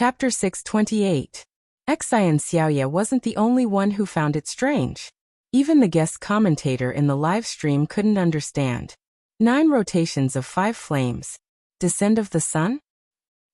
Chapter 628. Xian Xiaoye wasn't the only one who found it strange. Even the guest commentator in the live stream couldn't understand. 9 rotations of 5 flames. Descent of the sun?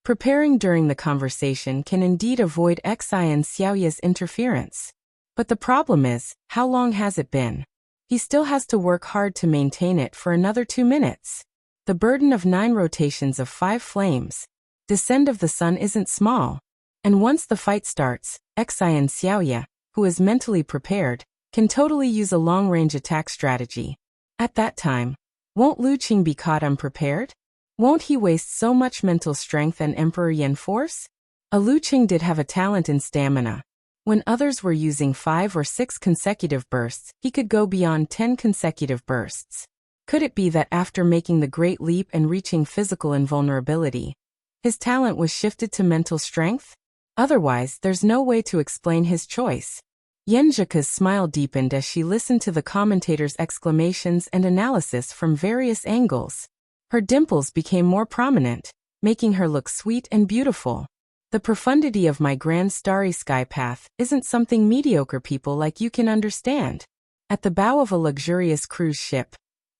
Preparing during the conversation can indeed avoid Xian Xiaoye's interference. But the problem is, how long has it been? He still has to work hard to maintain it for another 2 minutes. The burden of 9 rotations of 5 flames. Descent of the sun isn't small. And once the fight starts, Xian Xiaoye, who is mentally prepared, can totally use a long-range attack strategy. At that time, won't Lu Qing be caught unprepared? Won't he waste so much mental strength and Emperor Yan force? Lu Qing did have a talent in stamina. When others were using 5 or 6 consecutive bursts, he could go beyond 10 consecutive bursts. Could it be that after making the great leap and reaching physical invulnerability, his talent was shifted to mental strength? Otherwise, there's no way to explain his choice. Yanjika's smile deepened as she listened to the commentator's exclamations and analysis from various angles. Her dimples became more prominent, making her look sweet and beautiful. The profundity of my grand starry sky path isn't something mediocre people like you can understand. At the bow of a luxurious cruise ship,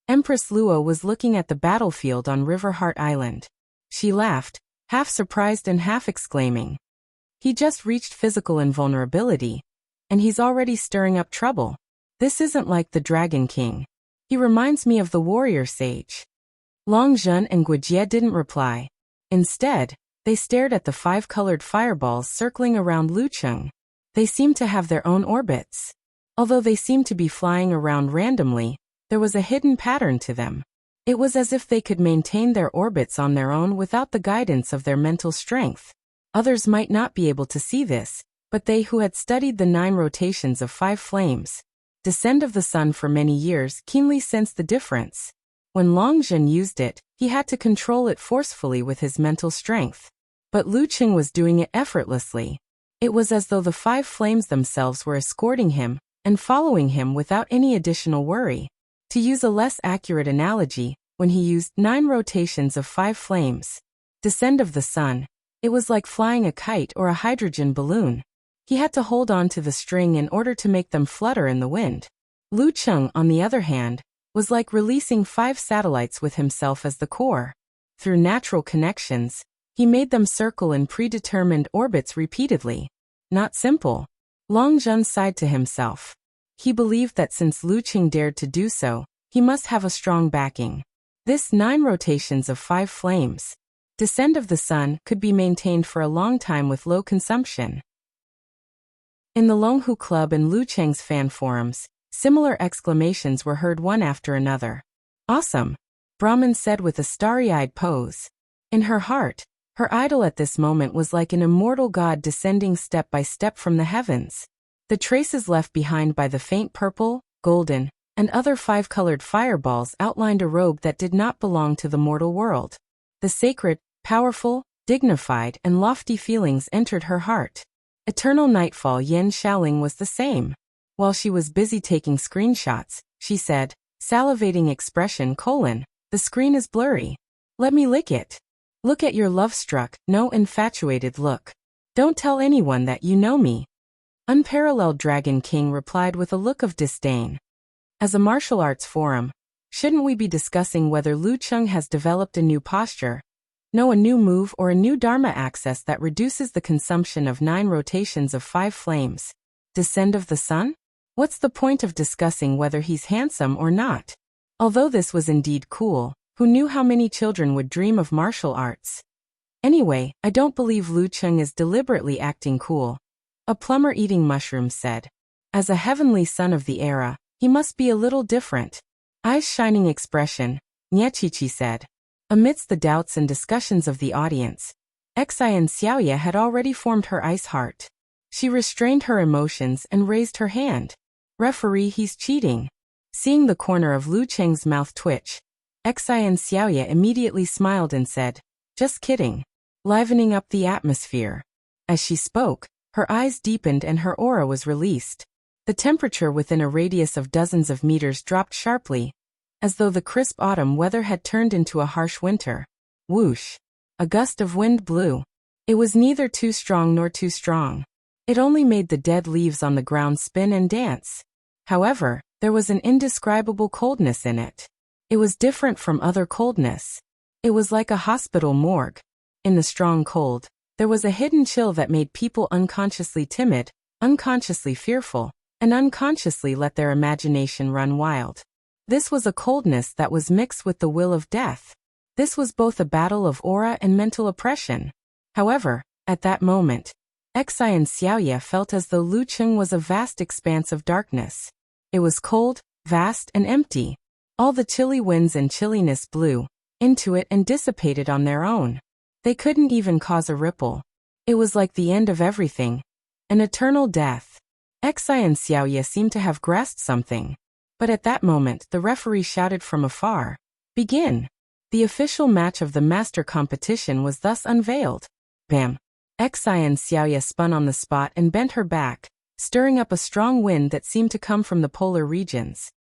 Empress Luo was looking at the battlefield on Riverheart Island. She laughed, half surprised and half exclaiming. He just reached physical invulnerability, and he's already stirring up trouble. This isn't like the Dragon King. He reminds me of the warrior sage. Long Zhen and Guijie didn't reply. Instead, they stared at the 5 colored fireballs circling around Lu Qing. They seemed to have their own orbits. Although they seemed to be flying around randomly, there was a hidden pattern to them. It was as if they could maintain their orbits on their own without the guidance of their mental strength. Others might not be able to see this, but they who had studied the 9 rotations of 5 flames, descent of the sun for many years keenly sensed the difference. When Long Zhen used it, he had to control it forcefully with his mental strength. But Lu Qing was doing it effortlessly. It was as though the 5 flames themselves were escorting him and following him without any additional worry. To use a less accurate analogy, when he used 9 rotations of 5 flames, descent of the sun, it was like flying a kite or a hydrogen balloon. He had to hold on to the string in order to make them flutter in the wind. Lu Qing, on the other hand, was like releasing 5 satellites with himself as the core. Through natural connections, he made them circle in predetermined orbits repeatedly. Not simple. Long Zhen sighed to himself. He believed that since Lu Qing dared to do so, he must have a strong backing. This 9 rotations of 5 flames, descent of the sun, could be maintained for a long time with low consumption. In the Longhu Club and Lu Cheng's fan forums, similar exclamations were heard one after another. Awesome! Brahman said with a starry-eyed pose. In her heart, her idol at this moment was like an immortal god descending step by step from the heavens. The traces left behind by the faint purple, golden, and other 5-colored fireballs outlined a robe that did not belong to the mortal world. The sacred, powerful, dignified, and lofty feelings entered her heart. Eternal Nightfall Yen Shaoling was the same. While she was busy taking screenshots, she said, salivating expression: the screen is blurry. Let me lick it. Look at your love-struck, no infatuated look. Don't tell anyone that you know me. Unparalleled Dragon King replied with a look of disdain. As a martial arts forum, shouldn't we be discussing whether Lu Qing has developed a new posture, know a new move, or a new Dharma access that reduces the consumption of 9 rotations of 5 flames? Descent of the sun? What's the point of discussing whether he's handsome or not? Although this was indeed cool, who knew how many children would dream of martial arts? Anyway, I don't believe Lu Qing is deliberately acting cool. A plumber eating mushrooms said. As a heavenly son of the era, he must be a little different. Eyes shining expression, Nyechichi said. Amidst the doubts and discussions of the audience, Xian Xiaoye had already formed her ice heart. She restrained her emotions and raised her hand. Referee, he's cheating. Seeing the corner of Lu Cheng's mouth twitch, Xian Xiaoye immediately smiled and said, just kidding. Livening up the atmosphere. As she spoke, her eyes deepened and her aura was released. The temperature within a radius of dozens of meters dropped sharply, as though the crisp autumn weather had turned into a harsh winter. Whoosh! A gust of wind blew. It was neither too strong nor too strong. It only made the dead leaves on the ground spin and dance. However, there was an indescribable coldness in it. It was different from other coldness. It was like a hospital morgue. In the strong cold, there was a hidden chill that made people unconsciously timid, unconsciously fearful, and unconsciously let their imagination run wild. This was a coldness that was mixed with the will of death. This was both a battle of aura and mental oppression. However, at that moment, Xi and Xiaoye felt as though Lucheng was a vast expanse of darkness. It was cold, vast, and empty. All the chilly winds and chilliness blew into it and dissipated on their own. They couldn't even cause a ripple. It was like the end of everything. An eternal death. Xi and Xiaoye seemed to have grasped something. But at that moment the referee shouted from afar, "Begin!" The official match of the master competition was thus unveiled. Bam! Xi and Xiaoye spun on the spot and bent her back, stirring up a strong wind that seemed to come from the polar regions.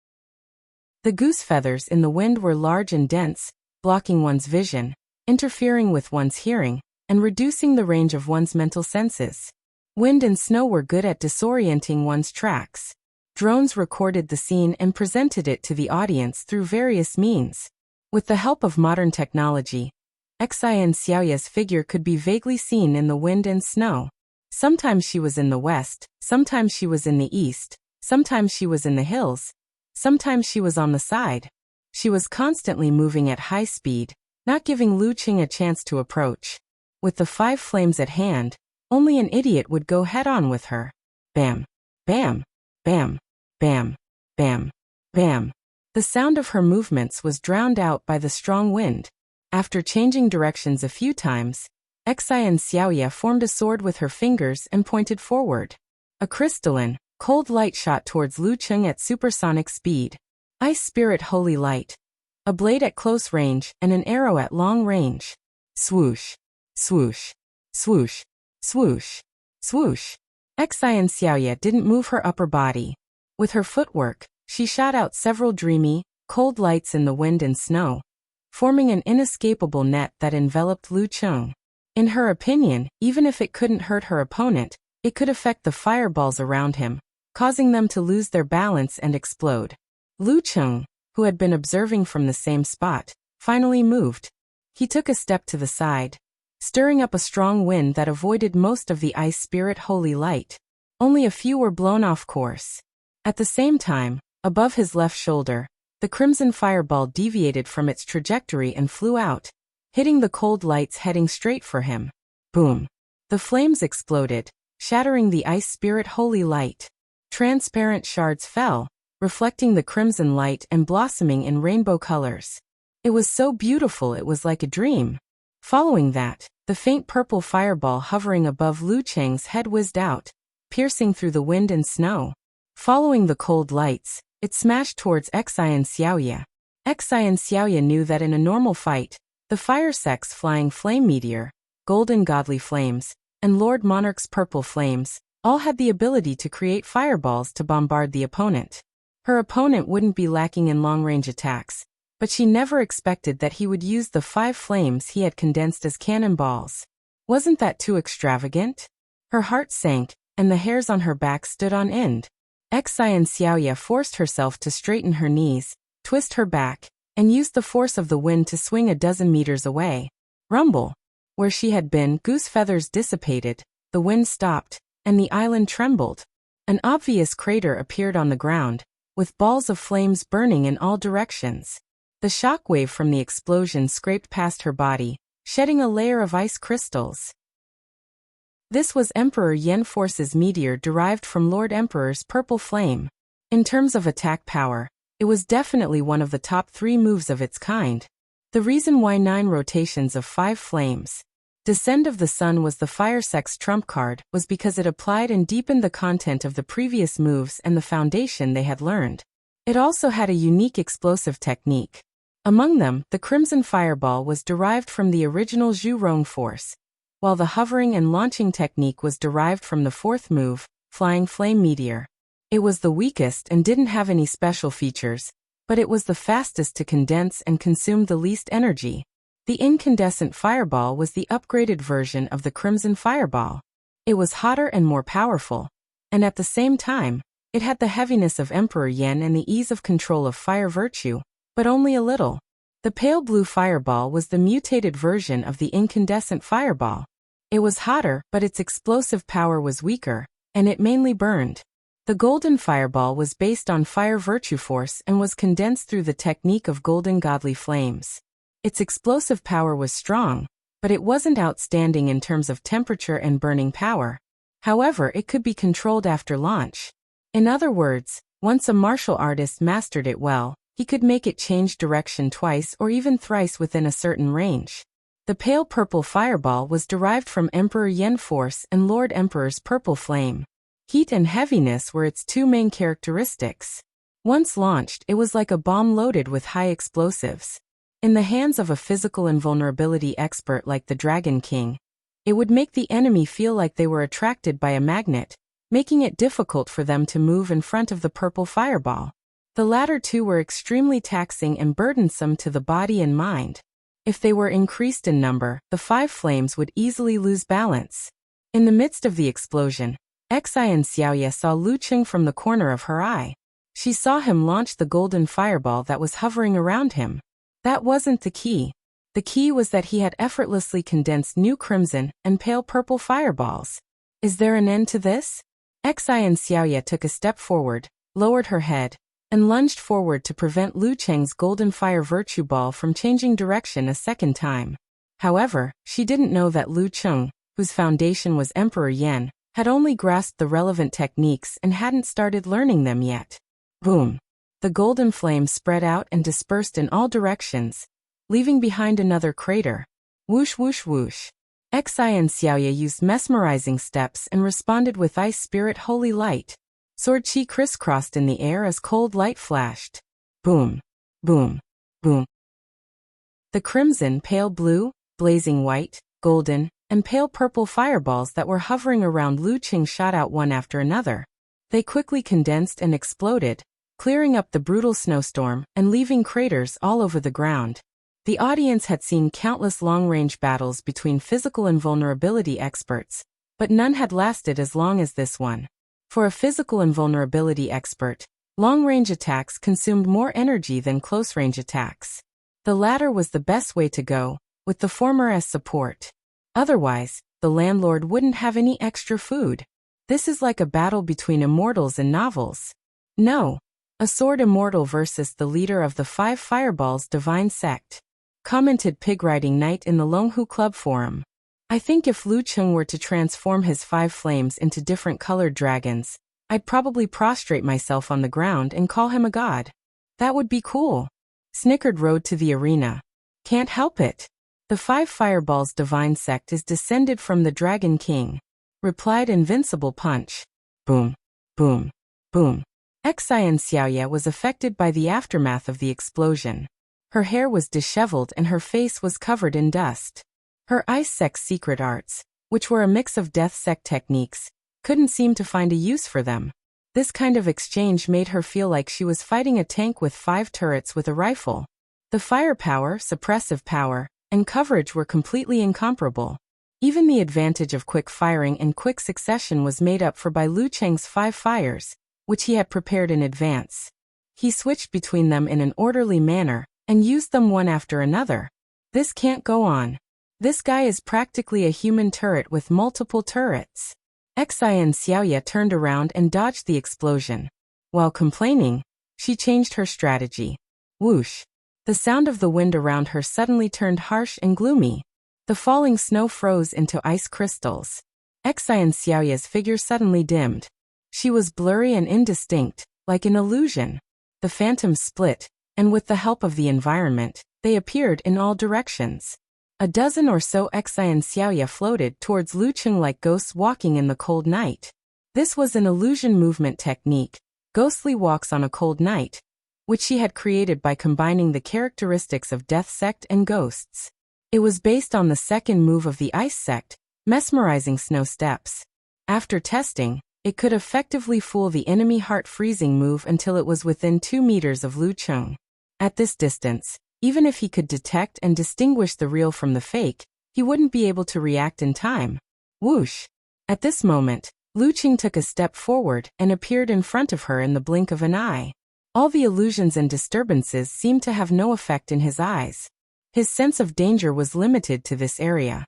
The goose feathers in the wind were large and dense, blocking one's vision, interfering with one's hearing, and reducing the range of one's mental senses. Wind and snow were good at disorienting one's tracks. Drones recorded the scene and presented it to the audience through various means. With the help of modern technology, Xi and Xiaoye's figure could be vaguely seen in the wind and snow. Sometimes she was in the west, sometimes she was in the east, sometimes she was in the hills, sometimes she was on the side. She was constantly moving at high speed, not giving Lucheng a chance to approach. With the 5 flames at hand, only an idiot would go head-on with her. Bam! Bam! Bam! Bam! Bam! Bam! The sound of her movements was drowned out by the strong wind. After changing directions a few times, Xi and Xiaoye formed a sword with her fingers and pointed forward. A crystalline, cold light shot towards Lucheng at supersonic speed. Ice Spirit Holy Light. A blade at close range and an arrow at long range. Swoosh! Swoosh! Swoosh! Swoosh! Swoosh! Xi and Xiaoye didn't move her upper body. With her footwork, she shot out several dreamy, cold lights in the wind and snow, forming an inescapable net that enveloped Lucheng. In her opinion, even if it couldn't hurt her opponent, it could affect the fireballs around him, causing them to lose their balance and explode. Lucheng, who had been observing from the same spot, finally moved. He took a step to the side, stirring up a strong wind that avoided most of the Ice Spirit Holy Light. Only a few were blown off course. At the same time, above his left shoulder, the crimson fireball deviated from its trajectory and flew out, hitting the cold lights heading straight for him. Boom! The flames exploded, shattering the Ice Spirit Holy Light. Transparent shards fell, reflecting the crimson light and blossoming in rainbow colors. It was so beautiful it was like a dream. Following that, the faint purple fireball hovering above Lucheng's head whizzed out, piercing through the wind and snow. Following the cold lights, it smashed towards Xi and Xiaoye. Xi and Xiaoye knew that in a normal fight, the Fire Sect's Flying Flame Meteor, Golden Godly Flames, and Lord Monarch's Purple Flames all had the ability to create fireballs to bombard the opponent. Her opponent wouldn't be lacking in long-range attacks, but she never expected that he would use the 5 flames he had condensed as cannonballs. Wasn't that too extravagant? Her heart sank, and the hairs on her back stood on end. Xi and Xiaoye forced herself to straighten her knees, twist her back, and used the force of the wind to swing a dozen meters away. Rumble! Where she had been, goose feathers dissipated, the wind stopped, and the island trembled. An obvious crater appeared on the ground, with balls of flames burning in all directions. The shockwave from the explosion scraped past her body, shedding a layer of ice crystals. This was Emperor Yen Force's meteor derived from Lord Emperor's purple flame. In terms of attack power, it was definitely one of the top 3 moves of its kind. The reason why 9 rotations of 5 flames, Descend of the Sun was the Fire Sect's trump card was because it applied and deepened the content of the previous moves and the foundation they had learned. It also had a unique explosive technique. Among them, the Crimson Fireball was derived from the original Zhu Rong force, while the hovering and launching technique was derived from the 4th move, Flying Flame Meteor. It was the weakest and didn't have any special features, but it was the fastest to condense and consume the least energy. The incandescent fireball was the upgraded version of the crimson fireball. It was hotter and more powerful, and at the same time, it had the heaviness of Emperor Yen and the ease of control of fire virtue, but only a little. The pale blue fireball was the mutated version of the incandescent fireball. It was hotter, but its explosive power was weaker, and it mainly burned. The golden fireball was based on fire virtue force and was condensed through the technique of golden godly flames. Its explosive power was strong, but it wasn't outstanding in terms of temperature and burning power. However, it could be controlled after launch. In other words, once a martial artist mastered it well, he could make it change direction twice or even thrice within a certain range. The pale purple fireball was derived from Emperor Yen Force and Lord Emperor's purple flame. Heat and heaviness were its two main characteristics. Once launched, it was like a bomb loaded with high explosives. In the hands of a physical invulnerability expert like the Dragon King, it would make the enemy feel like they were attracted by a magnet, making it difficult for them to move in front of the purple fireball. The latter two were extremely taxing and burdensome to the body and mind. If they were increased in number, the 5 flames would easily lose balance. In the midst of the explosion, Xian Xiaoye saw Lu Qing from the corner of her eye. She saw him launch the golden fireball that was hovering around him. That wasn't the key. The key was that he had effortlessly condensed new crimson and pale purple fireballs. Is there an end to this? Xian Xiaoye took a step forward, lowered her head, and lunged forward to prevent Lu Cheng's golden fire virtue ball from changing direction a second time. However, she didn't know that Lu Cheng, whose foundation was Emperor Yen, had only grasped the relevant techniques and hadn't started learning them yet. Boom! The golden flame spread out and dispersed in all directions, leaving behind another crater. Whoosh whoosh whoosh. Xian Xiaoye used mesmerizing steps and responded with Ice Spirit Holy Light. Sword Chi crisscrossed in the air as cold light flashed. Boom! Boom! Boom! The crimson, pale blue, blazing white, golden, and pale purple fireballs that were hovering around Lu Qing shot out one after another. They quickly condensed and exploded, clearing up the brutal snowstorm and leaving craters all over the ground. The audience had seen countless long-range battles between physical invulnerability experts, but none had lasted as long as this one. For a physical invulnerability expert, long-range attacks consumed more energy than close-range attacks. The latter was the best way to go, with the former as support. Otherwise, the landlord wouldn't have any extra food. This is like a battle between immortals and novels. No. A sword immortal versus the leader of the 5 Fireballs Divine Sect. Commented Pig Riding Knight in the Longhu Club forum. I think if Lu Cheng were to transform his 5 flames into different colored dragons, I'd probably prostrate myself on the ground and call him a god. That would be cool. Snickered Road to the Arena. Can't help it. The 5 Fireballs Divine Sect is descended from the Dragon King. Replied Invincible Punch. Boom. Boom. Boom. Xian Xiaoye was affected by the aftermath of the explosion. Her hair was disheveled and her face was covered in dust. Her Ice Sect's secret arts, which were a mix of Death Sect techniques, couldn't seem to find a use for them. This kind of exchange made her feel like she was fighting a tank with 5 turrets with a rifle. The firepower, suppressive power, and coverage were completely incomparable. Even the advantage of quick firing and quick succession was made up for by Lu Cheng's 5 fires, which he had prepared in advance. He switched between them in an orderly manner, and used them one after another. This can't go on. This guy is practically a human turret with multiple turrets. Xian Xiaoye turned around and dodged the explosion. While complaining, she changed her strategy. Whoosh! The sound of the wind around her suddenly turned harsh and gloomy. The falling snow froze into ice crystals. Xian Xiaoye's figure suddenly dimmed. She was blurry and indistinct, like an illusion. The phantoms split, and with the help of the environment, they appeared in all directions. A dozen or so Xian Xiaoye floated towards Lu Cheng like ghosts walking in the cold night. This was an illusion movement technique, ghostly walks on a cold night, which she had created by combining the characteristics of Death Sect and ghosts. It was based on the second move of the Ice Sect, mesmerizing snow steps. After testing, it could effectively fool the enemy heart freezing move until it was within 2 meters of Lu Cheng. At this distance, Even if he could detect and distinguish the real from the fake, he wouldn't be able to react in time. Whoosh! At this moment, Lu Qing took a step forward and appeared in front of her in the blink of an eye. All the illusions and disturbances seemed to have no effect in his eyes. His sense of danger was limited to this area.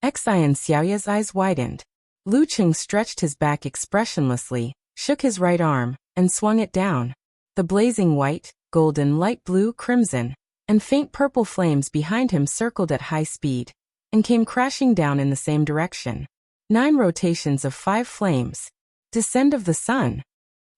Xian Xiaoya's eyes widened. Lu Qing stretched his back expressionlessly, shook his right arm, and swung it down. The blazing white, golden, light blue, crimson, and faint purple flames behind him circled at high speed, and came crashing down in the same direction. 9 rotations of 5 flames. Descend of the sun.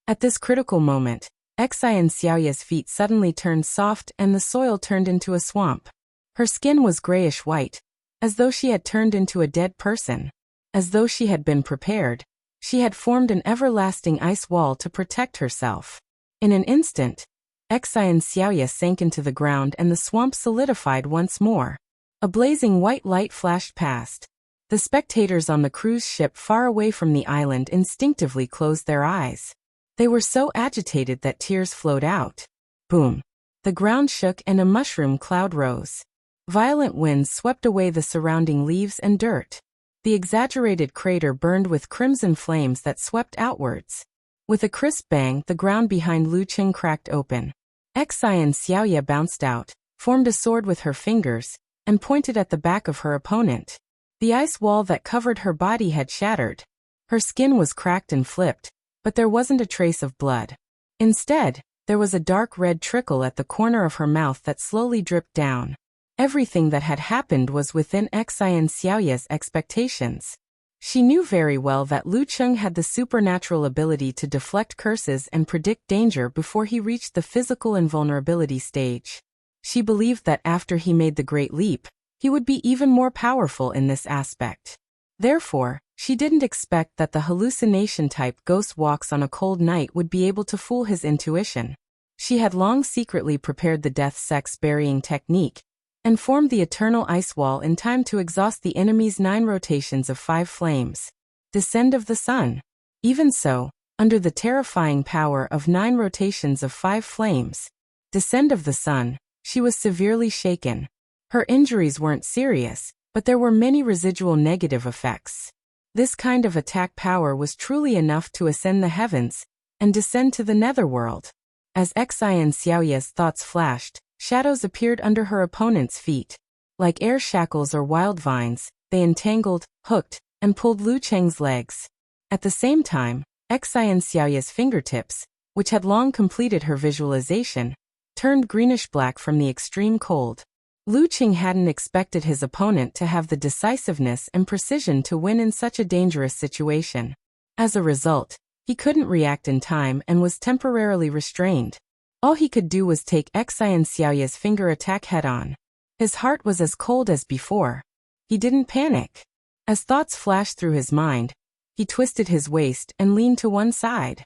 At this critical moment, Xian Xiaoya's feet suddenly turned soft and the soil turned into a swamp. Her skin was grayish-white, as though she had turned into a dead person. As though she had been prepared, she had formed an everlasting ice wall to protect herself. In an instant, Xian Xiaoya sank into the ground and the swamp solidified once more. A blazing white light flashed past. The spectators on the cruise ship far away from the island instinctively closed their eyes. They were so agitated that tears flowed out. Boom! The ground shook and a mushroom cloud rose. Violent winds swept away the surrounding leaves and dirt. The exaggerated crater burned with crimson flames that swept outwards. With a crisp bang, the ground behind Lu Qing cracked open. Xian Xiaoya bounced out, formed a sword with her fingers, and pointed at the back of her opponent. The ice wall that covered her body had shattered. Her skin was cracked and flipped, but there wasn't a trace of blood. Instead, there was a dark red trickle at the corner of her mouth that slowly dripped down. Everything that had happened was within Xian Xiaoya's expectations. She knew very well that Lu Qing had the supernatural ability to deflect curses and predict danger before he reached the physical invulnerability stage. She believed that after he made the great leap, he would be even more powerful in this aspect. Therefore, she didn't expect that the hallucination-type ghost walks on a cold night would be able to fool his intuition. She had long secretly prepared the death sex burying technique, and formed the eternal ice wall in time to exhaust the enemy's 9 rotations of 5 flames. Descend of the sun. Even so, under the terrifying power of 9 rotations of 5 flames, descend of the sun, she was severely shaken. Her injuries weren't serious, but there were many residual negative effects. This kind of attack power was truly enough to ascend the heavens and descend to the netherworld. As Xian Xiaoya's thoughts flashed, shadows appeared under her opponent's feet. Like air shackles or wild vines, they entangled, hooked, and pulled Lu Qing's legs. At the same time, Xian Xiaoya's fingertips, which had long completed her visualization, turned greenish-black from the extreme cold. Lu Qing hadn't expected his opponent to have the decisiveness and precision to win in such a dangerous situation. As a result, he couldn't react in time and was temporarily restrained. All he could do was take Xian Xiaoya's finger attack head-on. His heart was as cold as before. He didn't panic. As thoughts flashed through his mind, he twisted his waist and leaned to one side.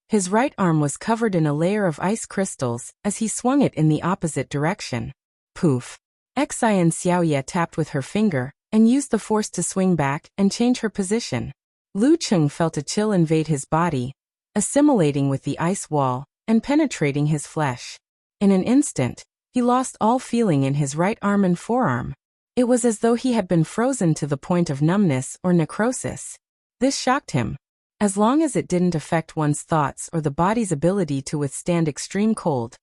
His right arm was covered in a layer of ice crystals as he swung it in the opposite direction. Poof! Xian Xiaoya tapped with her finger and used the force to swing back and change her position. Lu Qing felt a chill invade his body, assimilating with the ice wall and penetrating his flesh. In an instant, he lost all feeling in his right arm and forearm. It was as though he had been frozen to the point of numbness or necrosis. This shocked him. As long as it didn't affect one's thoughts or the body's ability to withstand extreme cold,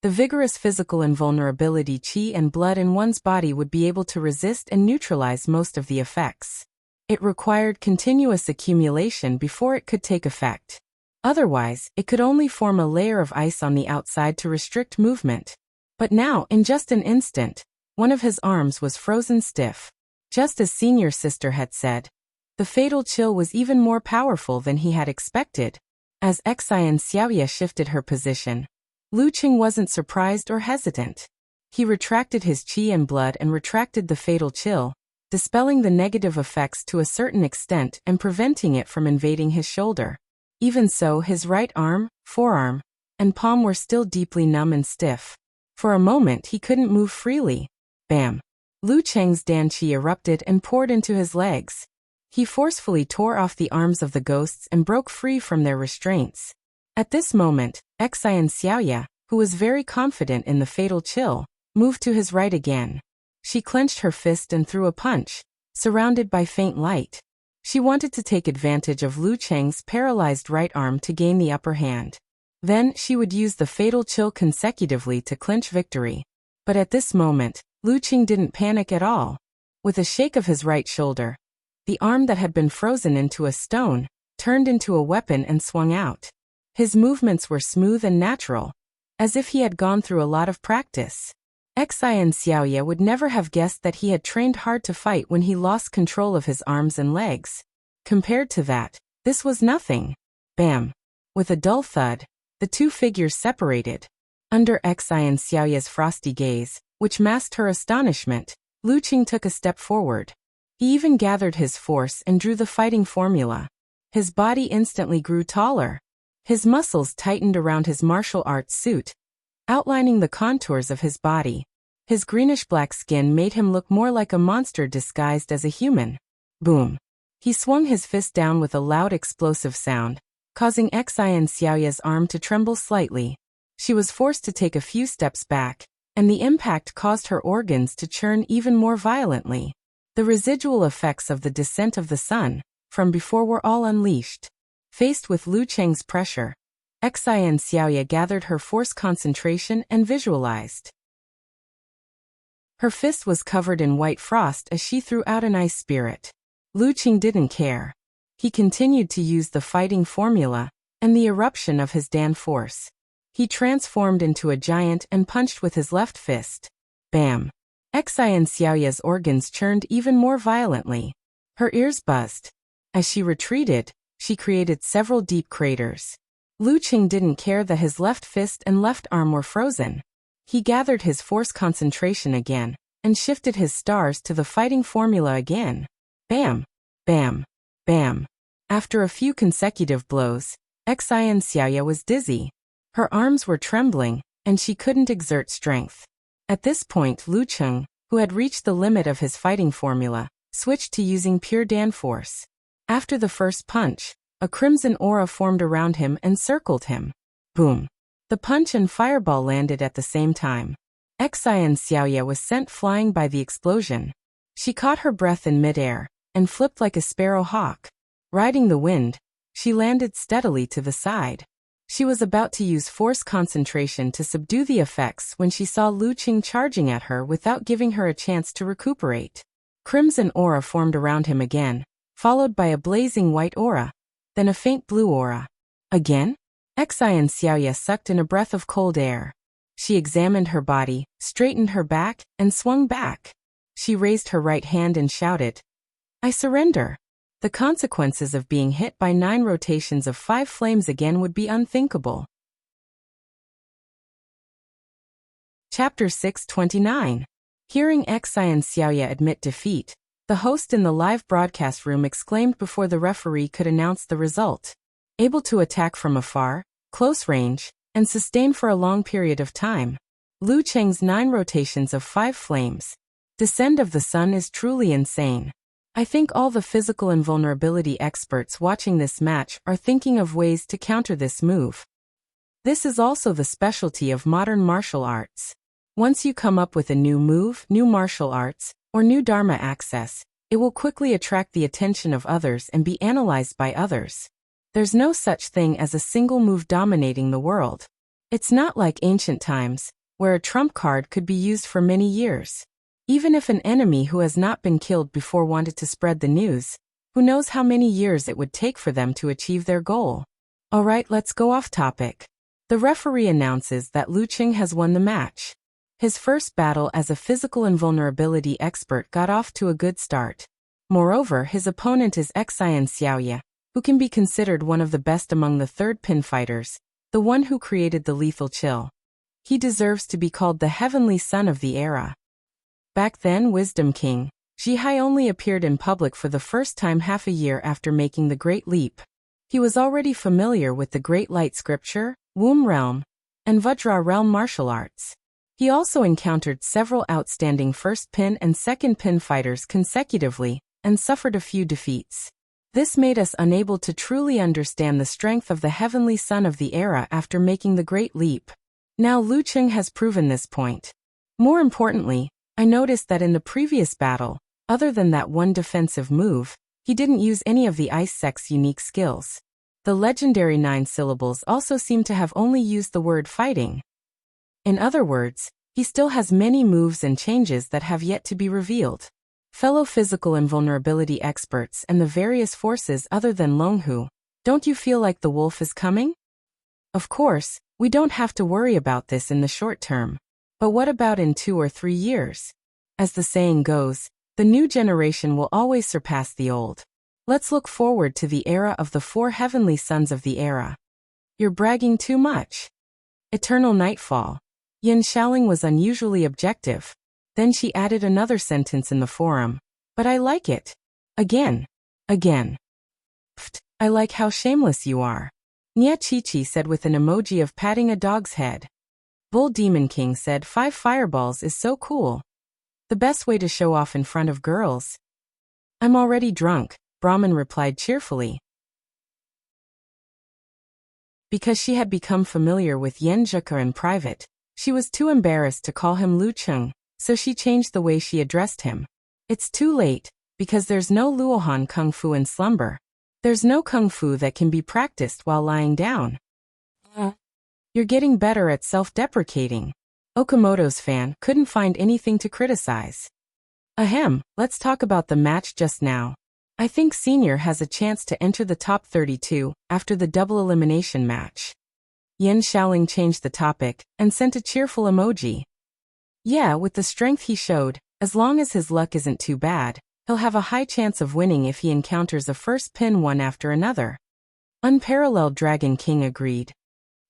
the vigorous physical invulnerability qi and blood in one's body would be able to resist and neutralize most of the effects. It required continuous accumulation before it could take effect. Otherwise, it could only form a layer of ice on the outside to restrict movement. But now, in just an instant, one of his arms was frozen stiff. Just as senior sister had said, the fatal chill was even more powerful than he had expected. As Xian Xiaoya shifted her position, Lu Qing wasn't surprised or hesitant. He retracted his qi and blood and retracted the fatal chill, dispelling the negative effects to a certain extent and preventing it from invading his shoulder. Even so, his right arm, forearm, and palm were still deeply numb and stiff. For a moment he couldn't move freely. Bam! Lu Qing's dan qi erupted and poured into his legs. He forcefully tore off the arms of the ghosts and broke free from their restraints. At this moment, Xian Xiaoya, who was very confident in the fatal chill, moved to his right again. She clenched her fist and threw a punch, surrounded by faint light. She wanted to take advantage of Lu Cheng's paralyzed right arm to gain the upper hand. Then she would use the fatal chill consecutively to clinch victory. But at this moment, Lu Cheng didn't panic at all. With a shake of his right shoulder, the arm that had been frozen into a stone turned into a weapon and swung out. His movements were smooth and natural, as if he had gone through a lot of practice. Xian Xiaoya would never have guessed that he had trained hard to fight when he lost control of his arms and legs. Compared to that, this was nothing. Bam! With a dull thud, the two figures separated. Under Xian Xiaoya's frosty gaze, which masked her astonishment, Lu Qing took a step forward. He even gathered his force and drew the fighting formula. His body instantly grew taller. His muscles tightened around his martial arts suit, outlining the contours of his body. His greenish-black skin made him look more like a monster disguised as a human. Boom! He swung his fist down with a loud explosive sound, causing Xian Xiaoya's arm to tremble slightly. She was forced to take a few steps back, and the impact caused her organs to churn even more violently. The residual effects of the descent of the sun from before were all unleashed. Faced with Lu Cheng's pressure, Xian Xiaoya gathered her force concentration and visualized. Her fist was covered in white frost as she threw out an ice spirit. Lu Cheng didn't care. He continued to use the fighting formula and the eruption of his Dan force. He transformed into a giant and punched with his left fist. Bam! Xian Xiaoya's organs churned even more violently. Her ears buzzed. As she retreated, she created several deep craters. Lu Cheng didn't care that his left fist and left arm were frozen. He gathered his force concentration again, and shifted his stars to the fighting formula again. Bam! Bam! Bam! After a few consecutive blows, Xian Xiaoya was dizzy. Her arms were trembling, and she couldn't exert strength. At this point Lu Cheng, who had reached the limit of his fighting formula, switched to using pure Dan force. After the first punch, a crimson aura formed around him and circled him. Boom! The punch and fireball landed at the same time. Xian Xiaoya was sent flying by the explosion. She caught her breath in midair, and flipped like a sparrow hawk. Riding the wind, she landed steadily to the side. She was about to use force concentration to subdue the effects when she saw Lu Cheng charging at her without giving her a chance to recuperate. Crimson aura formed around him again, followed by a blazing white aura, then a faint blue aura. Again? Xian Xiaoya sucked in a breath of cold air. She examined her body, straightened her back, and swung back. She raised her right hand and shouted, "I surrender." The consequences of being hit by 9 rotations of 5 flames again would be unthinkable. Chapter 629. Hearing Xian Xiaoya admit defeat, the host in the live broadcast room exclaimed before the referee could announce the result. Able to attack from afar, close range, and sustain for a long period of time. Lu Cheng's 9 rotations of 5 flames. Descent of the sun is truly insane. I think all the physical invulnerability experts watching this match are thinking of ways to counter this move. This is also the specialty of modern martial arts. Once you come up with a new move, new martial arts, or new Dharma access, it will quickly attract the attention of others and be analyzed by others. There's no such thing as a single move dominating the world. It's not like ancient times, where a trump card could be used for many years. Even if an enemy who has not been killed before wanted to spread the news, who knows how many years it would take for them to achieve their goal. Alright, let's go off topic. The referee announces that Lu Cheng has won the match. His first battle as a physical invulnerability expert got off to a good start. Moreover, his opponent is Xian Xiaoya, who can be considered one of the best among the third pin fighters, the one who created the lethal chill. He deserves to be called the heavenly son of the era. Back then, Wisdom King, Zhihai only appeared in public for the first time half a year after making the Great Leap. He was already familiar with the Great Light Scripture, Womb Realm, and Vajra Realm martial arts. He also encountered several outstanding first pin and second pin fighters consecutively, and suffered a few defeats. This made us unable to truly understand the strength of the heavenly son of the era after making the great leap. Now Lu Cheng has proven this point. More importantly, I noticed that in the previous battle, other than that one defensive move, he didn't use any of the Ice Sect's unique skills. The legendary 9 syllables also seem to have only used the word fighting. In other words, he still has many moves and changes that have yet to be revealed. Fellow physical invulnerability experts and the various forces other than Longhu, don't you feel like the wolf is coming? Of course, we don't have to worry about this in the short term. But what about in 2 or 3 years? As the saying goes, the new generation will always surpass the old. Let's look forward to the era of the 4 heavenly sons of the era. You're bragging too much. Eternal Nightfall. Yin Xiaoling was unusually objective. Then she added another sentence in the forum. But I like it. Again. Pfft, I like how shameless you are. Nia Chi said with an emoji of patting a dog's head. Bull Demon King said 5 fireballs is so cool. The best way to show off in front of girls. I'm already drunk, Brahman replied cheerfully. Because she had become familiar with Yan Zheke in private, she was too embarrassed to call him Lu Cheng, so she changed the way she addressed him. It's too late, because there's no Luohan Kung Fu in slumber. There's no Kung Fu that can be practiced while lying down. You're getting better at self-deprecating. Okamoto's fan couldn't find anything to criticize. Ahem, let's talk about the match just now. I think Senior has a chance to enter the top 32 after the double elimination match. Yin Xiaoling changed the topic and sent a cheerful emoji. Yeah, with the strength he showed, as long as his luck isn't too bad, he'll have a high chance of winning if he encounters a first pin one after another. Unparalleled Dragon King agreed.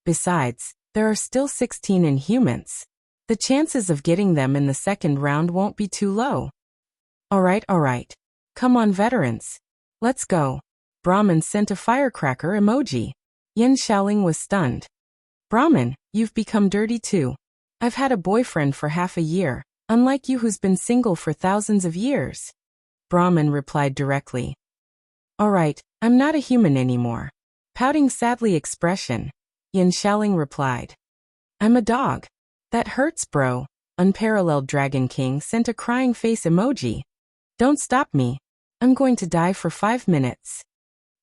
Besides, there are still 16 Inhumans. The chances of getting them in the second round won't be too low. Alright. Come on veterans. Let's go. Brahman sent a firecracker emoji. Yin Xiaoling was stunned. Brahman, you've become dirty too. I've had a boyfriend for half a year, unlike you who's been single for thousands of years. Brahman replied directly. Alright, I'm not a human anymore. Pouting sadly expression, Yin Xiaoling replied. I'm a dog. That hurts, bro. Unparalleled Dragon King sent a crying face emoji. Don't stop me. I'm going to die for 5 minutes.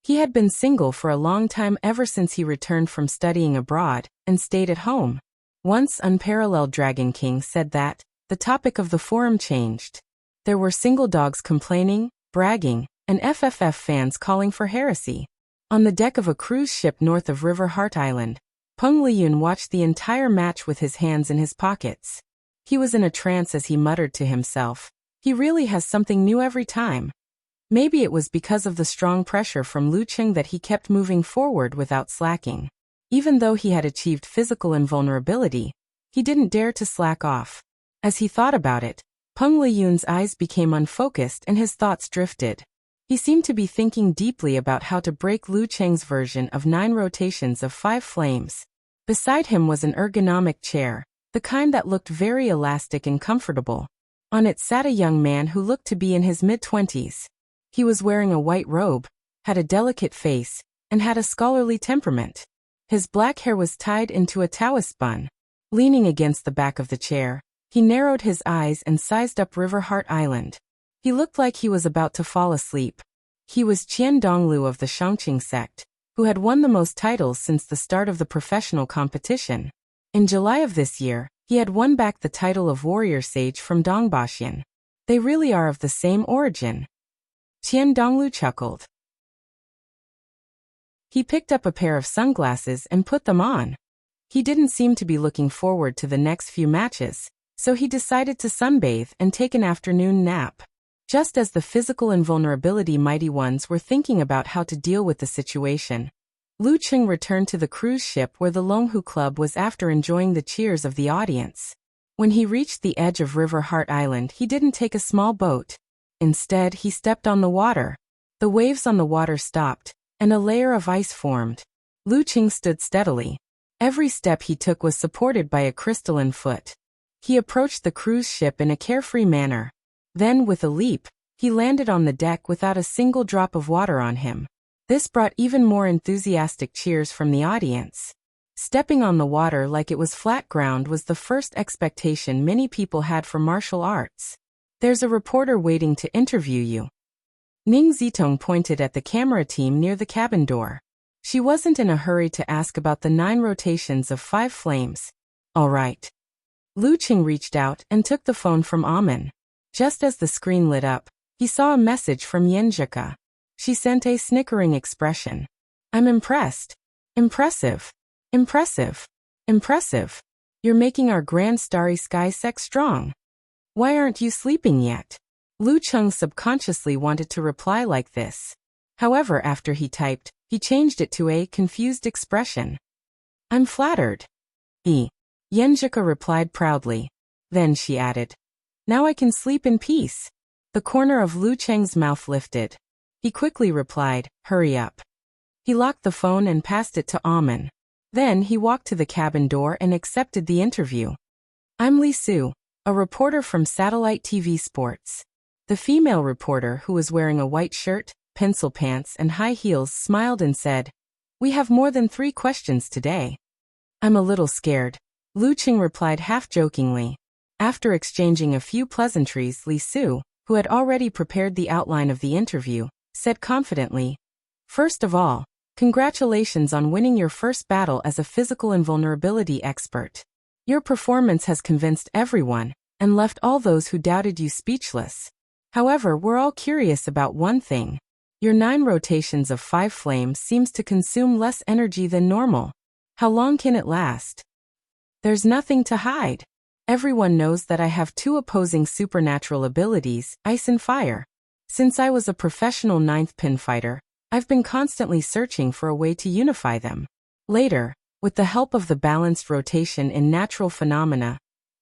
He had been single for a long time ever since he returned from studying abroad and stayed at home. Once Unparalleled Dragon King said that, the topic of the forum changed. There were single dogs complaining, bragging, and FFF fans calling for heresy. On the deck of a cruise ship north of River Heart Island, Peng Liyun watched the entire match with his hands in his pockets. He was in a trance as he muttered to himself. He really has something new every time. Maybe it was because of the strong pressure from Lu Cheng that he kept moving forward without slacking. Even though he had achieved physical invulnerability, he didn't dare to slack off. As he thought about it, Peng Liyun's eyes became unfocused and his thoughts drifted. He seemed to be thinking deeply about how to break Lu Cheng's version of 9 rotations of 5 flames. Beside him was an ergonomic chair, the kind that looked very elastic and comfortable. On it sat a young man who looked to be in his mid-20s. He was wearing a white robe, had a delicate face, and had a scholarly temperament. His black hair was tied into a Taoist bun. Leaning against the back of the chair, he narrowed his eyes and sized up River Heart Island. He looked like he was about to fall asleep. He was Qian Donglu of the Shangqing sect, who had won the most titles since the start of the professional competition. In July of this year, he had won back the title of Warrior Sage from Dongbaxian. They really are of the same origin. Qian Donglu chuckled. He picked up a pair of sunglasses and put them on. He didn't seem to be looking forward to the next few matches, so he decided to sunbathe and take an afternoon nap. Just as the physical invulnerability mighty ones were thinking about how to deal with the situation, Lu Cheng returned to the cruise ship where the Longhu Club was after enjoying the cheers of the audience. When he reached the edge of River Heart Island, he didn't take a small boat. Instead, he stepped on the water. The waves on the water stopped, and a layer of ice formed. Lu Cheng stood steadily. Every step he took was supported by a crystalline foot. He approached the cruise ship in a carefree manner. Then, with a leap, He landed on the deck without a single drop of water on him. This brought even more enthusiastic cheers from the audience. Stepping on the water like it was flat ground was the first expectation many people had for martial arts. There's a reporter waiting to interview you. Ning Zitong pointed at the camera team near the cabin door. She wasn't in a hurry to ask about the 9 rotations of 5 flames. All right. Lu Qing reached out and took the phone from Amen. Just as the screen lit up, he saw a message from Yenjika. She sent a snickering expression. I'm impressed. Impressive. Impressive. Impressive. You're making our grand starry sky sex strong. Why aren't you sleeping yet? Lu Qing subconsciously wanted to reply like this. However, after he typed, he changed it to a confused expression. I'm flattered. Yenjika replied proudly. Then she added, now I can sleep in peace. The corner of Lu Cheng's mouth lifted. He quickly replied, hurry up. He locked the phone and passed it to Amen. Then he walked to the cabin door and accepted the interview. I'm Li Su, a reporter from Satellite TV Sports. The female reporter, who was wearing a white shirt, pencil pants and high heels, smiled and said, we have more than 3 questions today. I'm a little scared, Lu Qing replied half-jokingly. After exchanging a few pleasantries, Li Su, who had already prepared the outline of the interview, said confidently, first of all, congratulations on winning your first battle as a physical invulnerability expert. Your performance has convinced everyone, and left all those who doubted you speechless. However, we're all curious about one thing. Your 9 rotations of 5 flames seems to consume less energy than normal. How long can it last? There's nothing to hide. Everyone knows that I have 2 opposing supernatural abilities, ice and fire. Since I was a professional 9th pin fighter, I've been constantly searching for a way to unify them. Later, with the help of the balanced rotation in natural phenomena,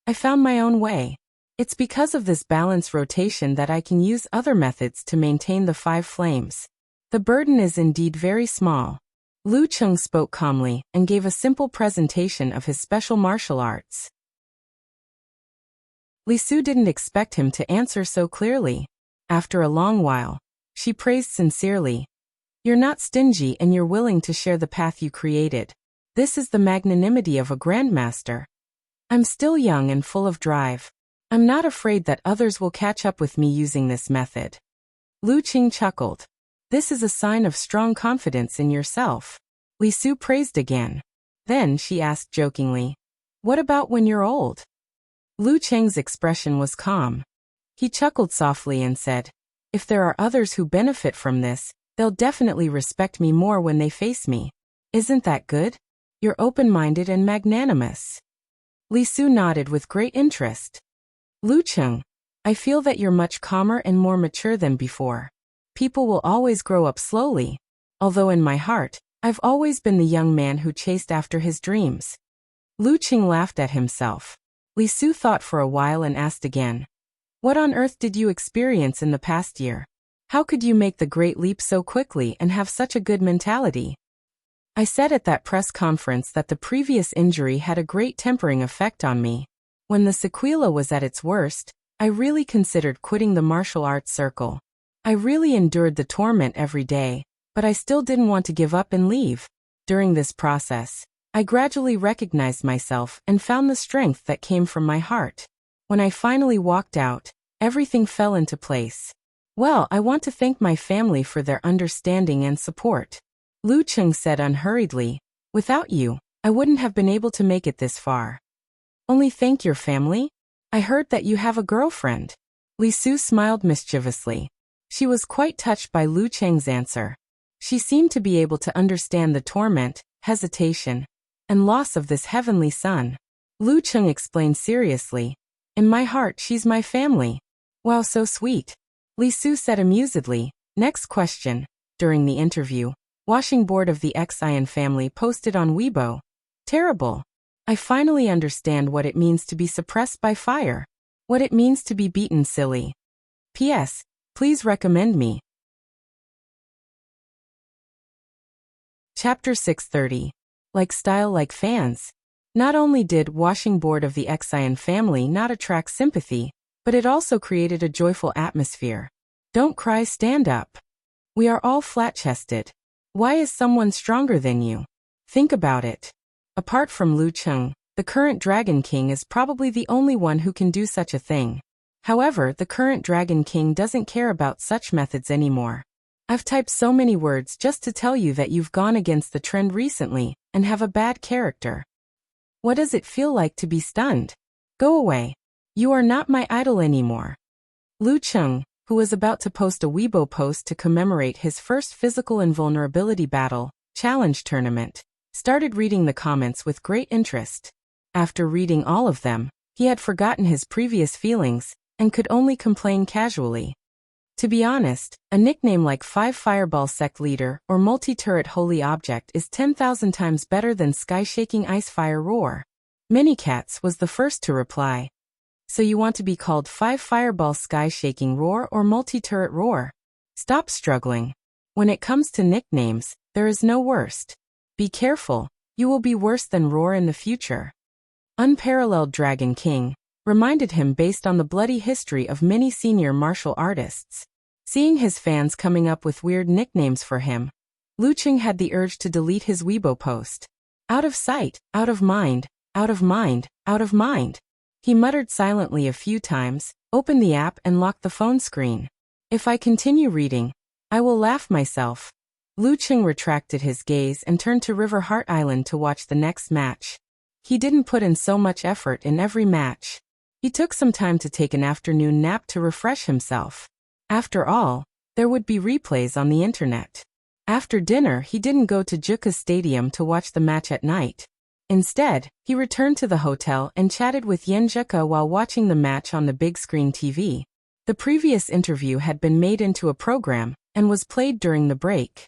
I found my own way. It's because of this balanced rotation that I can use other methods to maintain the 5 flames. The burden is indeed very small. Lu Qing spoke calmly and gave a simple presentation of his special martial arts. Li Su didn't expect him to answer so clearly. After a long while, she praised sincerely. You're not stingy and you're willing to share the path you created. This is the magnanimity of a grandmaster. I'm still young and full of drive. I'm not afraid that others will catch up with me using this method. Lu Qing chuckled. This is a sign of strong confidence in yourself. Li Su praised again. Then she asked jokingly, what about when you're old? Lu Cheng's expression was calm. He chuckled softly and said, if there are others who benefit from this, they'll definitely respect me more when they face me. Isn't that good? You're open-minded and magnanimous. Li Su nodded with great interest. Lu Qing, I feel that you're much calmer and more mature than before. People will always grow up slowly. Although in my heart, I've always been the young man who chased after his dreams. Lu Qing laughed at himself. Li Su thought for a while and asked again, what on earth did you experience in the past year? How could you make the great leap so quickly and have such a good mentality? I said at that press conference that the previous injury had a great tempering effect on me. When the sequela was at its worst, I really considered quitting the martial arts circle. I really endured the torment every day, but I still didn't want to give up and leave. During this process, I gradually recognized myself and found the strength that came from my heart. When I finally walked out, everything fell into place. Well, I want to thank my family for their understanding and support. Lu Qing said unhurriedly, without you, I wouldn't have been able to make it this far. Only thank your family? I heard that you have a girlfriend. Li Su smiled mischievously. She was quite touched by Lu Cheng's answer. She seemed to be able to understand the torment, hesitation, and loss of this heavenly son. Lu Qing explained seriously, in my heart she's my family. Wow, so sweet. Li Su said amusedly, next question. During the interview, washing board of the Xian family posted on Weibo. Terrible. I finally understand what it means to be suppressed by fire. What it means to be beaten silly. P.S. Please recommend me. Chapter 630. Like style like fans. Not only did washing board of the Xian family not attract sympathy, but it also created a joyful atmosphere. Don't cry, stand up. We are all flat-chested. Why is someone stronger than you? Think about it. Apart from Lu Cheng, the current Dragon King is probably the only one who can do such a thing. However, the current Dragon King doesn't care about such methods anymore. I've typed so many words just to tell you that you've gone against the trend recently and have a bad character. What does it feel like to be stunned? Go away. You are not my idol anymore. Lu Cheng, who was about to post a Weibo post to commemorate his first physical invulnerability battle, challenge tournament, started reading the comments with great interest. After reading all of them, he had forgotten his previous feelings and could only complain casually. To be honest, a nickname like 5 Fireball Sect Leader or Multi-Turret Holy Object is 10,000 times better than Sky-Shaking Ice Fire Roar. Minicats was the first to reply. So you want to be called 5 Fireball Sky-Shaking Roar or Multi-Turret Roar? Stop struggling. When it comes to nicknames, there is no worst. Be careful, you will be worse than Roar in the future. Unparalleled Dragon King reminded him based on the bloody history of many senior martial artists. Seeing his fans coming up with weird nicknames for him, Lu Cheng had the urge to delete his Weibo post. Out of sight, out of mind, out of mind, out of mind. He muttered silently a few times, opened the app and locked the phone screen. If I continue reading, I will laugh myself. Lu Cheng retracted his gaze and turned to River Heart Island to watch the next match. He didn't put in so much effort in every match. He took some time to take an afternoon nap to refresh himself. After all, there would be replays on the internet. After dinner, he didn't go to Juka Stadium to watch the match at night. Instead, he returned to the hotel and chatted with Yen Juka while watching the match on the big screen TV. The previous interview had been made into a program and was played during the break.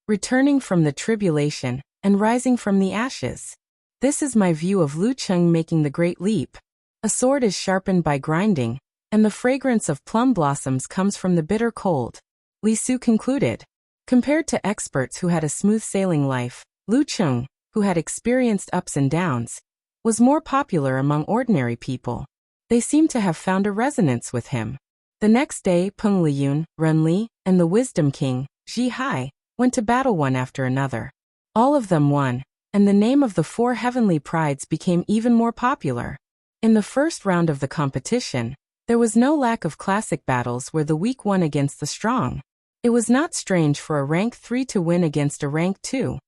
Returning from the tribulation and rising from the ashes. This is my view of Lu Cheng making the great leap. A sword is sharpened by grinding, and the fragrance of plum blossoms comes from the bitter cold. Li Su concluded. Compared to experts who had a smooth sailing life, Lu Cheng, who had experienced ups and downs, was more popular among ordinary people. They seemed to have found a resonance with him. The next day, Peng Liyun, Ren Li, and the Wisdom King, Ji Hai, went to battle one after another. All of them won, and the name of the 4 heavenly prides became even more popular. In the first round of the competition, there was no lack of classic battles where the weak won against the strong. It was not strange for a rank 3 to win against a rank 2.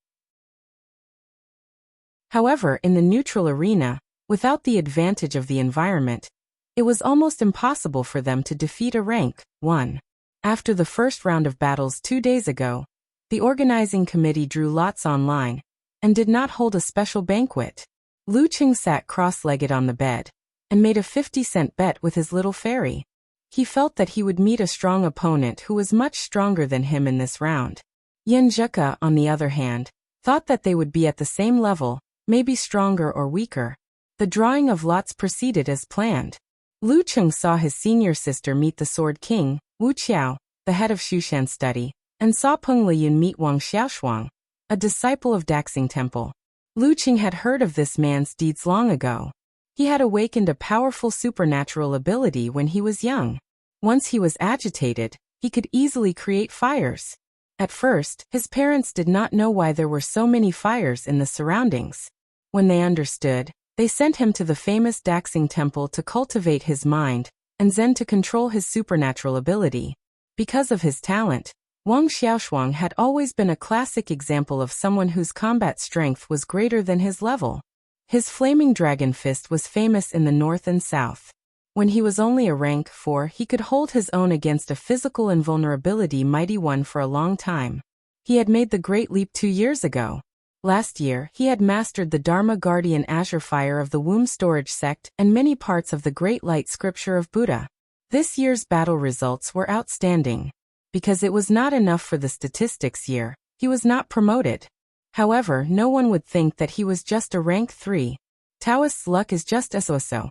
However, in the neutral arena, without the advantage of the environment, it was almost impossible for them to defeat a rank 1. After the first round of battles 2 days ago, the organizing committee drew lots online and did not hold a special banquet. Lu Cheng sat cross-legged on the bed and made a 50-cent bet with his little fairy. He felt that he would meet a strong opponent who was much stronger than him in this round. Yen Juka, on the other hand, thought that they would be at the same level, maybe stronger or weaker. The drawing of lots proceeded as planned. Lu Cheng saw his senior sister meet the Sword King, Wu Qiao, the head of Shushan study, and saw Peng Liyun meet Wang Xiaoshuang, a disciple of Daxing Temple. Lu Cheng had heard of this man's deeds long ago. He had awakened a powerful supernatural ability when he was young. Once he was agitated, he could easily create fires. At first, his parents did not know why there were so many fires in the surroundings. When they understood, they sent him to the famous Daxing Temple to cultivate his mind, and Zen to control his supernatural ability. Because of his talent, Wang Xiaoshuang had always been a classic example of someone whose combat strength was greater than his level. His flaming dragon fist was famous in the north and south. When he was only a rank 4, he could hold his own against a physical invulnerability mighty one for a long time. He had made the great leap 2 years ago. Last year, he had mastered the Dharma Guardian Azure Fire of the Womb Storage Sect and many parts of the Great Light Scripture of Buddha. This year's battle results were outstanding. Because it was not enough for the statistics year, he was not promoted. However, no one would think that he was just a rank 3. Taoist's luck is just so.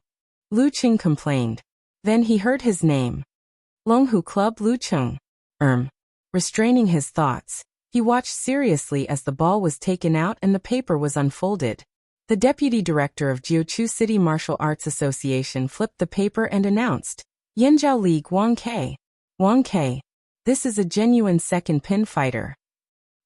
Lu Cheng complained. Then he heard his name. Longhu Club Lu Cheng. Restraining his thoughts, he watched seriously as the ball was taken out and the paper was unfolded. The deputy director of Jiuqiu City Martial Arts Association flipped the paper and announced, Yanjiao League Wang Ke. Wang Ke. This is a genuine second pin fighter.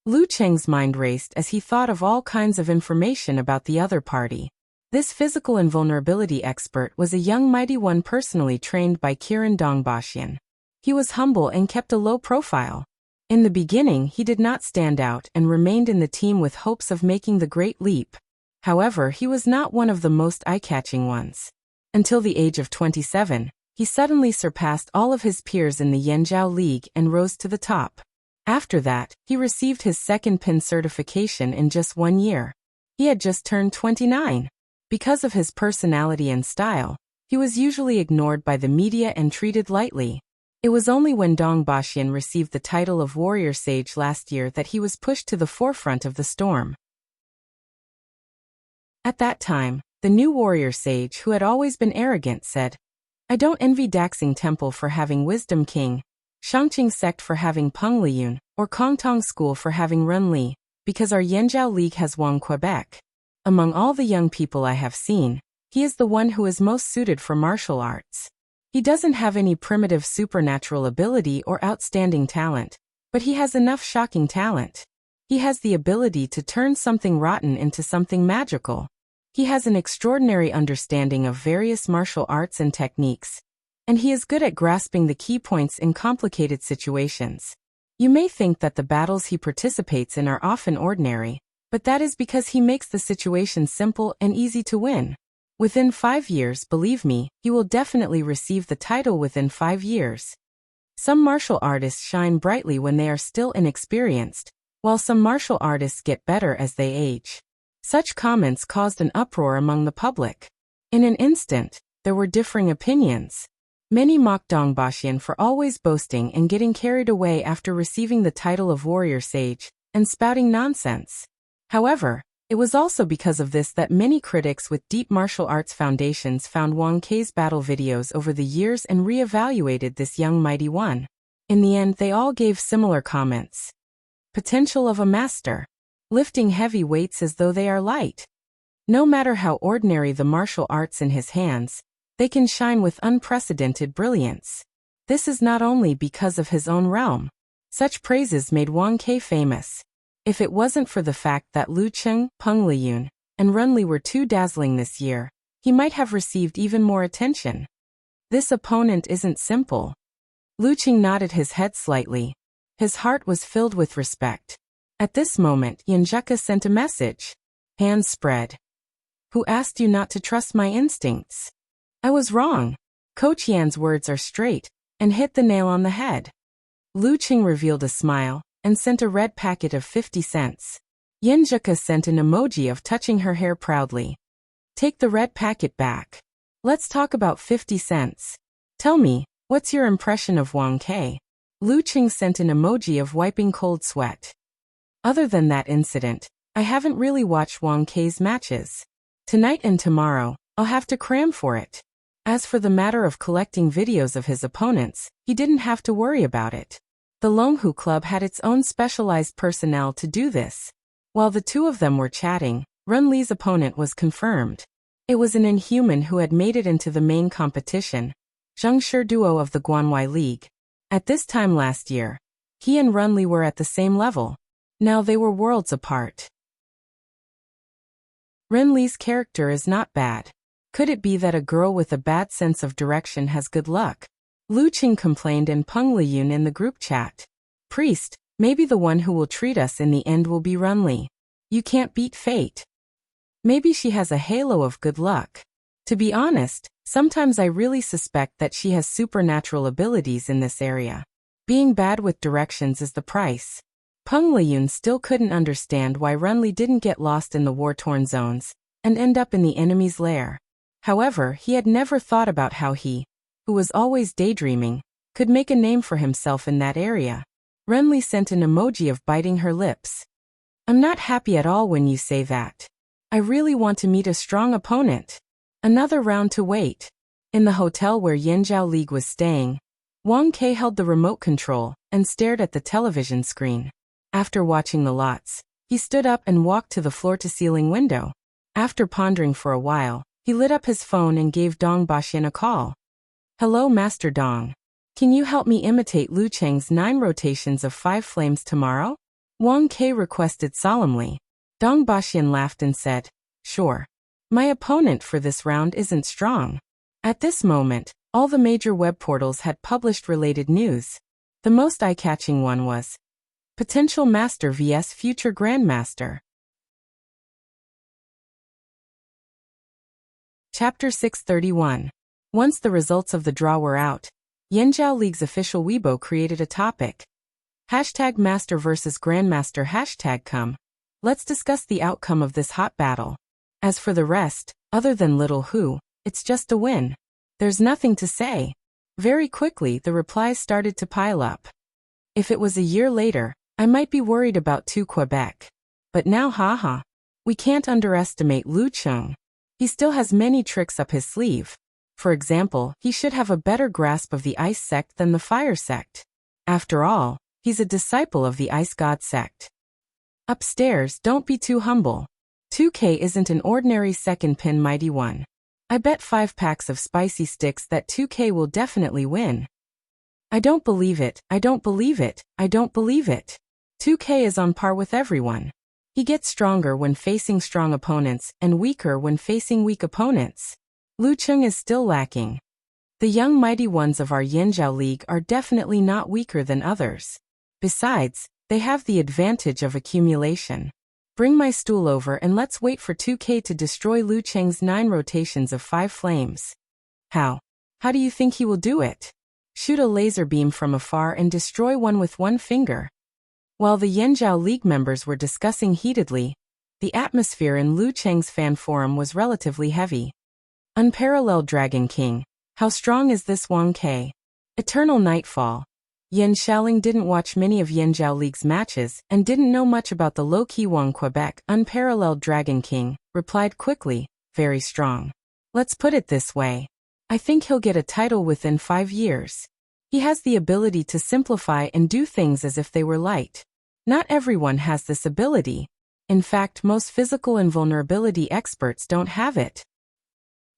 Lu Cheng's mind raced as he thought of all kinds of information about the other party. This physical invulnerability expert was a young mighty one personally trained by Kiran Dongbaxian. He was humble and kept a low profile. In the beginning, he did not stand out and remained in the team with hopes of making the great leap. However, he was not one of the most eye-catching ones. Until the age of 27, he suddenly surpassed all of his peers in the Yanzhou League and rose to the top. After that, he received his second pin certification in just 1 year. He had just turned 29. Because of his personality and style, he was usually ignored by the media and treated lightly. It was only when Dong Baxian received the title of Warrior Sage last year that he was pushed to the forefront of the storm. At that time, the new Warrior Sage, who had always been arrogant, said, "I don't envy Daxing Temple for having Wisdom King, Shangqing Sect for having Peng Liyun, or Kongtong School for having Run Li, because our Yanzhou League has Wang Quebec. Among all the young people I have seen, he is the one who is most suited for martial arts. He doesn't have any primitive supernatural ability or outstanding talent, but he has enough shocking talent. He has the ability to turn something rotten into something magical. He has an extraordinary understanding of various martial arts and techniques, and he is good at grasping the key points in complicated situations. You may think that the battles he participates in are often ordinary, but that is because he makes the situation simple and easy to win. Within 5 years, believe me, he will definitely receive the title within 5 years. Some martial artists shine brightly when they are still inexperienced, while some martial artists get better as they age." Such comments caused an uproar among the public. In an instant, there were differing opinions. Many mocked Dong Baxian for always boasting and getting carried away after receiving the title of Warrior Sage, and spouting nonsense. However, it was also because of this that many critics with deep martial arts foundations found Wang Ke's battle videos over the years and re-evaluated this young mighty one. In the end, they all gave similar comments. Potential of a master. Lifting heavy weights as though they are light. No matter how ordinary the martial arts in his hands, they can shine with unprecedented brilliance. This is not only because of his own realm. Such praises made Wang Ke famous. If it wasn't for the fact that Lu Cheng, Peng Liyun, and Run Li were too dazzling this year, he might have received even more attention. This opponent isn't simple. Lu Cheng nodded his head slightly. His heart was filled with respect. At this moment, Yanzheka sent a message. Hands spread. "Who asked you not to trust my instincts?" "I was wrong." Coach Yan's words are straight and hit the nail on the head. Lu Cheng revealed a smile and sent a red packet of 50 cents. Yanzheka sent an emoji of touching her hair proudly. "Take the red packet back. Let's talk about 50 cents. Tell me, what's your impression of Wang Ke?" Lu Cheng sent an emoji of wiping cold sweat. "Other than that incident, I haven't really watched Wang Ke's matches. Tonight and tomorrow, I'll have to cram for it." As for the matter of collecting videos of his opponents, he didn't have to worry about it. The Longhu Club had its own specialized personnel to do this. While the two of them were chatting, Run Li's opponent was confirmed. It was an inhuman who had made it into the main competition, Zheng Shi duo of the Guanwei League. At this time last year, he and Run Li were at the same level. Now they were worlds apart. Run Li's character is not bad. Could it be that a girl with a bad sense of direction has good luck? Lu Cheng complained and Peng Liyun in the group chat. "Priest, maybe the one who will treat us in the end will be Run Li. You can't beat fate. Maybe she has a halo of good luck. To be honest, sometimes I really suspect that she has supernatural abilities in this area. Being bad with directions is the price." Peng Liyun still couldn't understand why Run Li didn't get lost in the war-torn zones and end up in the enemy's lair. However, he had never thought about how he, who was always daydreaming, could make a name for himself in that area. Run Li sent an emoji of biting her lips. "I'm not happy at all when you say that. I really want to meet a strong opponent." Another round to wait. In the hotel where Yanzhou League was staying, Wang Ke held the remote control and stared at the television screen. After watching the lots, he stood up and walked to the floor-to-ceiling window. After pondering for a while, he lit up his phone and gave Dong Baxian a call. "Hello, Master Dong. Can you help me imitate Lu Cheng's 9 rotations of 5 flames tomorrow? Wang Ke requested solemnly. Dong Baxian laughed and said, sure. My opponent for this round isn't strong. At this moment, all the major web portals had published related news. The most eye-catching one was Potential Master vs Future Grandmaster. Chapter 631. Once the results of the draw were out, Yanjiao League's official Weibo created a topic. Hashtag Master vs Grandmaster hashtag come. Let's discuss the outcome of this hot battle. As for the rest, other than Little Hu, it's just a win. There's nothing to say. Very quickly the replies started to pile up. If it was a year later, I might be worried about 2 Quebec. But now haha. We can't underestimate Lu Cheng. He still has many tricks up his sleeve. For example, he should have a better grasp of the Ice Sect than the Fire Sect. After all, he's a disciple of the Ice God Sect. Upstairs, don't be too humble. 2K isn't an ordinary second pin mighty one. I bet 5 packs of spicy sticks that 2K will definitely win. I don't believe it, I don't believe it, I don't believe it. 2K is on par with everyone. He gets stronger when facing strong opponents and weaker when facing weak opponents. Lu Cheng is still lacking. The young mighty ones of our Yanjiao League are definitely not weaker than others. Besides, they have the advantage of accumulation. Bring my stool over and let's wait for 2K to destroy Lu Cheng's 9 rotations of 5 flames. How? How do you think he will do it? Shoot a laser beam from afar and destroy one with 1 finger. While the Yanjiao League members were discussing heatedly, the atmosphere in Lu Cheng's fan forum was relatively heavy. Unparalleled Dragon King, how strong is this Wang Ke? Eternal Nightfall. Yan Xiaoling didn't watch many of Yanjiao League's matches and didn't know much about the low-key Wang Quebec. Unparalleled Dragon King replied quickly, very strong. Let's put it this way. I think he'll get a title within 5 years. He has the ability to simplify and do things as if they were light. Not everyone has this ability. In fact, most physical invulnerability experts don't have it.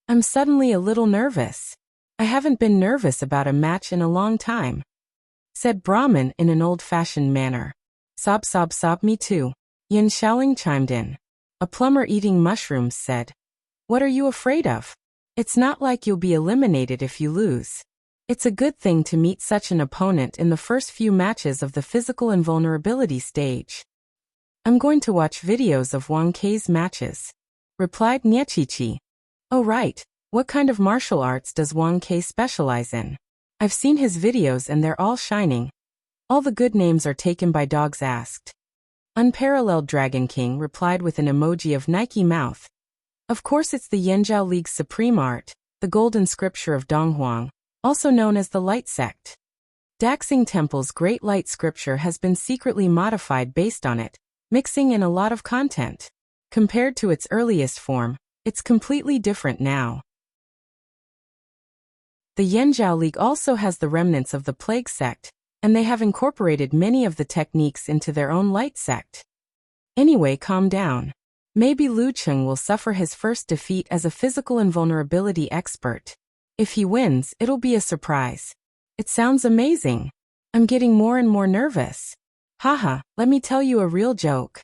I'm suddenly a little nervous. I haven't been nervous about a match in a long time, said Brahmin in an old-fashioned manner. Sob sob sob, me too. Yan Xiaoling chimed in. A plumber eating mushrooms said, what are you afraid of? It's not like you'll be eliminated if you lose. It's a good thing to meet such an opponent in the first few matches of the physical invulnerability stage. I'm going to watch videos of Wang Ke's matches, replied Niechichi. Oh right, what kind of martial arts does Wang Ke specialize in? I've seen his videos and they're all shining. All the good names are taken by dogs asked. Unparalleled Dragon King replied with an emoji of Nike mouth. Of course it's the Yanjiao League's supreme art, the golden scripture of Donghuang, also known as the Light Sect. Daxing Temple's Great Light Scripture has been secretly modified based on it, mixing in a lot of content. Compared to its earliest form, it's completely different now. The Yanjiao League also has the remnants of the Plague Sect, and they have incorporated many of the techniques into their own Light Sect. Anyway, calm down. Maybe Lu Cheng will suffer his first defeat as a physical invulnerability expert. If he wins, it'll be a surprise. It sounds amazing. I'm getting more and more nervous. Haha, let me tell you a real joke.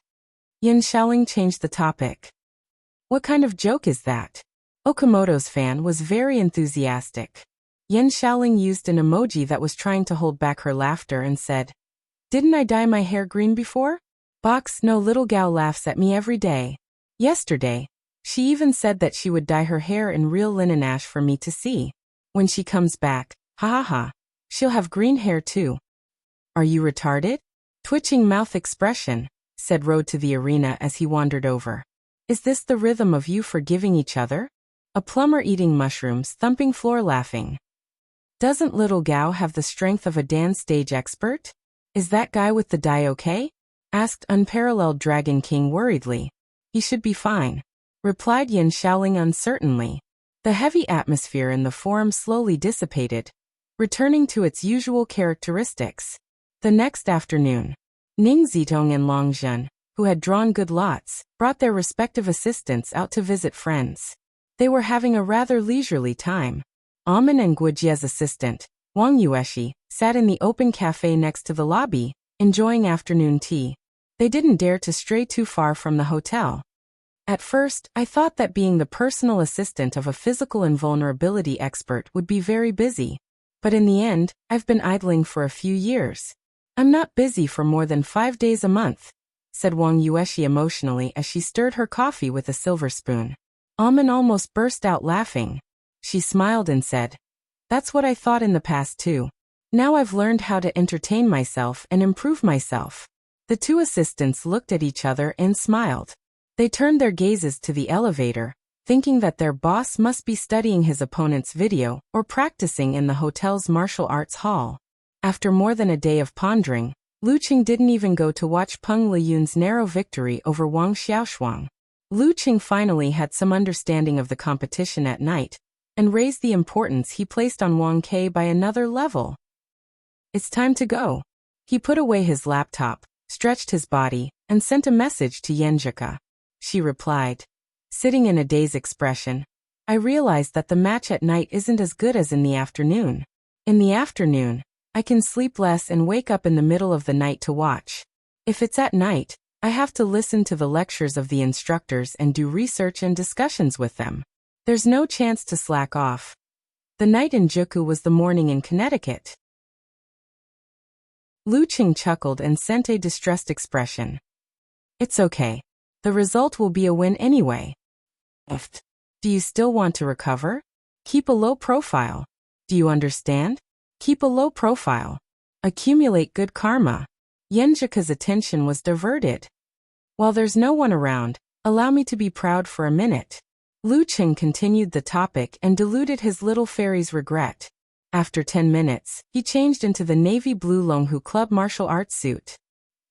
Yan Xiaoling changed the topic. What kind of joke is that? Okamoto's fan was very enthusiastic. Yan Xiaoling used an emoji that was trying to hold back her laughter and said, didn't I dye my hair green before? Box, no, little gal laughs at me every day. Yesterday, she even said that she would dye her hair in real linen ash for me to see. When she comes back, ha ha ha, she'll have green hair too. Are you retarded? Twitching mouth expression, said Road to the arena as he wandered over. Is this the rhythm of you forgiving each other? A plumber eating mushrooms, thumping floor laughing. Doesn't little Gao have the strength of a dance stage expert? Is that guy with the dye okay? Asked Unparalleled Dragon King worriedly. He should be fine, replied Yan Xiaoling uncertainly. The heavy atmosphere in the forum slowly dissipated, returning to its usual characteristics. The next afternoon, Ning Zitong and Long Zhen, who had drawn good lots, brought their respective assistants out to visit friends. They were having a rather leisurely time. Amin and Guojie's assistant, Wang Yueshi, sat in the open cafe next to the lobby, enjoying afternoon tea. They didn't dare to stray too far from the hotel. At first, I thought that being the personal assistant of a physical invulnerability expert would be very busy. But in the end, I've been idling for a few years. I'm not busy for more than 5 days a month, said Wang Yueshi emotionally as she stirred her coffee with a silver spoon. Alman almost burst out laughing. She smiled and said, "That's what I thought in the past too. Now I've learned how to entertain myself and improve myself." The two assistants looked at each other and smiled. They turned their gazes to the elevator, thinking that their boss must be studying his opponent's video or practicing in the hotel's martial arts hall. After more than a day of pondering, Lu Qing didn't even go to watch Peng Liyun's narrow victory over Wang Xiaoshuang. Lu Qing finally had some understanding of the competition at night, and raised the importance he placed on Wang Ke by another level. "It's time to go." He put away his laptop, stretched his body, and sent a message to Yenjika. She replied, sitting in a dazed expression, "I realized that the match at night isn't as good as in the afternoon. In the afternoon, I can sleep less and wake up in the middle of the night to watch. If it's at night, I have to listen to the lectures of the instructors and do research and discussions with them. There's no chance to slack off." The night in Juku was the morning in Connecticut. Lu Qing chuckled and sent a distressed expression. "It's okay. The result will be a win anyway. Do you still want to recover? Keep a low profile. Do you understand? Keep a low profile. Accumulate good karma." Yenjika's attention was diverted. "While there's no one around, allow me to be proud for a minute." Lu Qing continued the topic and diluted his little fairy's regret. After 10 minutes, he changed into the navy blue Longhu Club martial arts suit.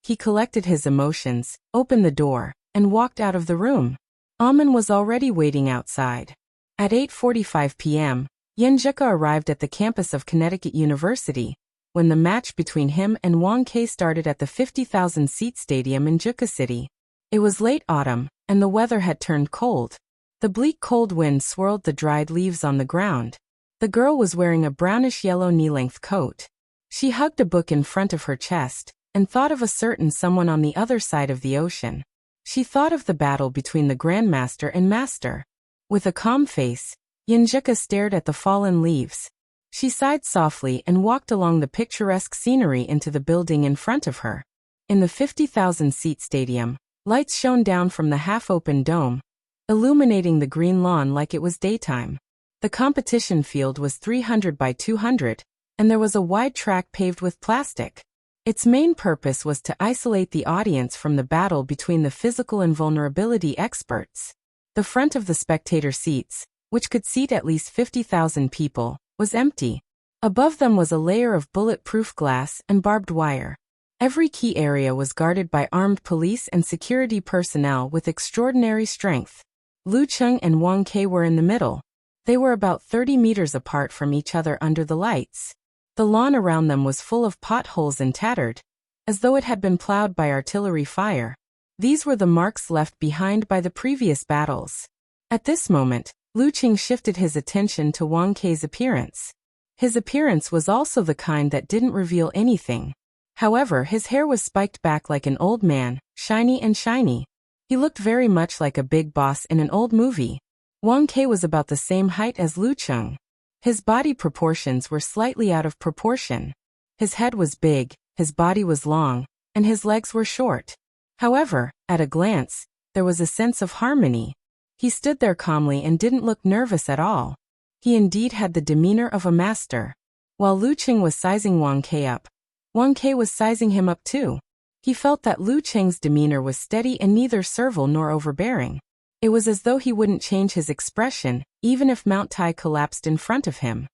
He collected his emotions, opened the door, and walked out of the room. Alman was already waiting outside. At 8:45 p.m., Yenjika arrived at the campus of Connecticut University, when the match between him and Wang Ke started at the 50,000-seat stadium in Juku City. It was late autumn, and the weather had turned cold. The bleak cold wind swirled the dried leaves on the ground. The girl was wearing a brownish-yellow knee-length coat. She hugged a book in front of her chest, and thought of a certain someone on the other side of the ocean. She thought of the battle between the Grandmaster and Master. With a calm face, Yenjika stared at the fallen leaves. She sighed softly and walked along the picturesque scenery into the building in front of her. In the 50,000-seat stadium, lights shone down from the half-open dome, illuminating the green lawn like it was daytime. The competition field was 300 by 200, and there was a wide track paved with plastic. Its main purpose was to isolate the audience from the battle between the physical invulnerability experts. The front of the spectator seats, which could seat at least 50,000 people, was empty. Above them was a layer of bulletproof glass and barbed wire. Every key area was guarded by armed police and security personnel with extraordinary strength. Lu Qing and Wang Ke were in the middle. They were about 30 meters apart from each other under the lights. The lawn around them was full of potholes and tattered, as though it had been plowed by artillery fire. These were the marks left behind by the previous battles. At this moment, Lu Qing shifted his attention to Wang Ke's appearance. His appearance was also the kind that didn't reveal anything. However, his hair was spiked back like an old man, shiny and shiny. He looked very much like a big boss in an old movie. Wang Ke was about the same height as Lu Qing. His body proportions were slightly out of proportion. His head was big, his body was long, and his legs were short. However, at a glance, there was a sense of harmony. He stood there calmly and didn't look nervous at all. He indeed had the demeanor of a master. While Lu Qing was sizing Wang Ke up, Wang Ke was sizing him up too. He felt that Lu Qing's demeanor was steady and neither servile nor overbearing. It was as though he wouldn't change his expression, even if Mount Tai collapsed in front of him.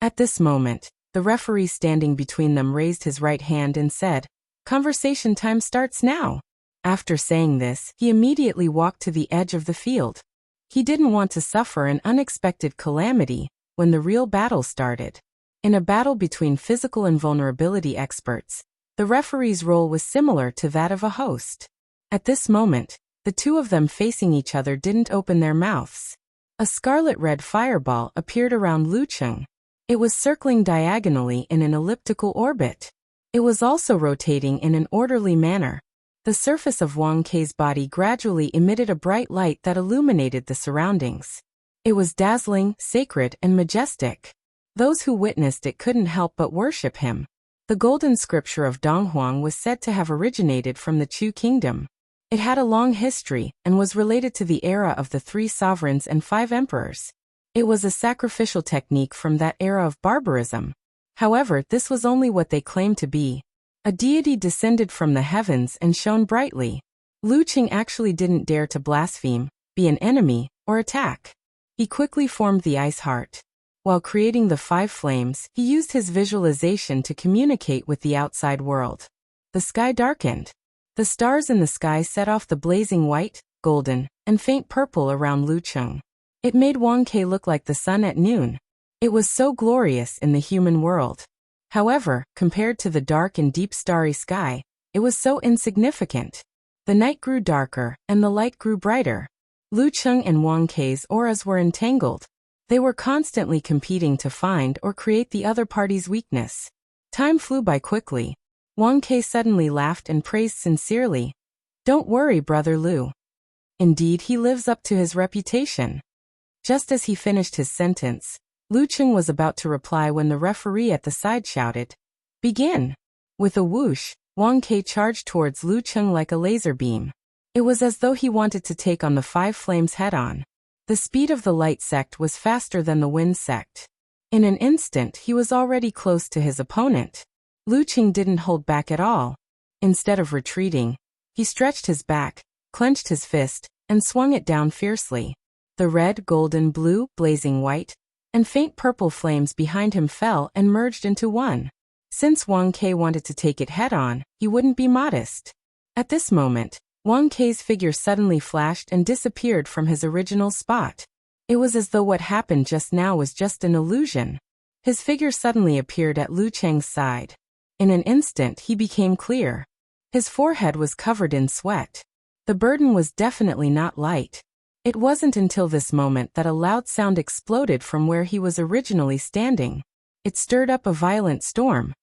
At this moment, the referee standing between them raised his right hand and said, "Conversation time starts now." After saying this, he immediately walked to the edge of the field. He didn't want to suffer an unexpected calamity when the real battle started. In a battle between physical invulnerability experts, the referee's role was similar to that of a host. At this moment, the two of them facing each other didn't open their mouths. A scarlet-red fireball appeared around Lu Cheng. It was circling diagonally in an elliptical orbit. It was also rotating in an orderly manner. The surface of Wang Kei's body gradually emitted a bright light that illuminated the surroundings. It was dazzling, sacred, and majestic. Those who witnessed it couldn't help but worship him. The golden scripture of Donghuang was said to have originated from the Chu kingdom. It had a long history and was related to the era of the 3 sovereigns and 5 emperors. It was a sacrificial technique from that era of barbarism. However, this was only what they claimed to be. A deity descended from the heavens and shone brightly. Lu Cheng actually didn't dare to blaspheme, be an enemy, or attack. He quickly formed the ice heart. While creating the 5 flames, he used his visualization to communicate with the outside world. The sky darkened. The stars in the sky set off the blazing white, golden, and faint purple around Lu Cheng. It made Wang Kei look like the sun at noon. It was so glorious in the human world. However, compared to the dark and deep starry sky, it was so insignificant. The night grew darker, and the light grew brighter. Lu Cheng and Wang Kei's auras were entangled. They were constantly competing to find or create the other party's weakness. Time flew by quickly. Wang Kei suddenly laughed and praised sincerely. "Don't worry, Brother Lu. Indeed, he lives up to his reputation." Just as he finished his sentence, Lu Cheng was about to reply when the referee at the side shouted, "Begin!" With a whoosh, Wang Kei charged towards Lu Cheng like a laser beam. It was as though he wanted to take on the 5 flames head-on. The speed of the light sect was faster than the wind sect. In an instant, he was already close to his opponent. Lu Cheng didn't hold back at all. Instead of retreating, he stretched his back, clenched his fist, and swung it down fiercely. The red, golden, blue, blazing white, and faint purple flames behind him fell and merged into one. Since Wang Kei wanted to take it head-on, he wouldn't be modest. At this moment, Wang Kei's figure suddenly flashed and disappeared from his original spot. It was as though what happened just now was just an illusion. His figure suddenly appeared at Lu Cheng's side. In an instant, he became clear. His forehead was covered in sweat. The burden was definitely not light. It wasn't until this moment that a loud sound exploded from where he was originally standing. It stirred up a violent storm.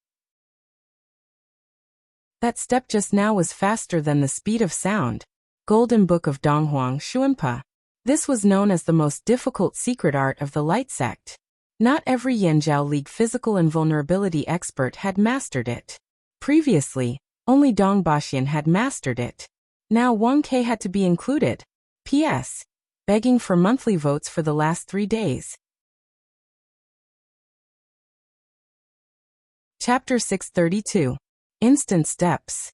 That step just now was faster than the speed of sound. Golden Book of Donghuang Xuanpa. This was known as the most difficult secret art of the Light Sect. Not every Yanjiao League physical invulnerability expert had mastered it. Previously, only Dong Baxian had mastered it. Now Wang Kei had to be included. P.S. Begging for monthly votes for the last 3 days. Chapter 632. Instant Steps.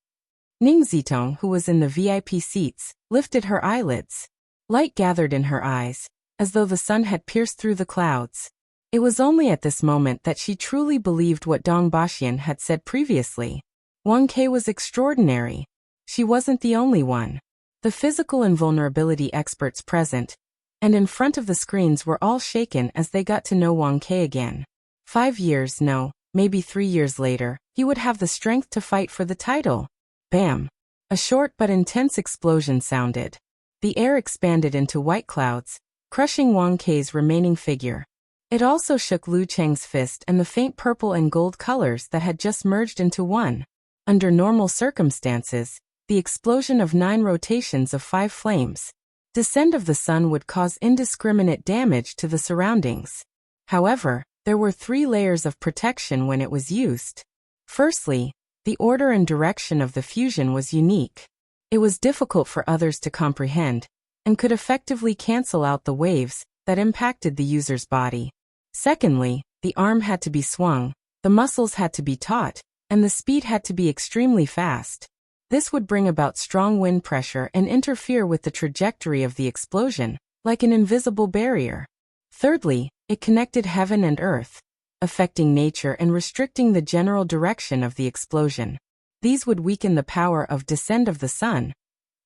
Ning Zitong, who was in the VIP seats, lifted her eyelids. Light gathered in her eyes, as though the sun had pierced through the clouds. It was only at this moment that she truly believed what Dong Baxian had said previously. Wang Kei was extraordinary. She wasn't the only one. The physical invulnerability experts present, and in front of the screens were all shaken as they got to know Wang Kei again. 5 years, no, maybe 3 years later, he would have the strength to fight for the title. Bam! A short but intense explosion sounded. The air expanded into white clouds, crushing Wang Kei's remaining figure. It also shook Lu Cheng's fist and the faint purple and gold colors that had just merged into one. Under normal circumstances, the explosion of 9 rotations of 5 flames. Descent of the sun would cause indiscriminate damage to the surroundings. However, there were 3 layers of protection when it was used. Firstly, the order and direction of the fusion was unique. It was difficult for others to comprehend, and could effectively cancel out the waves that impacted the user's body. Secondly, the arm had to be swung, the muscles had to be taut, and the speed had to be extremely fast. This would bring about strong wind pressure and interfere with the trajectory of the explosion, like an invisible barrier. Thirdly, it connected heaven and earth, affecting nature and restricting the general direction of the explosion. These would weaken the power of descent of the sun,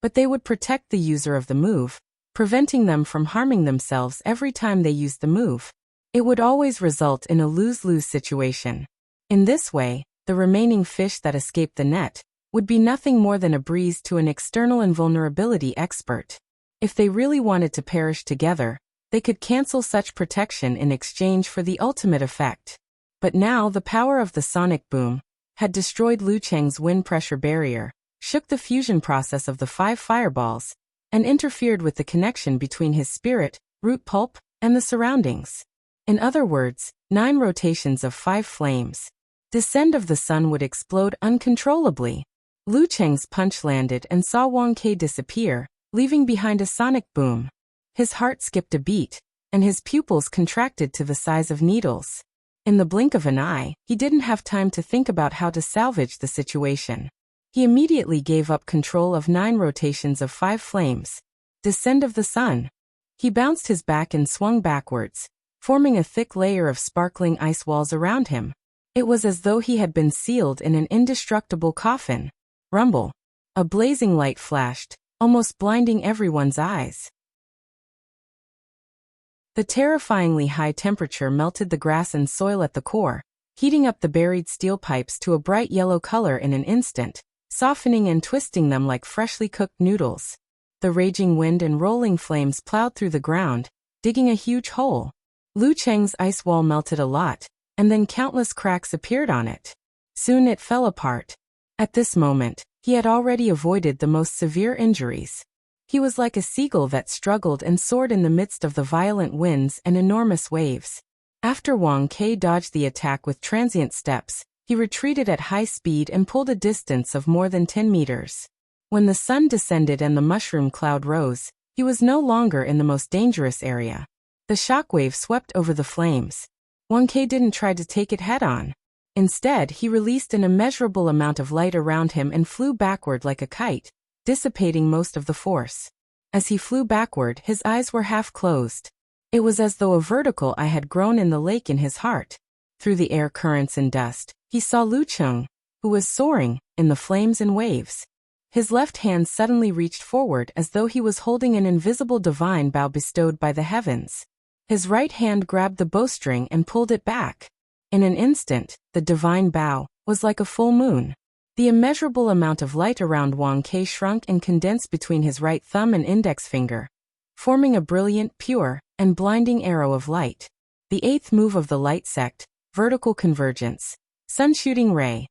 but they would protect the user of the move, preventing them from harming themselves every time they used the move. It would always result in a lose-lose situation. In this way, the remaining fish that escaped the net would be nothing more than a breeze to an external invulnerability expert. If they really wanted to perish together, They could cancel such protection in exchange for the ultimate effect. But now the power of the sonic boom had destroyed Lu Cheng's wind pressure barrier, shook the fusion process of the 5 fireballs, and interfered with the connection between his spirit, root pulp, and the surroundings. In other words, 9 rotations of 5 flames. Descent of the sun would explode uncontrollably. Lu Cheng's punch landed and saw Wang Ke disappear, leaving behind a sonic boom. His heart skipped a beat, and his pupils contracted to the size of needles. In the blink of an eye, he didn't have time to think about how to salvage the situation. He immediately gave up control of 9 rotations of 5 flames. Descent of the sun. He bounced his back and swung backwards, forming a thick layer of sparkling ice walls around him. It was as though he had been sealed in an indestructible coffin. Rumble. A blazing light flashed, almost blinding everyone's eyes. The terrifyingly high temperature melted the grass and soil at the core, heating up the buried steel pipes to a bright yellow color in an instant, softening and twisting them like freshly cooked noodles. The raging wind and rolling flames plowed through the ground, digging a huge hole. Lu Cheng's ice wall melted a lot, and then countless cracks appeared on it. Soon it fell apart. At this moment, he had already avoided the most severe injuries. He was like a seagull that struggled and soared in the midst of the violent winds and enormous waves. After Wang Ke dodged the attack with transient steps, he retreated at high speed and pulled a distance of more than 10 meters. When the sun descended and the mushroom cloud rose, he was no longer in the most dangerous area. The shockwave swept over the flames. Wang Ke didn't try to take it head-on. Instead, he released an immeasurable amount of light around him and flew backward like a kite, dissipating most of the force. As he flew backward, his eyes were half closed. It was as though a vertical eye had grown in the lake in his heart. Through the air currents and dust, he saw Lu Cheng, who was soaring in the flames and waves. His left hand suddenly reached forward as though he was holding an invisible divine bow bestowed by the heavens. His right hand grabbed the bowstring and pulled it back. In an instant, the divine bow was like a full moon. The immeasurable amount of light around Wang Ke shrunk and condensed between his right thumb and index finger, forming a brilliant, pure, and blinding arrow of light. The 8th move of the light sect, vertical convergence, sun-shooting ray.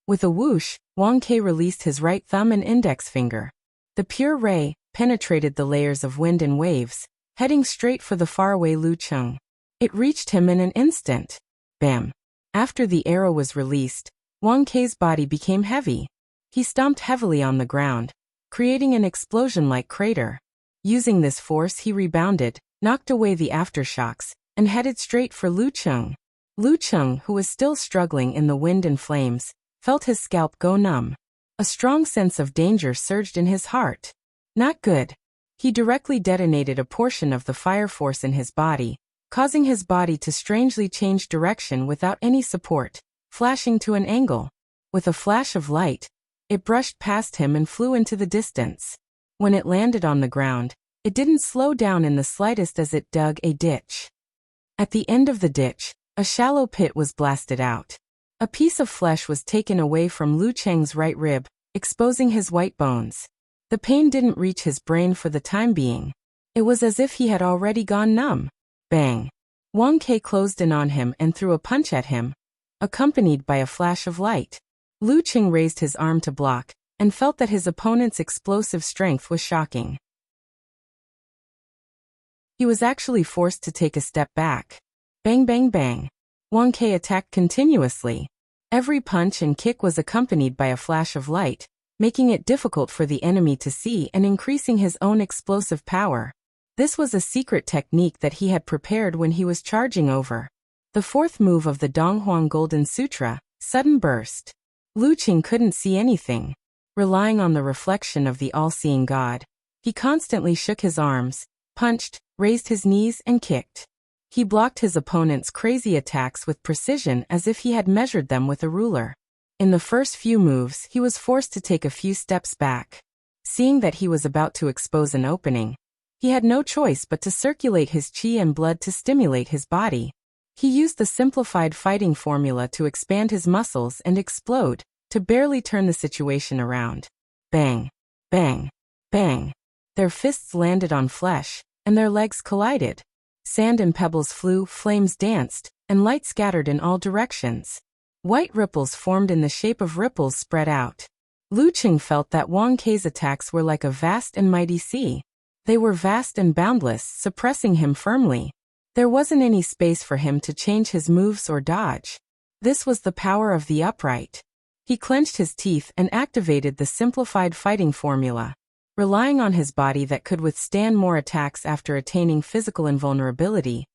With a whoosh, Wang Ke released his right thumb and index finger. The pure ray penetrated the layers of wind and waves, heading straight for the faraway Lu Cheng. It reached him in an instant. Bam! After the arrow was released, Wang Ke's body became heavy. He stomped heavily on the ground, creating an explosion-like crater. Using this force, he rebounded, knocked away the aftershocks, and headed straight for Lu Cheng. Lu Cheng, who was still struggling in the wind and flames, felt his scalp go numb. A strong sense of danger surged in his heart. Not good. He directly detonated a portion of the fire force in his body, causing his body to strangely change direction without any support, flashing to an angle. With a flash of light, it brushed past him and flew into the distance. When it landed on the ground, it didn't slow down in the slightest as it dug a ditch. At the end of the ditch, a shallow pit was blasted out. A piece of flesh was taken away from Lu Cheng's right rib, exposing his white bones. The pain didn't reach his brain for the time being. It was as if he had already gone numb. Bang! Wang Ke closed in on him and threw a punch at him, accompanied by a flash of light. Lu Cheng raised his arm to block, and felt that his opponent's explosive strength was shocking. He was actually forced to take a step back. Bang bang bang. Wang Ke attacked continuously. Every punch and kick was accompanied by a flash of light, making it difficult for the enemy to see and increasing his own explosive power. This was a secret technique that he had prepared when he was charging over. The 4th move of the Donghuang Golden Sutra, sudden burst. Lu Cheng couldn't see anything. Relying on the reflection of the all-seeing God, he constantly shook his arms, punched, raised his knees, and kicked. He blocked his opponent's crazy attacks with precision as if he had measured them with a ruler. In the first few moves, he was forced to take a few steps back. Seeing that he was about to expose an opening, he had no choice but to circulate his qi and blood to stimulate his body. He used the simplified fighting formula to expand his muscles and explode, to barely turn the situation around. Bang! Bang! Bang! Their fists landed on flesh, and their legs collided. Sand and pebbles flew, flames danced, and light scattered in all directions. White ripples formed in the shape of ripples spread out. Lu Qing felt that Wang Kei's attacks were like a vast and mighty sea. They were vast and boundless, suppressing him firmly. There wasn't any space for him to change his moves or dodge. This was the power of the upright. He clenched his teeth and activated the simplified fighting formula. Relying on his body that could withstand more attacks after attaining physical invulnerability,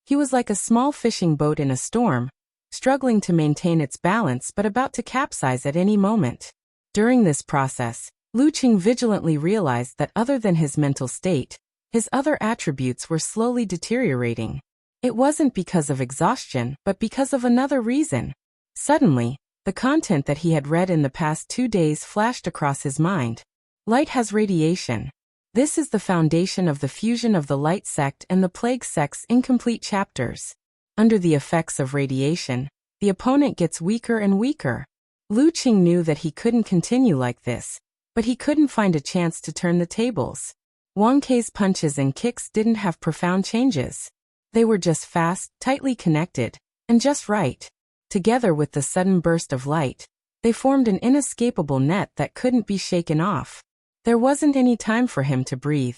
he was like a small fishing boat in a storm, struggling to maintain its balance but about to capsize at any moment. During this process, Lu Qing vigilantly realized that other than his mental state, his other attributes were slowly deteriorating. It wasn't because of exhaustion, but because of another reason. Suddenly, the content that he had read in the past 2 days flashed across his mind. Light has radiation. This is the foundation of the fusion of the Light Sect and the Plague Sect's incomplete chapters. Under the effects of radiation, the opponent gets weaker and weaker. Lu Qing knew that he couldn't continue like this, but he couldn't find a chance to turn the tables. Wang Kei's punches and kicks didn't have profound changes. They were just fast, tightly connected, and just right. Together with the sudden burst of light, they formed an inescapable net that couldn't be shaken off. There wasn't any time for him to breathe.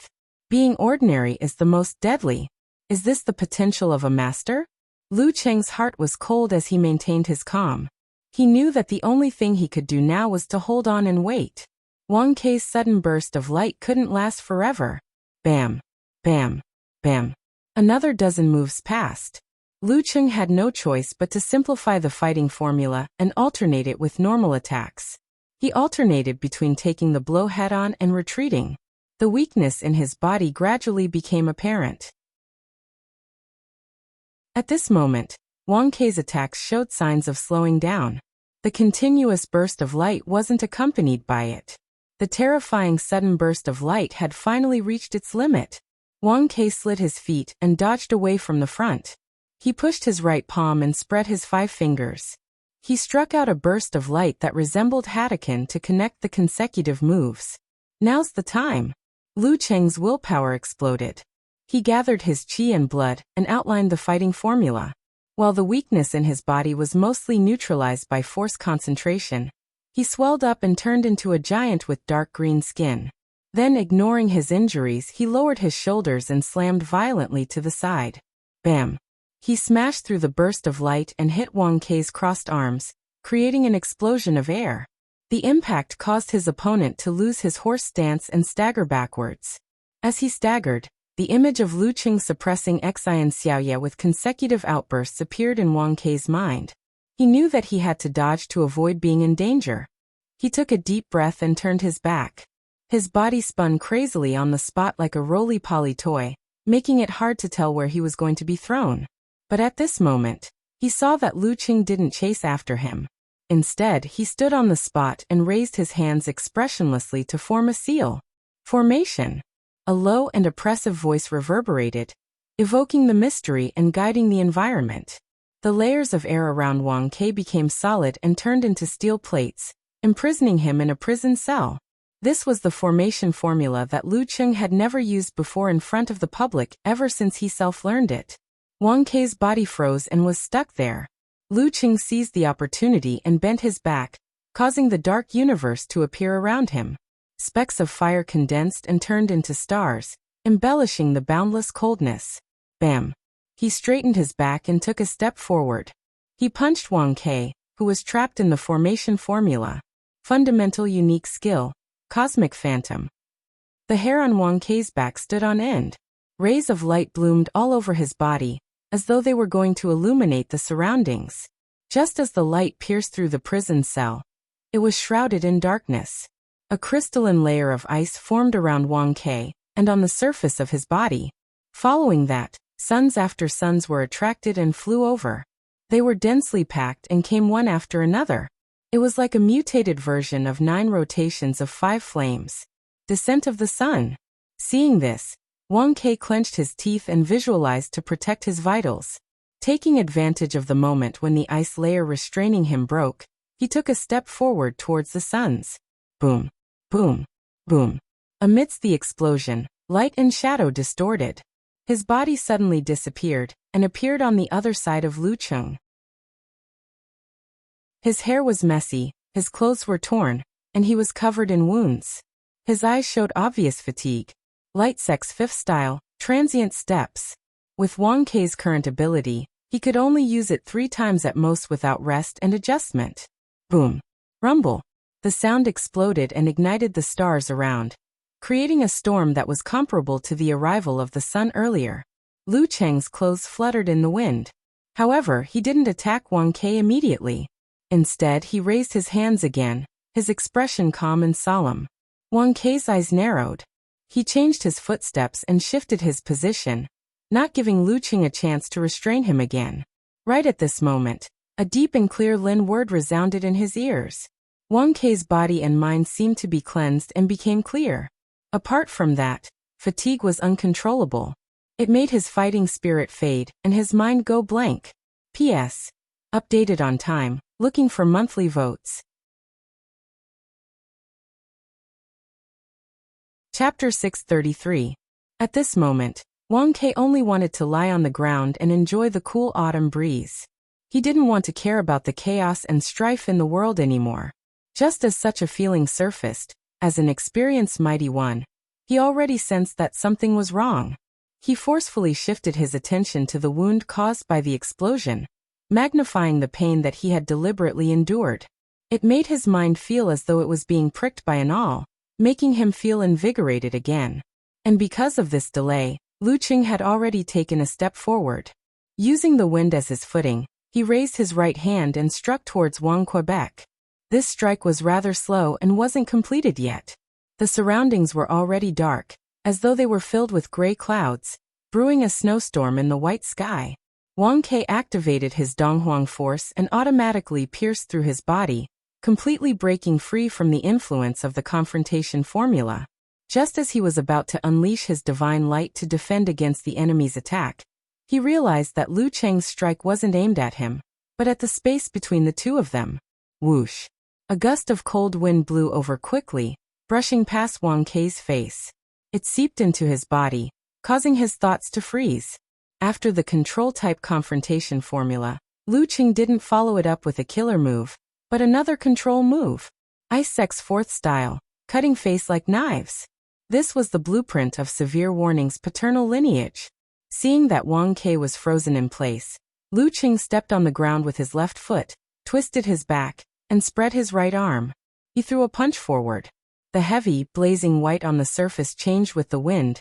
Being ordinary is the most deadly. Is this the potential of a master? Lu Qing's heart was cold as he maintained his calm. He knew that the only thing he could do now was to hold on and wait. Wang Kei's sudden burst of light couldn't last forever. Bam, bam, bam. Another dozen moves passed. Lu Qing had no choice but to simplify the fighting formula and alternate it with normal attacks. He alternated between taking the blow head-on and retreating. The weakness in his body gradually became apparent. At this moment, Wang Kei's attacks showed signs of slowing down. The continuous burst of light wasn't accompanied by it. The terrifying sudden burst of light had finally reached its limit. Wang Kei slid his feet and dodged away from the front. He pushed his right palm and spread his 5 fingers. He struck out a burst of light that resembled Hadouken to connect the consecutive moves. Now's the time. Lu Qing's willpower exploded. He gathered his qi and blood and outlined the fighting formula. While the weakness in his body was mostly neutralized by force concentration, he swelled up and turned into a giant with dark green skin. Then, ignoring his injuries, he lowered his shoulders and slammed violently to the side. Bam! He smashed through the burst of light and hit Wang Kei's crossed arms, creating an explosion of air. The impact caused his opponent to lose his horse stance and stagger backwards. As he staggered, the image of Lu Qing suppressing Xian Xiaoye with consecutive outbursts appeared in Wang Kei's mind. He knew that he had to dodge to avoid being in danger. He took a deep breath and turned his back. His body spun crazily on the spot like a roly-poly toy, making it hard to tell where he was going to be thrown. But at this moment, he saw that Lu Qing didn't chase after him. Instead, he stood on the spot and raised his hands expressionlessly to form a seal. Formation. A low and oppressive voice reverberated, evoking the mystery and guiding the environment. The layers of air around Wang Kei became solid and turned into steel plates, imprisoning him in a prison cell. This was the formation formula that Lu Qing had never used before in front of the public ever since he self-learned it. Wang Kei's body froze and was stuck there. Lu Qing seized the opportunity and bent his back, causing the dark universe to appear around him. Specks of fire condensed and turned into stars, embellishing the boundless coldness. Bam! He straightened his back and took a step forward. He punched Wang Kei, who was trapped in the formation formula. Fundamental unique skill, Cosmic Phantom. The hair on Wang Kei's back stood on end. Rays of light bloomed all over his body, as though they were going to illuminate the surroundings. Just as the light pierced through the prison cell, it was shrouded in darkness. A crystalline layer of ice formed around Wang Kei and on the surface of his body. Following that, suns after suns were attracted and flew over. They were densely packed and came one after another. It was like a mutated version of 9 rotations of 5 flames. Descent of the sun. Seeing this, Wang Kei clenched his teeth and visualized to protect his vitals. Taking advantage of the moment when the ice layer restraining him broke, he took a step forward towards the suns. Boom, boom, boom. Amidst the explosion, light and shadow distorted. His body suddenly disappeared and appeared on the other side of Lu Cheng. His hair was messy, his clothes were torn, and he was covered in wounds. His eyes showed obvious fatigue. Light sex 5th style, transient steps. With Wang Kei's current ability, he could only use it 3 times at most without rest and adjustment. Boom. Rumble. The sound exploded and ignited the stars around, creating a storm that was comparable to the arrival of the sun earlier. Lu Cheng's clothes fluttered in the wind. However, he didn't attack Wang Kei immediately. Instead, he raised his hands again, his expression calm and solemn. Wang Kei's eyes narrowed. He changed his footsteps and shifted his position, not giving Lu Cheng a chance to restrain him again. Right at this moment, a deep and clear Lin word resounded in his ears. Wang Kei's body and mind seemed to be cleansed and became clear. Apart from that, fatigue was uncontrollable. It made his fighting spirit fade and his mind go blank. P.S. Updated on time, looking for monthly votes. Chapter 633. At this moment, Wang Kei only wanted to lie on the ground and enjoy the cool autumn breeze. He didn't want to care about the chaos and strife in the world anymore. Just as such a feeling surfaced, as an experienced mighty one, he already sensed that something was wrong. He forcefully shifted his attention to the wound caused by the explosion, magnifying the pain that he had deliberately endured. It made his mind feel as though it was being pricked by an awl, making him feel invigorated again. And because of this delay, Lu Cheng had already taken a step forward. Using the wind as his footing, he raised his right hand and struck towards Wang Quebec. This strike was rather slow and wasn't completed yet. The surroundings were already dark, as though they were filled with gray clouds, brewing a snowstorm in the white sky. Wang Kei activated his Donghuang force and automatically pierced through his body, completely breaking free from the influence of the confrontation formula. Just as he was about to unleash his divine light to defend against the enemy's attack, he realized that Lu Cheng's strike wasn't aimed at him, but at the space between the two of them. Whoosh! A gust of cold wind blew over quickly, brushing past Wang Kei's face. It seeped into his body, causing his thoughts to freeze. After the control-type confrontation formula, Lu Cheng didn't follow it up with a killer move, but another control move. Ice Sex 4th style, cutting face like knives. This was the blueprint of Severe Warning's paternal lineage. Seeing that Wang Kei was frozen in place, Lu Cheng stepped on the ground with his left foot, twisted his back, and spread his right arm. He threw a punch forward. The heavy, blazing white on the surface changed with the wind,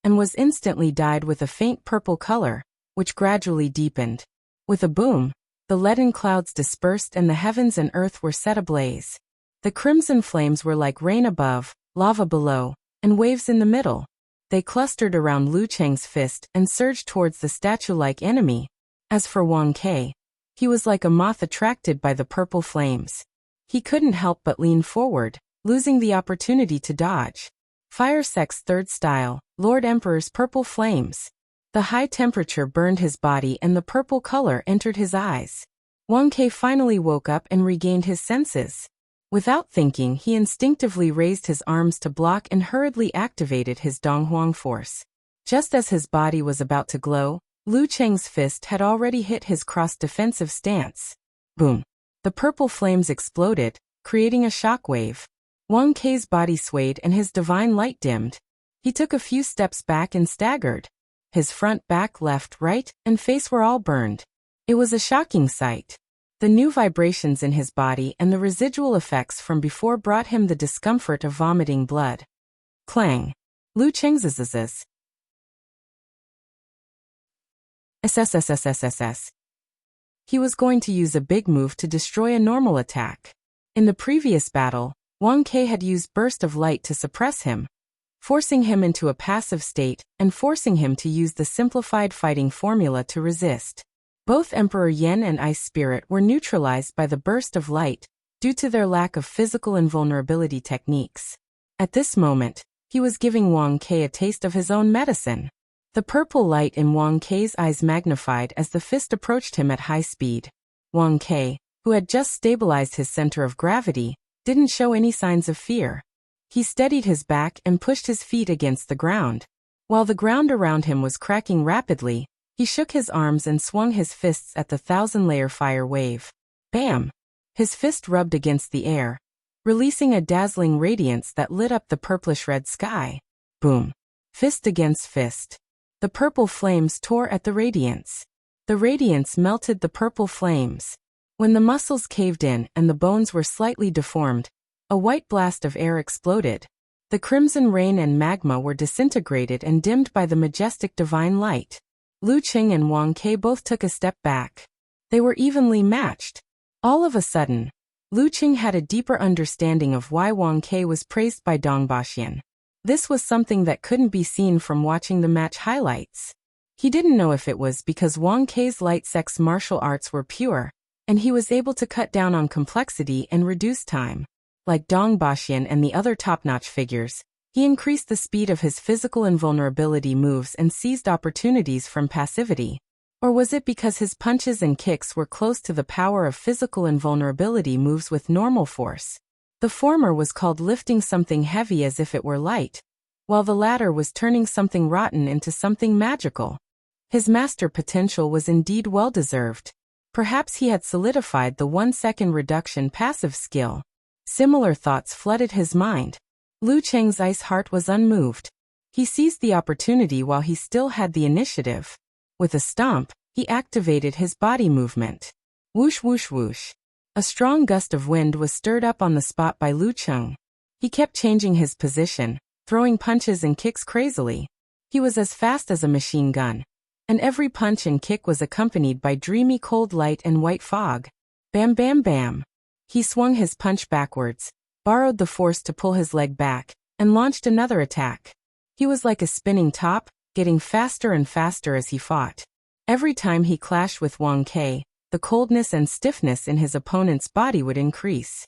and was instantly dyed with a faint purple color, which gradually deepened. With a boom, the leaden clouds dispersed and the heavens and earth were set ablaze. The crimson flames were like rain above, lava below, and waves in the middle. They clustered around Lu Cheng's fist and surged towards the statue-like enemy. As for Wang Kei, he was like a moth attracted by the purple flames. He couldn't help but lean forward, losing the opportunity to dodge. Fire Sex 3rd style, Lord Emperor's purple flames. The high temperature burned his body and the purple color entered his eyes. Wang Kei finally woke up and regained his senses. Without thinking, he instinctively raised his arms to block and hurriedly activated his Donghuang force. Just as his body was about to glow, Lu Cheng's fist had already hit his cross-defensive stance. Boom! The purple flames exploded, creating a shockwave. Wang Kei's body swayed and his divine light dimmed. He took a few steps back and staggered. His front, back, left, right, and face were all burned. It was a shocking sight. The new vibrations in his body and the residual effects from before brought him the discomfort of vomiting blood. Clang! Lu Cheng's SSSSSSS. He was going to use a big move to destroy a normal attack. In the previous battle, Wang Kei had used Burst of Light to suppress him, forcing him into a passive state and forcing him to use the simplified fighting formula to resist. Both Emperor Yen and Ice Spirit were neutralized by the Burst of Light due to their lack of physical invulnerability techniques. At this moment, he was giving Wang Kei a taste of his own medicine. The purple light in Wang Kei's eyes magnified as the fist approached him at high speed. Wang Kei, who had just stabilized his center of gravity, didn't show any signs of fear. He steadied his back and pushed his feet against the ground. While the ground around him was cracking rapidly, he shook his arms and swung his fists at the thousand-layer fire wave. Bam! His fist rubbed against the air, releasing a dazzling radiance that lit up the purplish-red sky. Boom! Fist against fist. The purple flames tore at the radiance. The radiance melted the purple flames. When the muscles caved in and the bones were slightly deformed, a white blast of air exploded. The crimson rain and magma were disintegrated and dimmed by the majestic divine light. Lu Qing and Wang Ke both took a step back. They were evenly matched. All of a sudden, Lu Qing had a deeper understanding of why Wang Ke was praised by Dongbaxian. This was something that couldn't be seen from watching the match highlights. He didn't know if it was because Wang Ke's light sex martial arts were pure, and he was able to cut down on complexity and reduce time. Like Dongbaxian and the other top-notch figures, he increased the speed of his physical invulnerability moves and seized opportunities from passivity. Or was it because his punches and kicks were close to the power of physical invulnerability moves with normal force? The former was called lifting something heavy as if it were light, while the latter was turning something rotten into something magical. His master potential was indeed well-deserved. Perhaps he had solidified the 1-second reduction passive skill. Similar thoughts flooded his mind. Lu Cheng's ice heart was unmoved. He seized the opportunity while he still had the initiative. With a stomp, he activated his body movement. Whoosh whoosh whoosh. A strong gust of wind was stirred up on the spot by Lu Cheng. He kept changing his position, throwing punches and kicks crazily. He was as fast as a machine gun, and every punch and kick was accompanied by dreamy cold light and white fog. Bam bam bam. He swung his punch backwards, borrowed the force to pull his leg back, and launched another attack. He was like a spinning top, getting faster and faster as he fought. Every time he clashed with Wang Ke, the coldness and stiffness in his opponent's body would increase.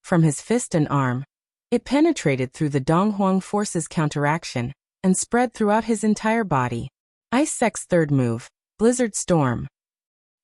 From his fist and arm, it penetrated through the Donghuang force's counteraction and spread throughout his entire body. Ice Sec's third move, Blizzard Storm.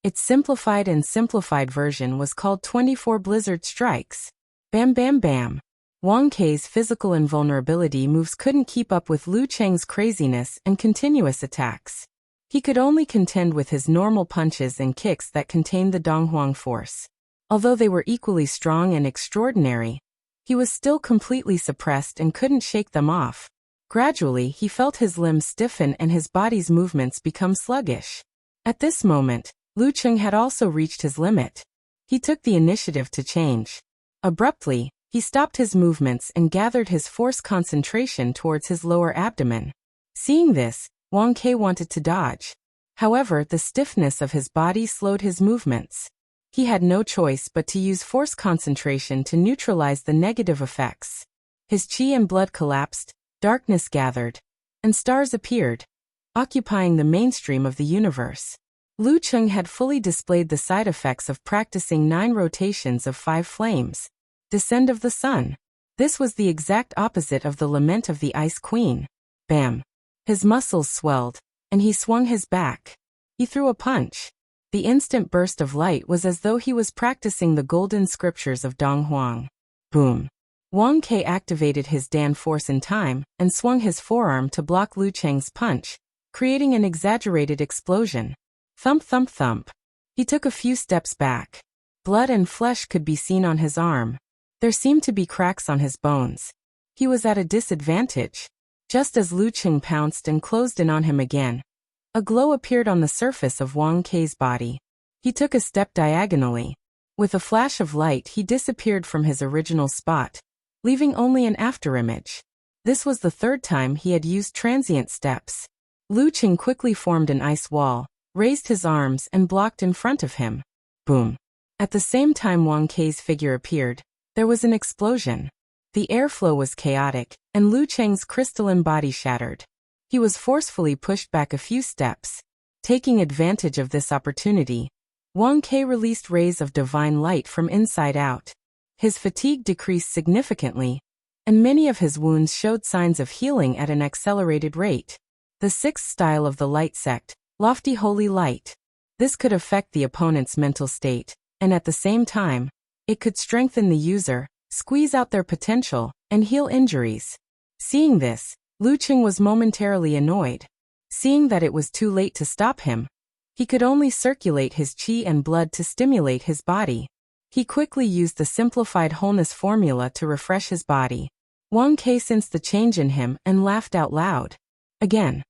Its simplified and simplified version was called 24 Blizzard Strikes. Bam bam bam. Wang Ke's physical invulnerability moves couldn't keep up with Lu Cheng's craziness and continuous attacks. He could only contend with his normal punches and kicks that contained the Donghuang force. Although they were equally strong and extraordinary, he was still completely suppressed and couldn't shake them off. Gradually, he felt his limbs stiffen and his body's movements become sluggish. At this moment, Lu Cheng had also reached his limit. He took the initiative to change. Abruptly, he stopped his movements and gathered his force concentration towards his lower abdomen. Seeing this, Wang Ke wanted to dodge. However, the stiffness of his body slowed his movements. He had no choice but to use force concentration to neutralize the negative effects. His qi and blood collapsed, darkness gathered, and stars appeared, occupying the mainstream of the universe. Lu Cheng had fully displayed the side effects of practicing 9 rotations of 5 flames. Descent of the Sun. This was the exact opposite of the lament of the Ice Queen. Bam. His muscles swelled, and he swung his back. He threw a punch. The instant burst of light was as though he was practicing the golden scriptures of Donghuang. Boom. Wang Ke activated his Dan force in time and swung his forearm to block Lu Cheng's punch, creating an exaggerated explosion. Thump thump thump. He took a few steps back. Blood and flesh could be seen on his arm. There seemed to be cracks on his bones. He was at a disadvantage. Just as Lu Cheng pounced and closed in on him again, a glow appeared on the surface of Wang Ke's body. He took a step diagonally. With a flash of light, he disappeared from his original spot, leaving only an afterimage. This was the third time he had used transient steps. Lu Cheng quickly formed an ice wall, raised his arms and blocked in front of him. Boom. At the same time Wang Ke's figure appeared, there was an explosion. The airflow was chaotic, and Lu Cheng's crystalline body shattered. He was forcefully pushed back a few steps. Taking advantage of this opportunity, Wang Ke released rays of divine light from inside out. His fatigue decreased significantly, and many of his wounds showed signs of healing at an accelerated rate. The 6th style of the light sect, Lofty Holy Light. This could affect the opponent's mental state, and at the same time, it could strengthen the user, squeeze out their potential, and heal injuries. Seeing this, Lu Qing was momentarily annoyed. Seeing that it was too late to stop him, he could only circulate his qi and blood to stimulate his body. He quickly used the simplified wholeness formula to refresh his body. Wang Ke sensed the change in him and laughed out loud. Again.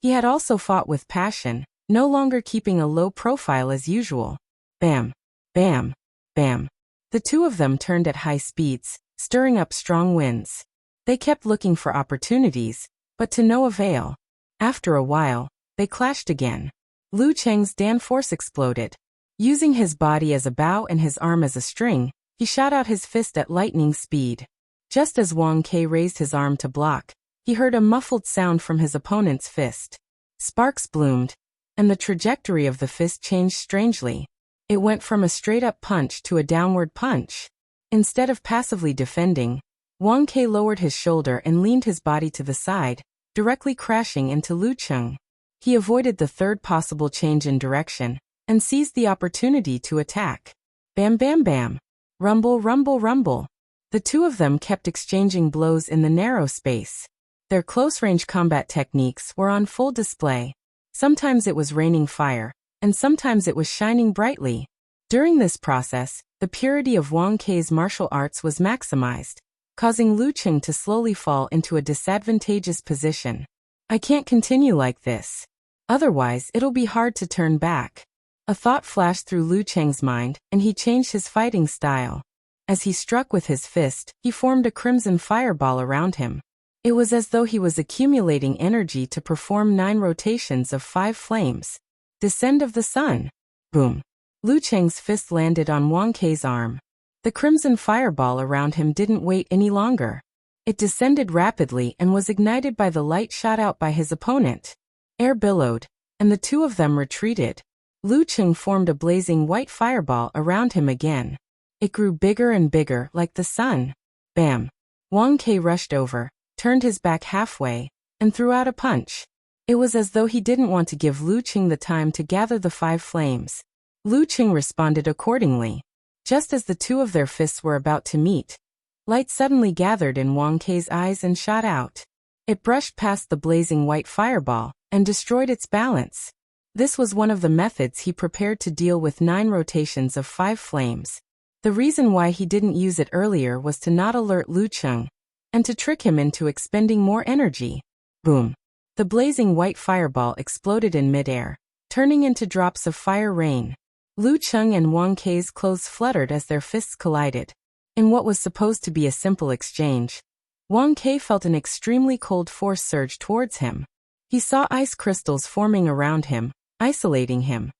He had also fought with passion, no longer keeping a low profile as usual. Bam, bam, bam. The two of them turned at high speeds, stirring up strong winds. They kept looking for opportunities, but to no avail. After a while, they clashed again. Lu Cheng's Dan force exploded. Using his body as a bow and his arm as a string, he shot out his fist at lightning speed. Just as Wang Ke raised his arm to block, he heard a muffled sound from his opponent's fist. Sparks bloomed, and the trajectory of the fist changed strangely. It went from a straight-up punch to a downward punch. Instead of passively defending, Wang Ke lowered his shoulder and leaned his body to the side, directly crashing into Lu Cheng. He avoided the third possible change in direction, and seized the opportunity to attack. Bam bam bam. Rumble rumble rumble. The two of them kept exchanging blows in the narrow space. Their close-range combat techniques were on full display. Sometimes it was raining fire, and sometimes it was shining brightly. During this process, the purity of Wang Ke's martial arts was maximized, causing Lu Cheng to slowly fall into a disadvantageous position. I can't continue like this. Otherwise, it'll be hard to turn back. A thought flashed through Lu Cheng's mind, and he changed his fighting style. As he struck with his fist, he formed a crimson fireball around him. It was as though he was accumulating energy to perform 9 rotations of 5 flames. Descend of the sun. Boom. Lu Cheng's fist landed on Wang Ke's arm. The crimson fireball around him didn't wait any longer. It descended rapidly and was ignited by the light shot out by his opponent. Air billowed, and the two of them retreated. Lu Cheng formed a blazing white fireball around him again. It grew bigger and bigger like the sun. Bam! Wang Ke rushed over, turned his back halfway, and threw out a punch. It was as though he didn't want to give Lu Cheng the time to gather the 5 flames. Lu Cheng responded accordingly. Just as the two of their fists were about to meet, light suddenly gathered in Wang Ke's eyes and shot out. It brushed past the blazing white fireball and destroyed its balance. This was one of the methods he prepared to deal with 9 rotations of 5 flames. The reason why he didn't use it earlier was to not alert Lu Cheng, and to trick him into expending more energy. Boom! The blazing white fireball exploded in midair, turning into drops of fire rain. Lu Cheng and Wang Ke's clothes fluttered as their fists collided. In what was supposed to be a simple exchange, Wang Ke felt an extremely cold force surge towards him. He saw ice crystals forming around him, isolating him.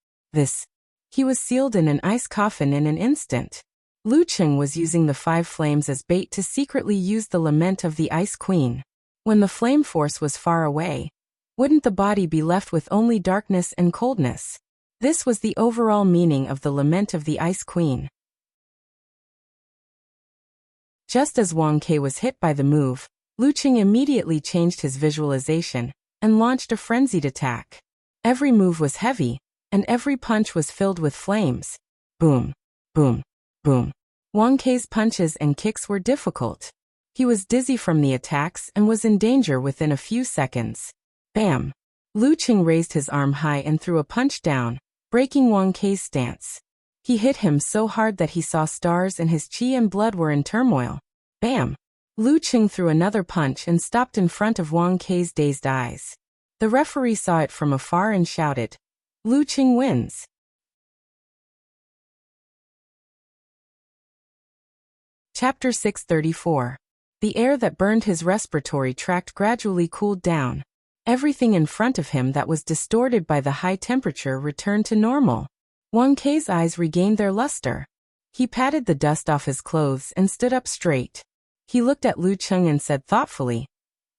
He was sealed in an ice coffin in an instant. Lu Cheng was using the 5 flames as bait to secretly use the lament of the Ice Queen. When the flame force was far away, wouldn't the body be left with only darkness and coldness? This was the overall meaning of the lament of the Ice Queen. Just as Wang Ke was hit by the move, Lu Cheng immediately changed his visualization and launched a frenzied attack. Every move was heavy, and every punch was filled with flames. Boom, boom, boom. Wang Ke's punches and kicks were difficult. He was dizzy from the attacks and was in danger within a few seconds. Bam! Lu Cheng raised his arm high and threw a punch down, breaking Wang Ke's stance. He hit him so hard that he saw stars and his qi and blood were in turmoil. Bam! Lu Cheng threw another punch and stopped in front of Wang Ke's dazed eyes. The referee saw it from afar and shouted, "Lu Cheng wins." Chapter 634. The air that burned his respiratory tract gradually cooled down. Everything in front of him that was distorted by the high temperature returned to normal. Wang Ke's eyes regained their luster. He patted the dust off his clothes and stood up straight. He looked at Lu Cheng and said thoughtfully,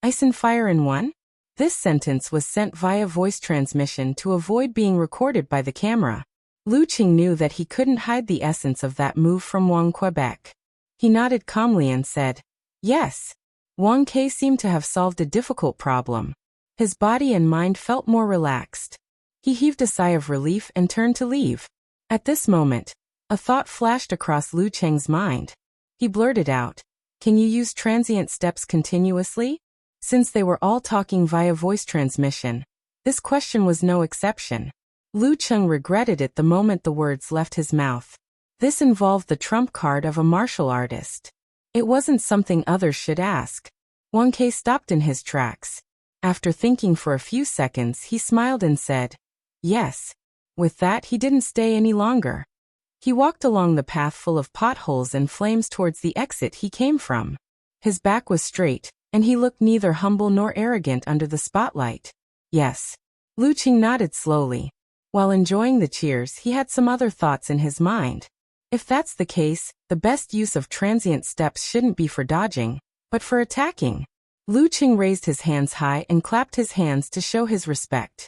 "Ice and fire in one?" This sentence was sent via voice transmission to avoid being recorded by the camera. Lu Cheng knew that he couldn't hide the essence of that move from Wang Quebec. He nodded calmly and said, "Yes." Wang Ke seemed to have solved a difficult problem. His body and mind felt more relaxed. He heaved a sigh of relief and turned to leave. At this moment, a thought flashed across Lu Cheng's mind. He blurted out, Can you use transient steps continuously? Since they were all talking via voice transmission, this question was no exception. Lu Cheng regretted it the moment the words left his mouth. This involved the trump card of a martial artist. It wasn't something others should ask. Wang Ke stopped in his tracks. After thinking for a few seconds, he smiled and said, "Yes." With that, he didn't stay any longer. He walked along the path full of potholes and flames towards the exit he came from. His back was straight, and he looked neither humble nor arrogant under the spotlight. Yes. Lu Cheng nodded slowly. While enjoying the cheers, he had some other thoughts in his mind. If that's the case, the best use of transient steps shouldn't be for dodging, but for attacking. Lu Cheng raised his hands high and clapped his hands to show his respect.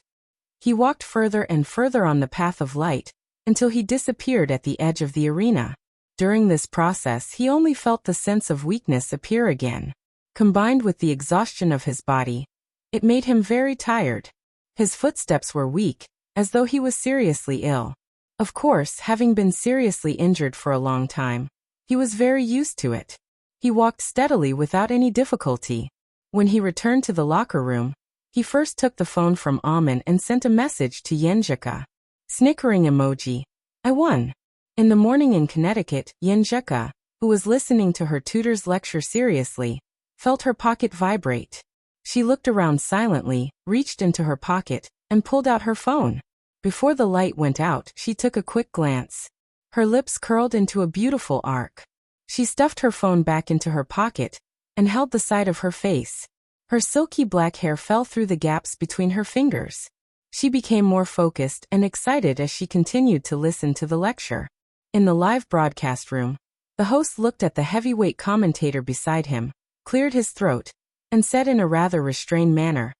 He walked further and further on the path of light, until he disappeared at the edge of the arena. During this process, he only felt the sense of weakness appear again. Combined with the exhaustion of his body, it made him very tired. His footsteps were weak, as though he was seriously ill. Of course, having been seriously injured for a long time, he was very used to it. He walked steadily without any difficulty. When he returned to the locker room, he first took the phone from Amen and sent a message to Yenjika. Snickering emoji. I won. In the morning in Connecticut, Yenjika, who was listening to her tutor's lecture seriously, felt her pocket vibrate. She looked around silently, reached into her pocket, and pulled out her phone. Before the light went out, she took a quick glance. Her lips curled into a beautiful arc. She stuffed her phone back into her pocket and held the side of her face. Her silky black hair fell through the gaps between her fingers. She became more focused and excited as she continued to listen to the lecture. In the live broadcast room, the host looked at the heavyweight commentator beside him, cleared his throat, and said in a rather restrained manner,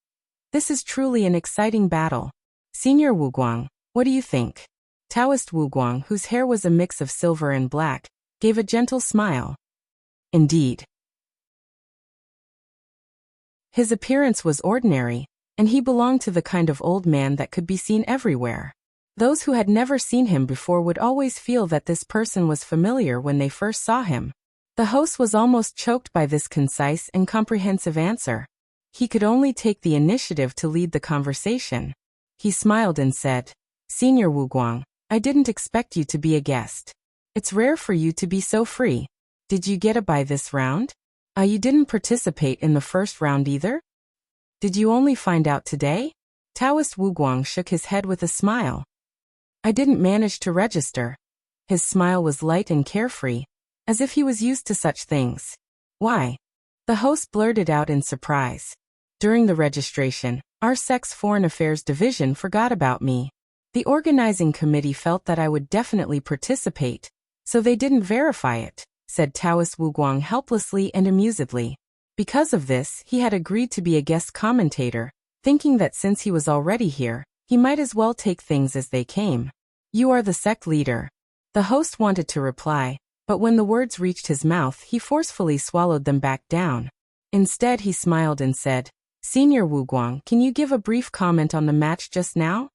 "This is truly an exciting battle. Senior Wu Guang, what do you think?" Taoist Wu Guang, whose hair was a mix of silver and black, gave a gentle smile. Indeed. His appearance was ordinary, and he belonged to the kind of old man that could be seen everywhere. Those who had never seen him before would always feel that this person was familiar when they first saw him. The host was almost choked by this concise and comprehensive answer. He could only take the initiative to lead the conversation. He smiled and said, "Senior Wu Guang, I didn't expect you to be a guest. It's rare for you to be so free. Did you get it by this round? You didn't participate in the first round either? Did you only find out today?" Taoist Wu Guang shook his head with a smile. "I didn't manage to register." His smile was light and carefree, as if he was used to such things. "Why?" The host blurted out in surprise. "During the registration, our SEC's Foreign Affairs Division forgot about me. The organizing committee felt that I would definitely participate, so they didn't verify it," said Taoist Wu Guang helplessly and amusedly. Because of this, he had agreed to be a guest commentator, thinking that since he was already here, he might as well take things as they came. "You are the sect leader." The host wanted to reply, but when the words reached his mouth, he forcefully swallowed them back down. Instead, he smiled and said, "Senior Wu Guang, can you give a brief comment on the match just now?"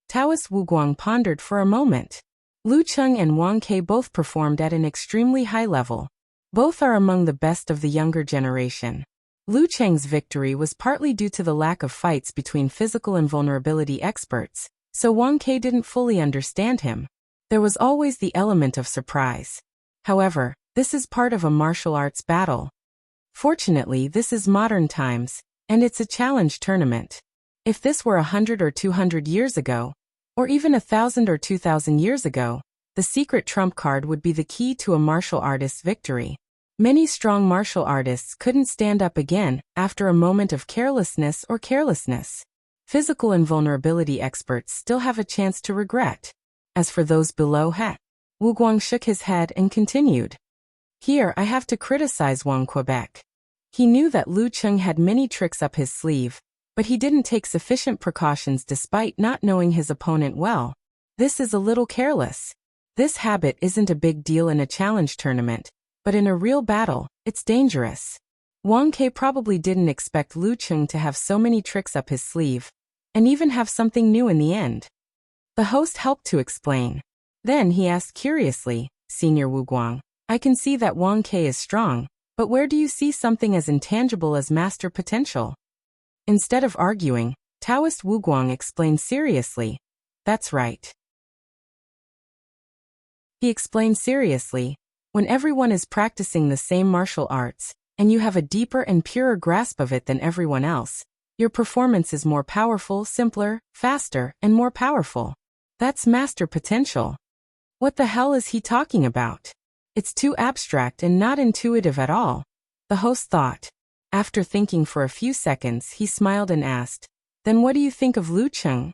Taoist Wu Guang pondered for a moment. Lu Cheng and Wang Ke both performed at an extremely high level. Both are among the best of the younger generation. Lu Cheng's victory was partly due to the lack of fights between physical and vulnerability experts, so Wang Ke didn't fully understand him. There was always the element of surprise. However, this is part of a martial arts battle. Fortunately, this is modern times, and it's a challenge tournament. If this were 100 or 200 years ago, or even 1,000 or 2,000 years ago, the secret trump card would be the key to a martial artist's victory. Many strong martial artists couldn't stand up again after a moment of carelessness or carelessness. Physical and vulnerability experts still have a chance to regret. As for those below, Wu Guang shook his head and continued. "Here I have to criticize Wang Quebec. He knew that Lu Cheng had many tricks up his sleeve, but he didn't take sufficient precautions despite not knowing his opponent well. This is a little careless. This habit isn't a big deal in a challenge tournament, but in a real battle, it's dangerous." Wang Ke probably didn't expect Lu Cheng to have so many tricks up his sleeve, and even have something new in the end. The host helped to explain. Then he asked curiously, "Senior Wu Guang, I can see that Wang Ke is strong, But where do you see something as intangible as master potential? Instead of arguing, Taoist Wu Guang explained seriously. That's right. He explained seriously, when everyone is practicing the same martial arts, and you have a deeper and purer grasp of it than everyone else, your performance is more powerful, simpler, faster, and more powerful. That's master potential. What the hell is he talking about? It's too abstract and not intuitive at all, the host thought. After thinking for a few seconds, he smiled and asked, then what do you think of Lu Cheng?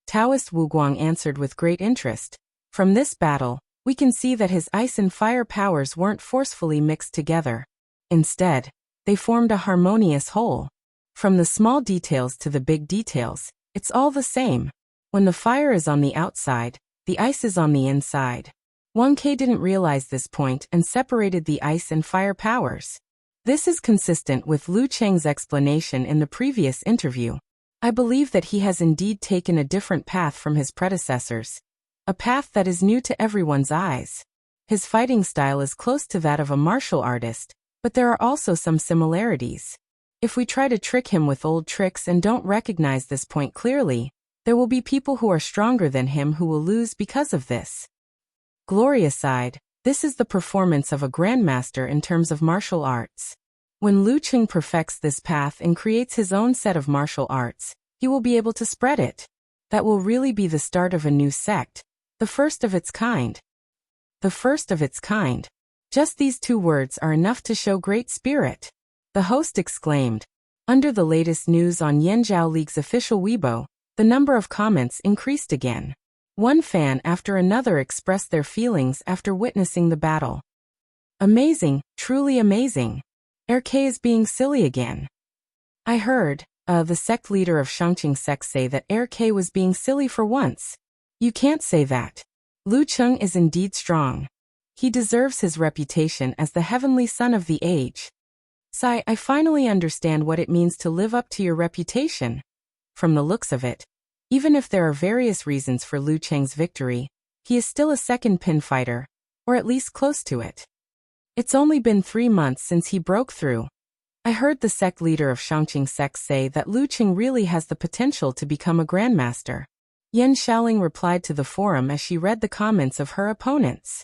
Taoist Wu Guang answered with great interest. From this battle, we can see that his ice and fire powers weren't forcefully mixed together. Instead, they formed a harmonious whole. From the small details to the big details, it's all the same. When the fire is on the outside, the ice is on the inside. Wang Ke didn't realize this point and separated the ice and fire powers. This is consistent with Lu Cheng's explanation in the previous interview. I believe that he has indeed taken a different path from his predecessors, a path that is new to everyone's eyes. His fighting style is close to that of a martial artist, but there are also some similarities. If we try to trick him with old tricks and don't recognize this point clearly, there will be people who are stronger than him who will lose because of this. Glory aside, this is the performance of a grandmaster in terms of martial arts. When Lu Cheng perfects this path and creates his own set of martial arts, he will be able to spread it. That will really be the start of a new sect, the first of its kind. The first of its kind. Just these two words are enough to show great spirit. The host exclaimed. Under the latest news on Yanzhao League's official Weibo, the number of comments increased again. One fan after another expressed their feelings after witnessing the battle. Amazing, truly amazing. RK is being silly again. I heard, the sect leader of Shangqing sect say that RK was being silly for once. You can't say that. Lu Cheng is indeed strong. He deserves his reputation as the heavenly son of the age. Sai, I finally understand what it means to live up to your reputation. From the looks of it, even if there are various reasons for Lu Cheng's victory, he is still a second pin fighter, or at least close to it. It's only been 3 months since he broke through. I heard the sect leader of Shangqing sect say that Lu Cheng really has the potential to become a grandmaster. Yan Shaoling replied to the forum as she read the comments of her opponents.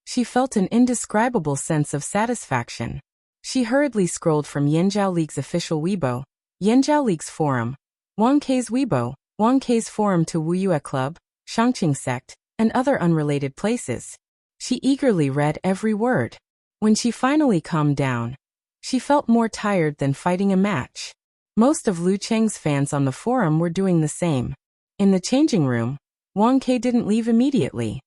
She felt an indescribable sense of satisfaction. She hurriedly scrolled from Yanzhao League's official Weibo, Yanzhao League's forum, Wang Ke's Weibo, Wang Ke's forum to Wuyue Club, Shangqing sect, and other unrelated places. She eagerly read every word. When she finally calmed down, she felt more tired than fighting a match. Most of Lu Cheng's fans on the forum were doing the same. In the changing room, Wang Ke didn't leave immediately.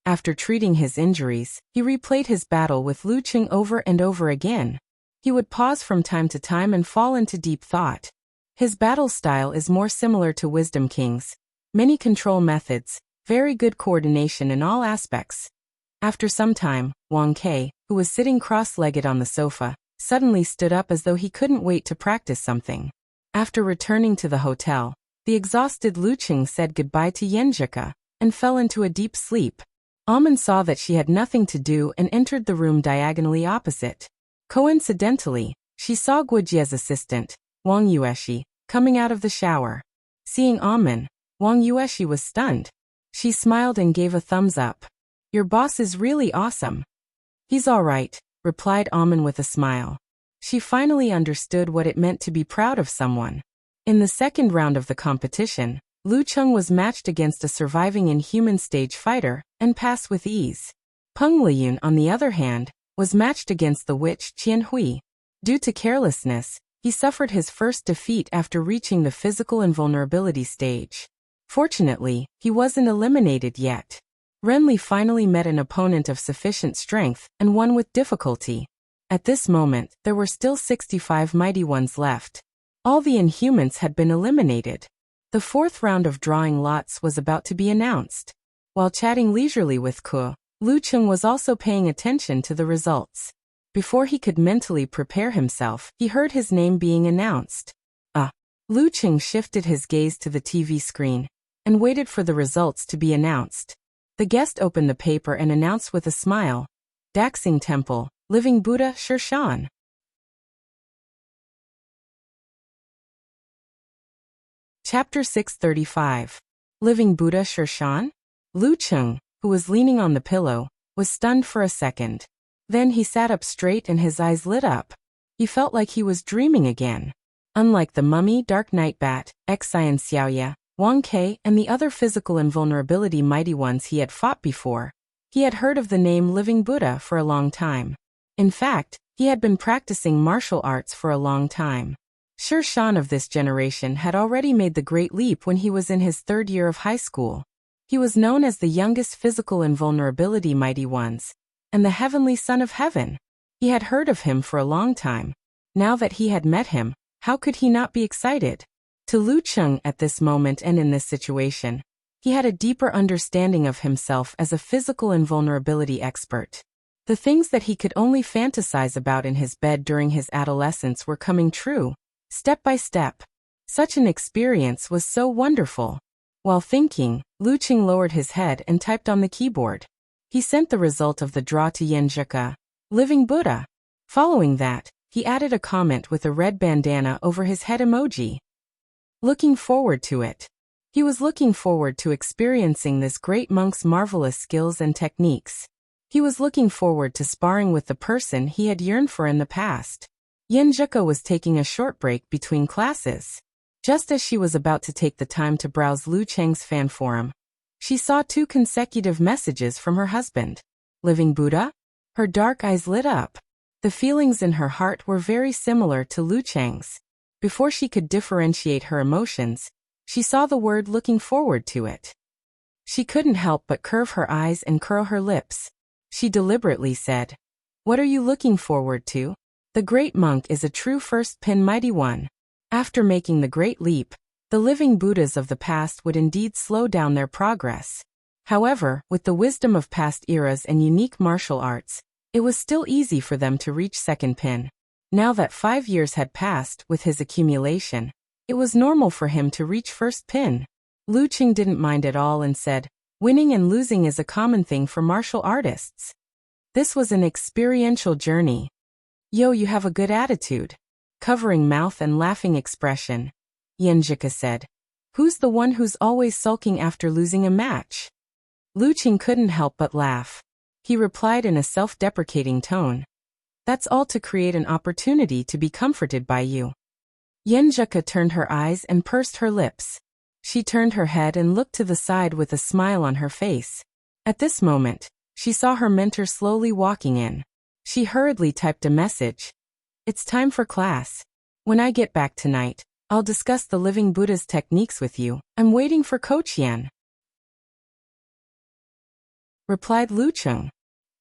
After treating his injuries, he replayed his battle with Lu Cheng over and over again. He would pause from time to time and fall into deep thought. His battle style is more similar to Wisdom King's. Many control methods, very good coordination in all aspects. After some time, Wang Ke, who was sitting cross-legged on the sofa, suddenly stood up as though he couldn't wait to practice something. After returning to the hotel, the exhausted Lu Cheng said goodbye to Yanjika and fell into a deep sleep. Alman saw that she had nothing to do and entered the room diagonally opposite. Coincidentally, she saw Guojie's assistant, Wang Yueshi, coming out of the shower. Seeing Alman, Wang Yueshi was stunned. She smiled and gave a thumbs up. Your boss is really awesome. He's all right, replied Alman with a smile. She finally understood what it meant to be proud of someone. In the second round of the competition, Lu Cheng was matched against a surviving inhuman stage fighter and passed with ease. Peng Liyun, on the other hand, was matched against the witch Qian Hui. Due to carelessness, he suffered his first defeat after reaching the physical invulnerability stage. Fortunately, he wasn't eliminated yet. Renli finally met an opponent of sufficient strength and won with difficulty. At this moment, there were still 65 mighty ones left. All the Inhumans had been eliminated. The fourth round of drawing lots was about to be announced. While chatting leisurely with Ke, Lu Cheng was also paying attention to the results. Before he could mentally prepare himself, he heard his name being announced. Lu Cheng shifted his gaze to the TV screen and waited for the results to be announced. The guest opened the paper and announced with a smile, Daxing Temple, Living Buddha Shirshan. Chapter 635. Living Buddha Shirshan? Lu Cheng, who was leaning on the pillow, was stunned for a second. Then he sat up straight and his eyes lit up. He felt like he was dreaming again. Unlike the mummy, Dark Night Bat, Xian Xiaoya, Wang Ke, and the other physical invulnerability mighty ones he had fought before, he had heard of the name Living Buddha for a long time. In fact, he had been practicing martial arts for a long time. Shirshan of this generation had already made the great leap when he was in his 3rd year of high school. He was known as the youngest physical invulnerability mighty ones, and the heavenly son of heaven. He had heard of him for a long time. Now that he had met him, how could he not be excited? To Lu Cheng at this moment and in this situation, he had a deeper understanding of himself as a physical invulnerability expert. The things that he could only fantasize about in his bed during his adolescence were coming true, step by step. Such an experience was so wonderful. While thinking, Lu Cheng lowered his head and typed on the keyboard. He sent the result of the draw to Yenjika, Living Buddha. Following that, he added a comment with a red bandana over his head emoji. Looking forward to it. He was looking forward to experiencing this great monk's marvelous skills and techniques. He was looking forward to sparring with the person he had yearned for in the past. Yenjika was taking a short break between classes. Just as she was about to take the time to browse Lu Cheng's fan forum, she saw 2 consecutive messages from her husband. Living Buddha? Her dark eyes lit up. The feelings in her heart were very similar to Lu Cheng's. Before she could differentiate her emotions, she saw the word looking forward to it. She couldn't help but curve her eyes and curl her lips. She deliberately said, "What are you looking forward to? The great monk is a true first pin mighty one." After making the great leap, the living Buddhas of the past would indeed slow down their progress. However, with the wisdom of past eras and unique martial arts, it was still easy for them to reach second pin. Now that 5 years had passed with his accumulation, it was normal for him to reach first pin. Lu Cheng didn't mind at all and said, "Winning and losing is a common thing for martial artists. This was an experiential journey." "Yo, you have a good attitude." Covering mouth and laughing expression, Yenjika said, "Who's the one who's always sulking after losing a match?" Lu Cheng couldn't help but laugh. He replied in a self-deprecating tone, "That's all to create an opportunity to be comforted by you." Yenjika turned her eyes and pursed her lips. She turned her head and looked to the side with a smile on her face. At this moment, she saw her mentor slowly walking in. She hurriedly typed a message. "It's time for class. When I get back tonight, I'll discuss the Living Buddha's techniques with you. I'm waiting for Coach Yan," replied Lu Cheng.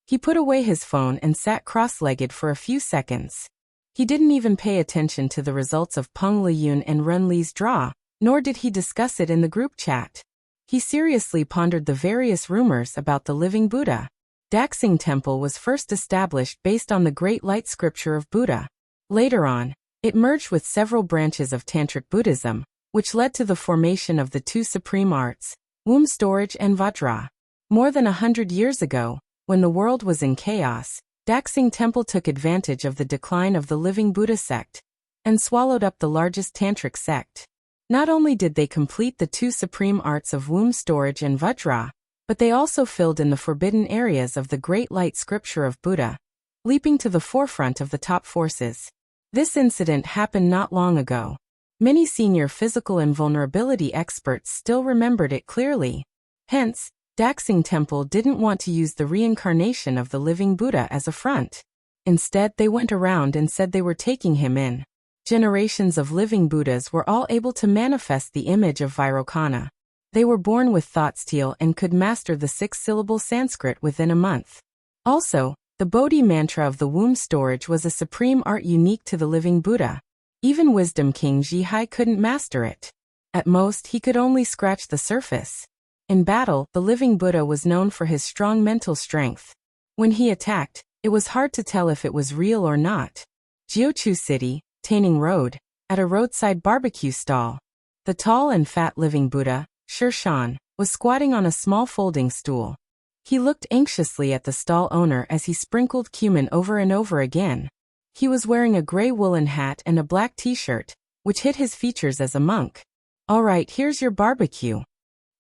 He put away his phone and sat cross-legged for a few seconds. He didn't even pay attention to the results of Peng Liyun and Ren Li's draw, nor did he discuss it in the group chat. He seriously pondered the various rumors about the Living Buddha. Daxing Temple was first established based on the Great Light Scripture of Buddha. Later on, it merged with several branches of Tantric Buddhism, which led to the formation of the 2 supreme arts, womb storage and Vajra. More than 100 years ago, when the world was in chaos, Daxing Temple took advantage of the decline of the Living Buddha sect and swallowed up the largest Tantric sect. Not only did they complete the 2 supreme arts of womb storage and Vajra, but they also filled in the forbidden areas of the Great Light Scripture of Buddha, leaping to the forefront of the top forces. This incident happened not long ago. Many senior physical invulnerability experts still remembered it clearly. Hence, Daxing Temple didn't want to use the reincarnation of the Living Buddha as a front. Instead, they went around and said they were taking him in. Generations of living Buddhas were all able to manifest the image of Vairocana. They were born with thought steel and could master the 6-syllable Sanskrit within a month. Also, the Bodhi mantra of the womb storage was a supreme art unique to the Living Buddha. Even Wisdom King Zhihai couldn't master it. At most, he could only scratch the surface. In battle, the Living Buddha was known for his strong mental strength. When he attacked, it was hard to tell if it was real or not. Jiuchu City, Taining Road, at a roadside barbecue stall. The tall and fat Living Buddha, Shirshan, was squatting on a small folding stool. He looked anxiously at the stall owner as he sprinkled cumin over and over again. He was wearing a gray woolen hat and a black t-shirt, which hid his features as a monk. "All right, here's your barbecue."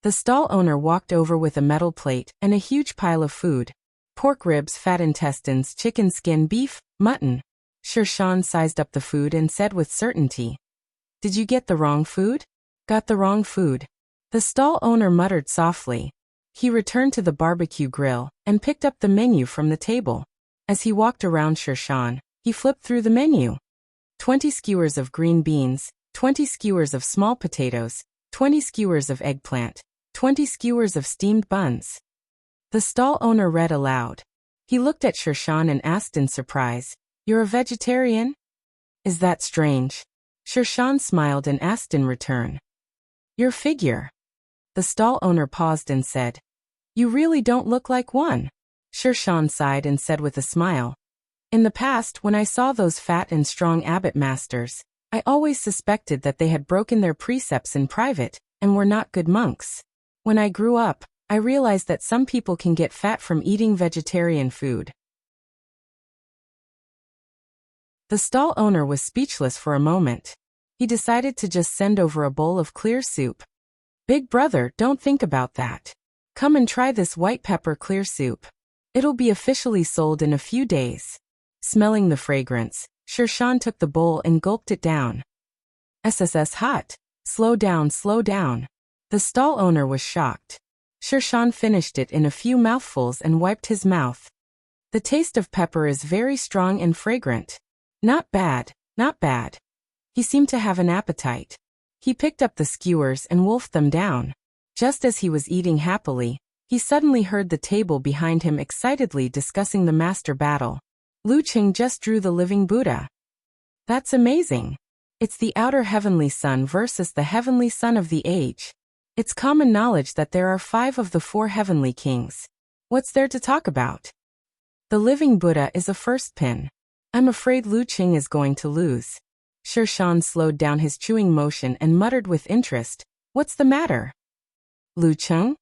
The stall owner walked over with a metal plate and a huge pile of food. Pork ribs, fat intestines, chicken skin, beef, mutton. Shan sized up the food and said with certainty, "Did you get the wrong food?" "Got the wrong food." The stall owner muttered softly. He returned to the barbecue grill and picked up the menu from the table. As he walked around Shan, he flipped through the menu. 20 skewers of green beans, 20 skewers of small potatoes, 20 skewers of eggplant, 20 skewers of steamed buns. The stall owner read aloud. He looked at Shan and asked in surprise, "You're a vegetarian?" "Is that strange?" Shan smiled and asked in return. "Your figure." The stall owner paused and said, "You really don't look like one." Shan sighed and said with a smile, "In the past, when I saw those fat and strong abbot masters, I always suspected that they had broken their precepts in private and were not good monks. When I grew up, I realized that some people can get fat from eating vegetarian food." The stall owner was speechless for a moment. He decided to just send over a bowl of clear soup. "Big brother, don't think about that. Come and try this white pepper clear soup. It'll be officially sold in a few days." Smelling the fragrance, Shan took the bowl and gulped it down. "SSS hot. Slow down, slow down." The stall owner was shocked. Shan finished it in a few mouthfuls and wiped his mouth. "The taste of pepper is very strong and fragrant. Not bad, not bad." He seemed to have an appetite. He picked up the skewers and wolfed them down. Just as he was eating happily, he suddenly heard the table behind him excitedly discussing the master battle. Lu Qing just drew the living Buddha. "That's amazing. It's the outer heavenly sun versus the heavenly sun of the age. It's common knowledge that there are 5 of the 4 heavenly kings. What's there to talk about? The living Buddha is a first pin. I'm afraid Lu Qing is going to lose." Shan slowed down his chewing motion and muttered with interest, "What's the matter?" "Lu Qing?"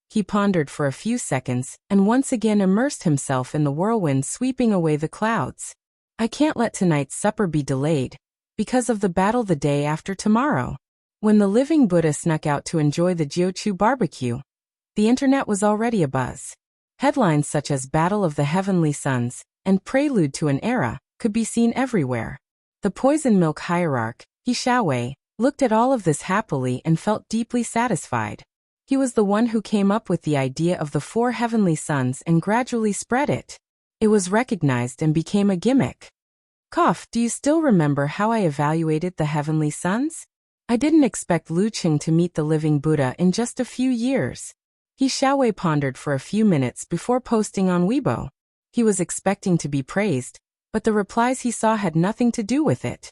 He pondered for a few seconds and once again immersed himself in the whirlwind sweeping away the clouds. "I can't let tonight's supper be delayed because of the battle the day after tomorrow." When the living Buddha snuck out to enjoy the Jiuqiu barbecue, the internet was already abuzz. Headlines such as "Battle of the Heavenly Suns" and "Prelude to an Era" could be seen everywhere. The poison milk hierarch, He Xiaowei, looked at all of this happily and felt deeply satisfied. He was the one who came up with the idea of the 4 heavenly suns and gradually spread it. It was recognized and became a gimmick. Cough, do you still remember how I evaluated the heavenly suns? I didn't expect Lu Qing to meet the living Buddha in just a few years. He Xiaowei pondered for a few minutes before posting on Weibo. He was expecting to be praised, but the replies he saw had nothing to do with it.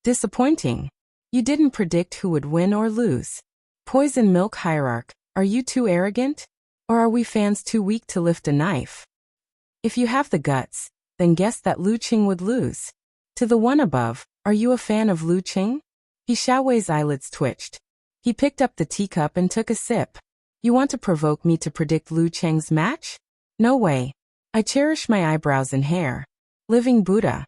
Disappointing. You didn't predict who would win or lose. Poison milk hierarch, are you too arrogant? Or are we fans too weak to lift a knife? If you have the guts, then guess that Lu Qing would lose. To the one above, are you a fan of Lu Qing? He Xiaowei's eyelids twitched. He picked up the teacup and took a sip. You want to provoke me to predict Lu Qing's match? No way. I cherish my eyebrows and hair. Living Buddha.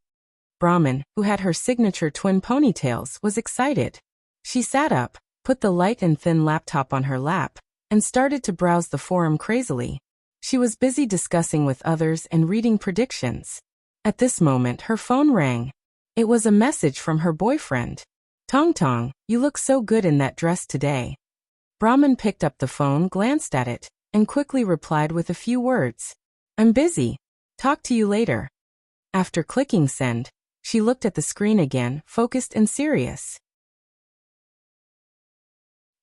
Brahmin, who had her signature twin ponytails, was excited. She sat up, put the light and thin laptop on her lap, and started to browse the forum crazily. She was busy discussing with others and reading predictions. At this moment her phone rang. It was a message from her boyfriend. Tong Tong, you look so good in that dress today. Brahmin picked up the phone, glanced at it, and quickly replied with a few words. I'm busy. Talk to you later. After clicking send, she looked at the screen again, focused and serious.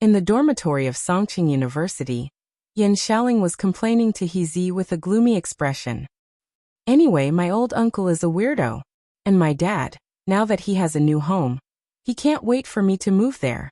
In the dormitory of Songqing University, Yan Xiaoling was complaining to He Zi with a gloomy expression. Anyway, my old uncle is a weirdo. And my dad, now that he has a new home, he can't wait for me to move there.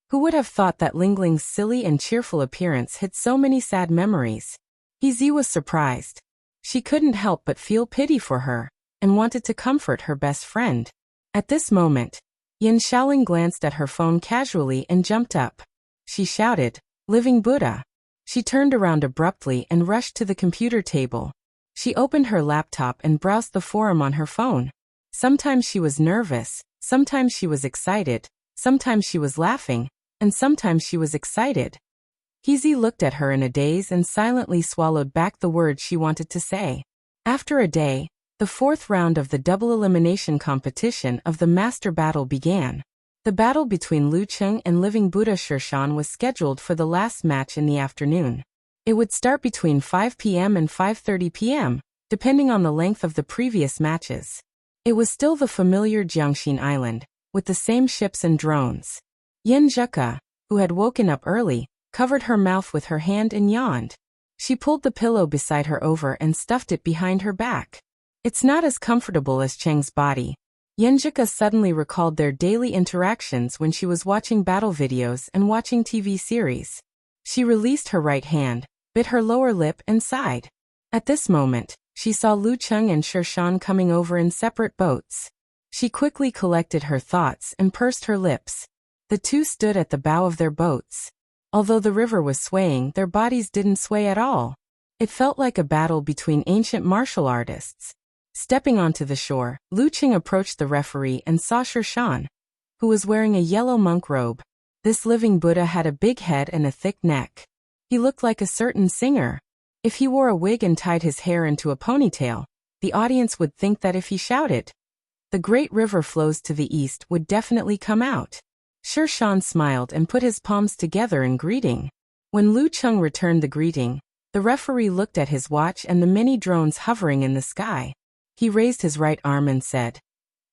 Who would have thought that Lingling's silly and cheerful appearance hid so many sad memories? He Zi was surprised. She couldn't help but feel pity for her, and wanted to comfort her best friend. At this moment, Yan Xiaoling glanced at her phone casually and jumped up. She shouted, Living Buddha. She turned around abruptly and rushed to the computer table. She opened her laptop and browsed the forum on her phone. Sometimes she was nervous, sometimes she was excited, sometimes she was laughing, and sometimes she was excited. Hezi looked at her in a daze and silently swallowed back the words she wanted to say. After a day, the fourth round of the double elimination competition of the Master Battle began. The battle between Lu Cheng and Living Buddha Shirshan was scheduled for the last match in the afternoon. It would start between 5 p.m. and 5:30 p.m., depending on the length of the previous matches. It was still the familiar Jiangxin Island, with the same ships and drones. Yen Zheka, who had woken up early, covered her mouth with her hand and yawned. She pulled the pillow beside her over and stuffed it behind her back. It's not as comfortable as Cheng's body. Yenjika suddenly recalled their daily interactions when she was watching battle videos and watching TV series. She released her right hand, bit her lower lip and sighed. At this moment, she saw Lu Cheng and Shirshan coming over in separate boats. She quickly collected her thoughts and pursed her lips. The two stood at the bow of their boats. Although the river was swaying, their bodies didn't sway at all. It felt like a battle between ancient martial artists. Stepping onto the shore, Lu Cheng approached the referee and saw Shirshan, who was wearing a yellow monk robe. This living Buddha had a big head and a thick neck. He looked like a certain singer. If he wore a wig and tied his hair into a ponytail, the audience would think that if he shouted, "The great river flows to the east," would definitely come out. Shirshan smiled and put his palms together in greeting. When Lu Cheng returned the greeting, the referee looked at his watch and the many drones hovering in the sky. He raised his right arm and said,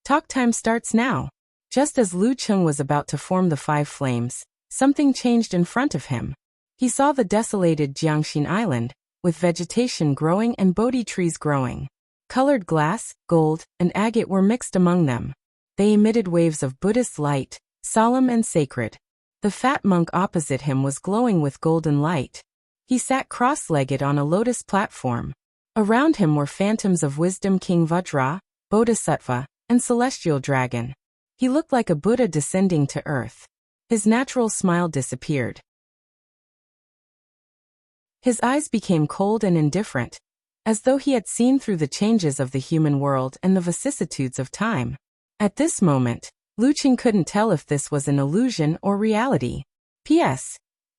"Talk time starts now." Just as Lu Cheng was about to form the 5 flames, something changed in front of him. He saw the desolated Jiangxin Island, with vegetation growing and Bodhi trees growing. Colored glass, gold, and agate were mixed among them. They emitted waves of Buddhist light, solemn and sacred. The fat monk opposite him was glowing with golden light. He sat cross-legged on a lotus platform. Around him were phantoms of wisdom King Vajra, Bodhisattva, and celestial dragon. He looked like a Buddha descending to earth. His natural smile disappeared. His eyes became cold and indifferent, as though he had seen through the changes of the human world and the vicissitudes of time. At this moment, Lu Cheng couldn't tell if this was an illusion or reality. P.S.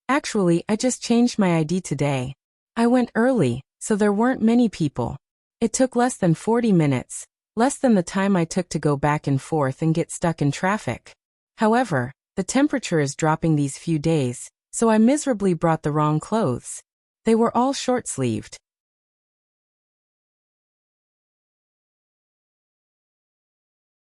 Actually, I just changed my ID today. I went early, so there weren't many people. It took less than 40 minutes, less than the time I took to go back and forth and get stuck in traffic. However, the temperature is dropping these few days, so I miserably brought the wrong clothes. They were all short-sleeved.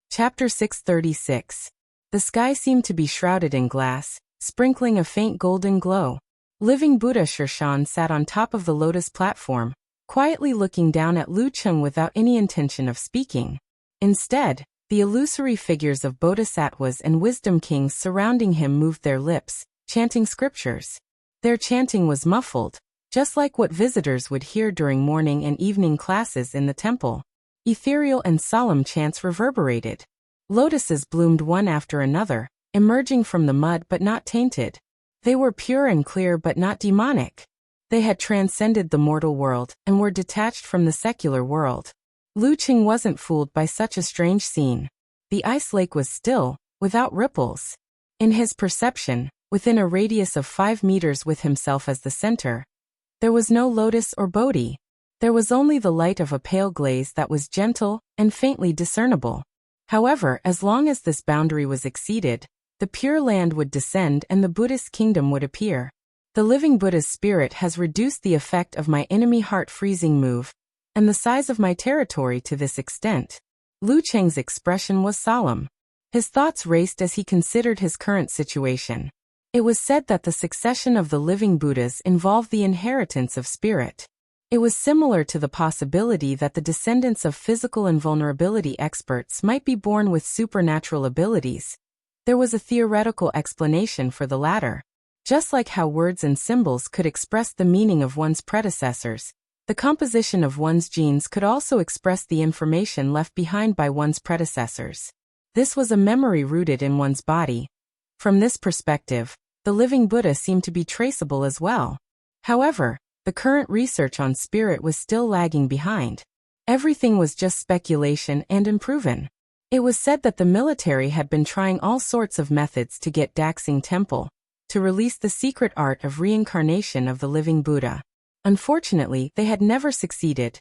Chapter 636. The sky seemed to be shrouded in glass, sprinkling a faint golden glow. Living Buddha Shirshan sat on top of the lotus platform, quietly looking down at Lu Cheng without any intention of speaking. Instead, the illusory figures of bodhisattvas and wisdom kings surrounding him moved their lips, chanting scriptures. Their chanting was muffled, just like what visitors would hear during morning and evening classes in the temple. Ethereal and solemn chants reverberated. Lotuses bloomed one after another, emerging from the mud but not tainted. They were pure and clear but not demonic. They had transcended the mortal world and were detached from the secular world. Lu Cheng wasn't fooled by such a strange scene. The ice lake was still, without ripples. In his perception, within a radius of 5 meters with himself as the center, there was no lotus or bodhi. There was only the light of a pale glaze that was gentle and faintly discernible. However, as long as this boundary was exceeded, the pure land would descend and the Buddhist kingdom would appear. The living Buddha's spirit has reduced the effect of my enemy heart freezing move, and the size of my territory to this extent. Lu Cheng's expression was solemn. His thoughts raced as he considered his current situation. It was said that the succession of the living Buddhas involved the inheritance of spirit. It was similar to the possibility that the descendants of physical invulnerability experts might be born with supernatural abilities. There was a theoretical explanation for the latter. Just like how words and symbols could express the meaning of one's predecessors, the composition of one's genes could also express the information left behind by one's predecessors. This was a memory rooted in one's body. From this perspective, the living Buddha seemed to be traceable as well. However, the current research on spirit was still lagging behind. Everything was just speculation and unproven. It was said that the military had been trying all sorts of methods to get Daxing Temple to release the secret art of reincarnation of the living Buddha. Unfortunately, they had never succeeded.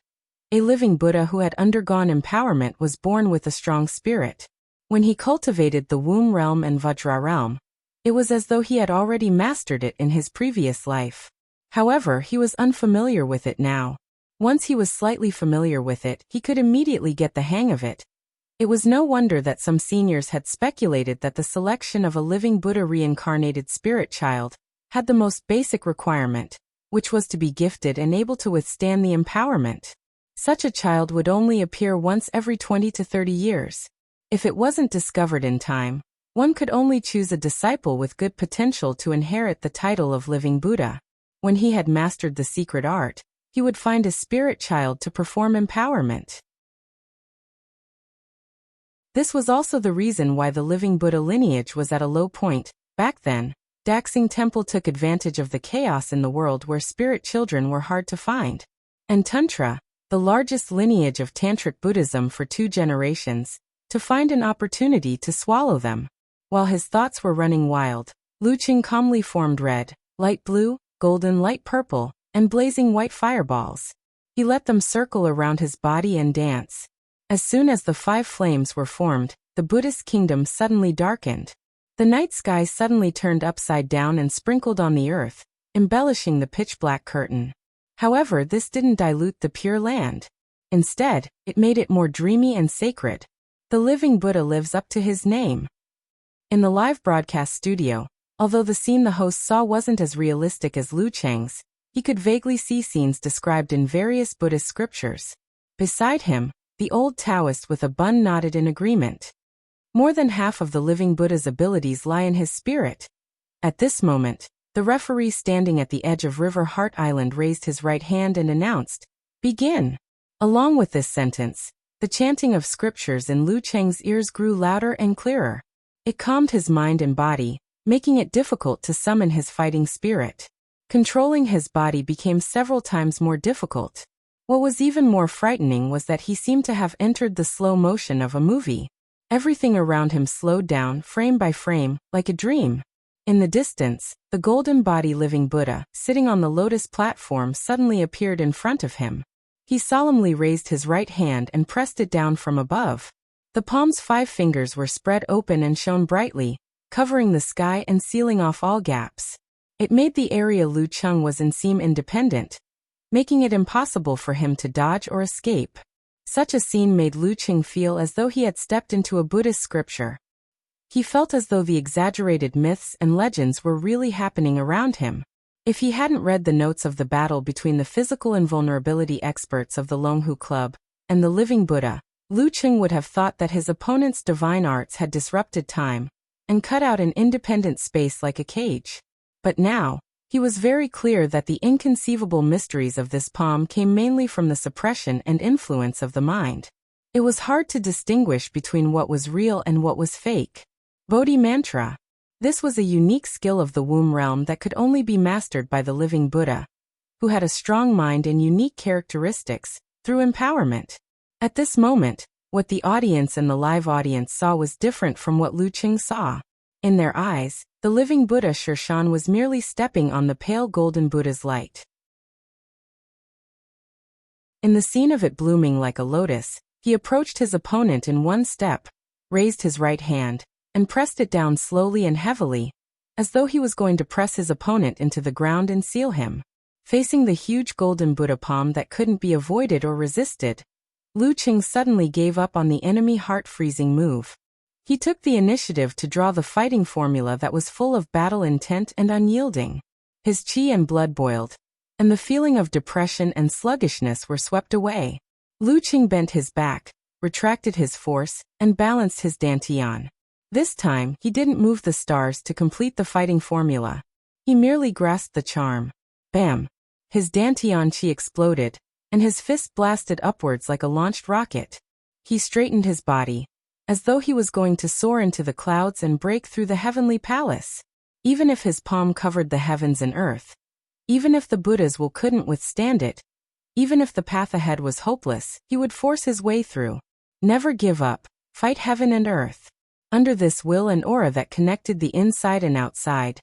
A living Buddha who had undergone empowerment was born with a strong spirit. When he cultivated the womb realm and Vajra realm, it was as though he had already mastered it in his previous life. However, he was unfamiliar with it now. Once he was slightly familiar with it, he could immediately get the hang of it. It was no wonder that some seniors had speculated that the selection of a living Buddha reincarnated spirit child had the most basic requirement, which was to be gifted and able to withstand the empowerment. Such a child would only appear once every 20 to 30 years. If it wasn't discovered in time, one could only choose a disciple with good potential to inherit the title of living Buddha. When he had mastered the secret art, he would find a spirit child to perform empowerment. This was also the reason why the living Buddha lineage was at a low point. Back then, Daxing Temple took advantage of the chaos in the world where spirit children were hard to find. And Tantra, the largest lineage of Tantric Buddhism for 2 generations, to find an opportunity to swallow them. While his thoughts were running wild, Luqing calmly formed red, light blue, golden light purple, and blazing white fireballs. He let them circle around his body and dance. As soon as the 5 flames were formed, the Buddhist kingdom suddenly darkened. The night sky suddenly turned upside down and sprinkled on the earth, embellishing the pitch-black curtain. However, this didn't dilute the pure land. Instead, it made it more dreamy and sacred. The living Buddha lives up to his name. In the live broadcast studio, although the scene the host saw wasn't as realistic as Luqing's, he could vaguely see scenes described in various Buddhist scriptures. Beside him, the old Taoist with a bun nodded in agreement. More than half of the living Buddha's abilities lie in his spirit. At this moment, the referee standing at the edge of River Heart Island raised his right hand and announced, "Begin." Along with this sentence, the chanting of scriptures in Luqing's ears grew louder and clearer. It calmed his mind and body, making it difficult to summon his fighting spirit. Controlling his body became several times more difficult. What was even more frightening was that he seemed to have entered the slow motion of a movie. Everything around him slowed down, frame by frame, like a dream. In the distance, the golden body living Buddha, sitting on the lotus platform, suddenly appeared in front of him. He solemnly raised his right hand and pressed it down from above. The palm's 5 fingers were spread open and shone brightly, covering the sky and sealing off all gaps. It made the area Luqing was in seem independent, making it impossible for him to dodge or escape. Such a scene made Luqing feel as though he had stepped into a Buddhist scripture. He felt as though the exaggerated myths and legends were really happening around him. If he hadn't read the notes of the battle between the physical invulnerability experts of the Longhu Club and the living Buddha, Luqing would have thought that his opponent's divine arts had disrupted time and cut out an independent space like a cage. But now, he was very clear that the inconceivable mysteries of this palm came mainly from the suppression and influence of the mind. It was hard to distinguish between what was real and what was fake. Bodhi Mantra. This was a unique skill of the womb realm that could only be mastered by the living Buddha, who had a strong mind and unique characteristics, through empowerment. At this moment, what the audience and the live audience saw was different from what Luqing saw. In their eyes, the living Buddha Shirshan was merely stepping on the pale golden Buddha's light. In the scene of it blooming like a lotus, he approached his opponent in one step, raised his right hand, and pressed it down slowly and heavily, as though he was going to press his opponent into the ground and seal him. Facing the huge golden Buddha palm that couldn't be avoided or resisted, Luqing suddenly gave up on the enemy heart-freezing move. He took the initiative to draw the fighting formula that was full of battle intent and unyielding. His chi and blood boiled, and the feeling of depression and sluggishness were swept away. Luqing bent his back, retracted his force, and balanced his dantian. This time, he didn't move the stars to complete the fighting formula. He merely grasped the charm. Bam! His dantian chi exploded, and his fist blasted upwards like a launched rocket. He straightened his body, as though he was going to soar into the clouds and break through the heavenly palace. Even if his palm covered the heavens and earth, Even if the Buddha's will couldn't withstand it, even if the path ahead was hopeless, he would force his way through. Never give up. Fight heaven and earth. Under this will and aura that connected the inside and outside,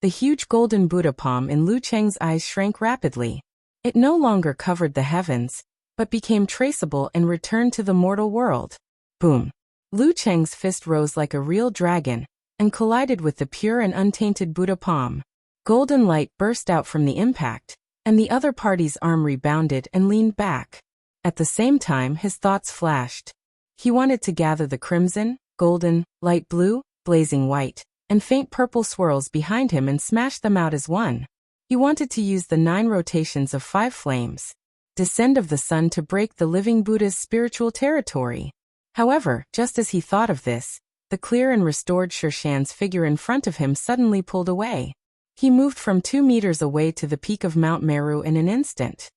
the huge golden Buddha palm in Lu Cheng's eyes shrank rapidly. It no longer covered the heavens, but became traceable and returned to the mortal world. Boom! Lu Cheng's fist rose like a real dragon, and collided with the pure and untainted Buddha palm. Golden light burst out from the impact, and the other party's arm rebounded and leaned back. At the same time his thoughts flashed. He wanted to gather the crimson, golden, light blue, blazing white, and faint purple swirls behind him and smash them out as one. He wanted to use the 9 rotations of 5 flames, descend of the sun, to break the living Buddha's spiritual territory. However, just as he thought of this, the clear and restored Shirshan's figure in front of him suddenly pulled away. He moved from 2 meters away to the peak of Mount Meru in an instant.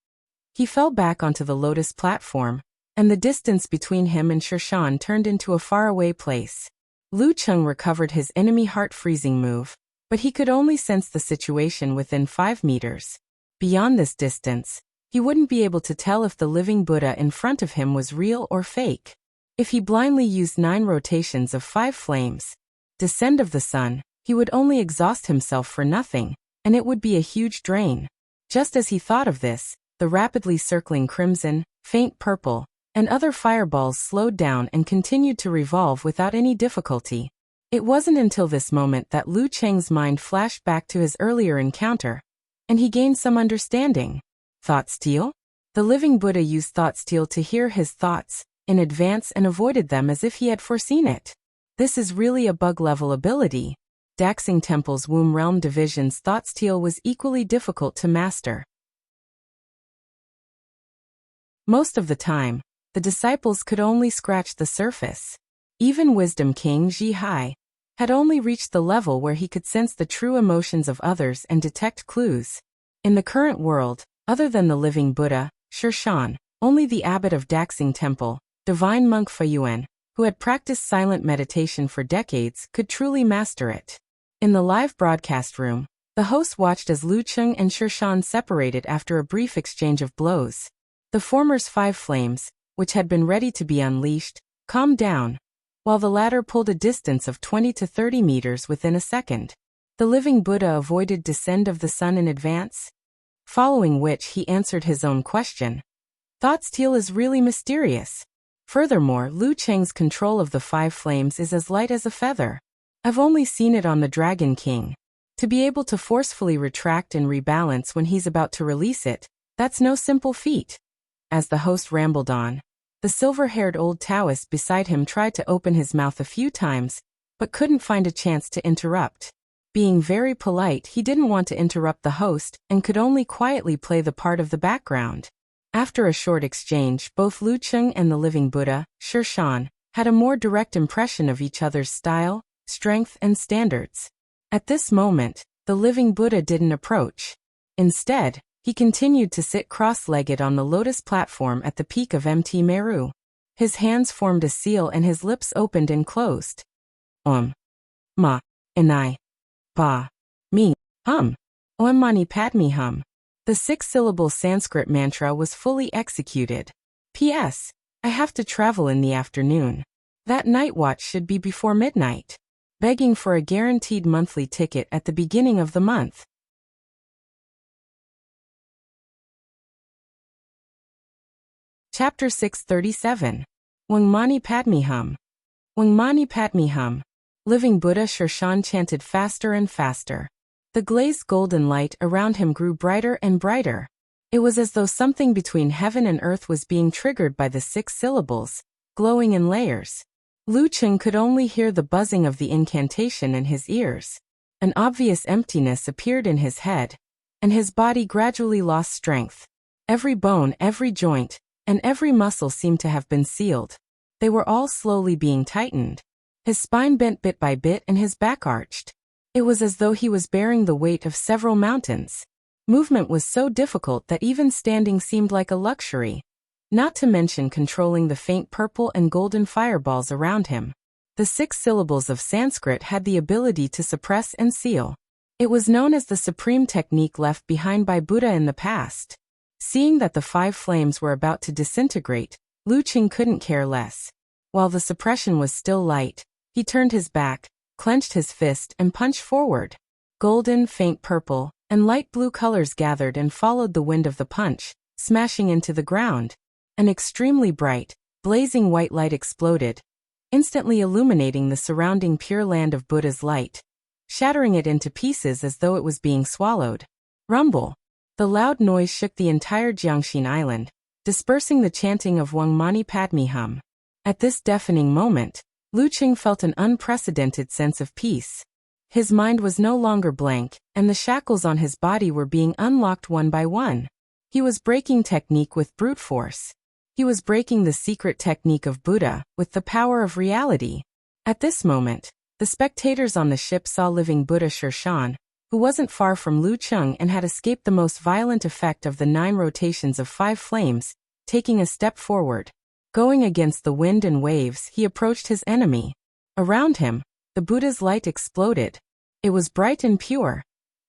He fell back onto the lotus platform, and the distance between him and Shirshan turned into a faraway place. Lu Cheng recovered his enemy heart-freezing move, but he could only sense the situation within 5 meters. Beyond this distance, he wouldn't be able to tell if the living Buddha in front of him was real or fake. If he blindly used 9 rotations of 5 flames, descend of the sun, he would only exhaust himself for nothing, and it would be a huge drain. Just as he thought of this, the rapidly circling crimson, faint purple, and other fireballs slowed down and continued to revolve without any difficulty. It wasn't until this moment that Lu Cheng's mind flashed back to his earlier encounter, and he gained some understanding. Thought steal? The living Buddha used thought steal to hear his thoughts in advance and avoided them as if he had foreseen it. This is really a bug-level ability. Daxing Temple's Womb Realm Division's thought steal was equally difficult to master. Most of the time, the disciples could only scratch the surface. Even Wisdom King Zhi Hai had only reached the level where he could sense the true emotions of others and detect clues. In the current world, other than the living Buddha, Shirshan, only the abbot of Daxing Temple, divine monk Fayuan, who had practiced silent meditation for decades, could truly master it. In the live broadcast room, the host watched as Lu Cheng and Shirshan separated after a brief exchange of blows. The former's 5 flames, which had been ready to be unleashed, calmed down, while the latter pulled a distance of 20 to 30 meters within a second. The living Buddha avoided descend of the sun in advance, following which he answered his own question. Thought steal is really mysterious. Furthermore, Lu Cheng's control of the 5 flames is as light as a feather. I've only seen it on the Dragon King. To be able to forcefully retract and rebalance when he's about to release it, that's no simple feat. As the host rambled on, the silver-haired old Taoist beside him tried to open his mouth a few times, but couldn't find a chance to interrupt. Being very polite, he didn't want to interrupt the host and could only quietly play the part of the background. After a short exchange, both Lu Cheng and the living Buddha, Shirshan, had a more direct impression of each other's style, strength, and standards. At this moment, the living Buddha didn't approach. Instead, he continued to sit cross-legged on the lotus platform at the peak of Mt Meru. His hands formed a seal and his lips opened and closed. Om. Ma. Inai. Ba. Mi. Hum. Om Mani Padme Hum. The 6-syllable Sanskrit mantra was fully executed. P.S. I have to travel in the afternoon. That night watch should be before midnight. Begging for a guaranteed monthly ticket at the beginning of the month. Chapter 637. Wang Mani Padme Hum. Wang Mani Padme Hum. Living Buddha Shirshan chanted faster and faster. The glazed golden light around him grew brighter and brighter. It was as though something between heaven and earth was being triggered by the 6 syllables, glowing in layers. Lu Cheng could only hear the buzzing of the incantation in his ears. An obvious emptiness appeared in his head, and his body gradually lost strength. Every bone, every joint, and every muscle seemed to have been sealed. They were all slowly being tightened. His spine bent bit by bit and his back arched. It was as though he was bearing the weight of several mountains. Movement was so difficult that even standing seemed like a luxury. Not to mention controlling the faint purple and golden fireballs around him. The 6 syllables of Sanskrit had the ability to suppress and seal. It was known as the supreme technique left behind by Buddha in the past. Seeing that the 5 flames were about to disintegrate, Lu Qing couldn't care less. While the suppression was still light, he turned his back, clenched his fist and punched forward. Golden, faint purple, and light blue colors gathered and followed the wind of the punch, smashing into the ground. An extremely bright, blazing white light exploded, instantly illuminating the surrounding pure land of Buddha's light, shattering it into pieces as though it was being swallowed. Rumble! The loud noise shook the entire Jiangxin island, dispersing the chanting of Wang Mani Padme Hum. At this deafening moment, Lu Qing felt an unprecedented sense of peace. His mind was no longer blank, and the shackles on his body were being unlocked one by one. He was breaking technique with brute force. He was breaking the secret technique of Buddha with the power of reality. At this moment, the spectators on the ship saw living Buddha Shirshan, who wasn't far from Lu Qing and had escaped the most violent effect of the 9 rotations of 5 flames, taking a step forward. Going against the wind and waves, he approached his enemy. Around him, the Buddha's light exploded. It was bright and pure,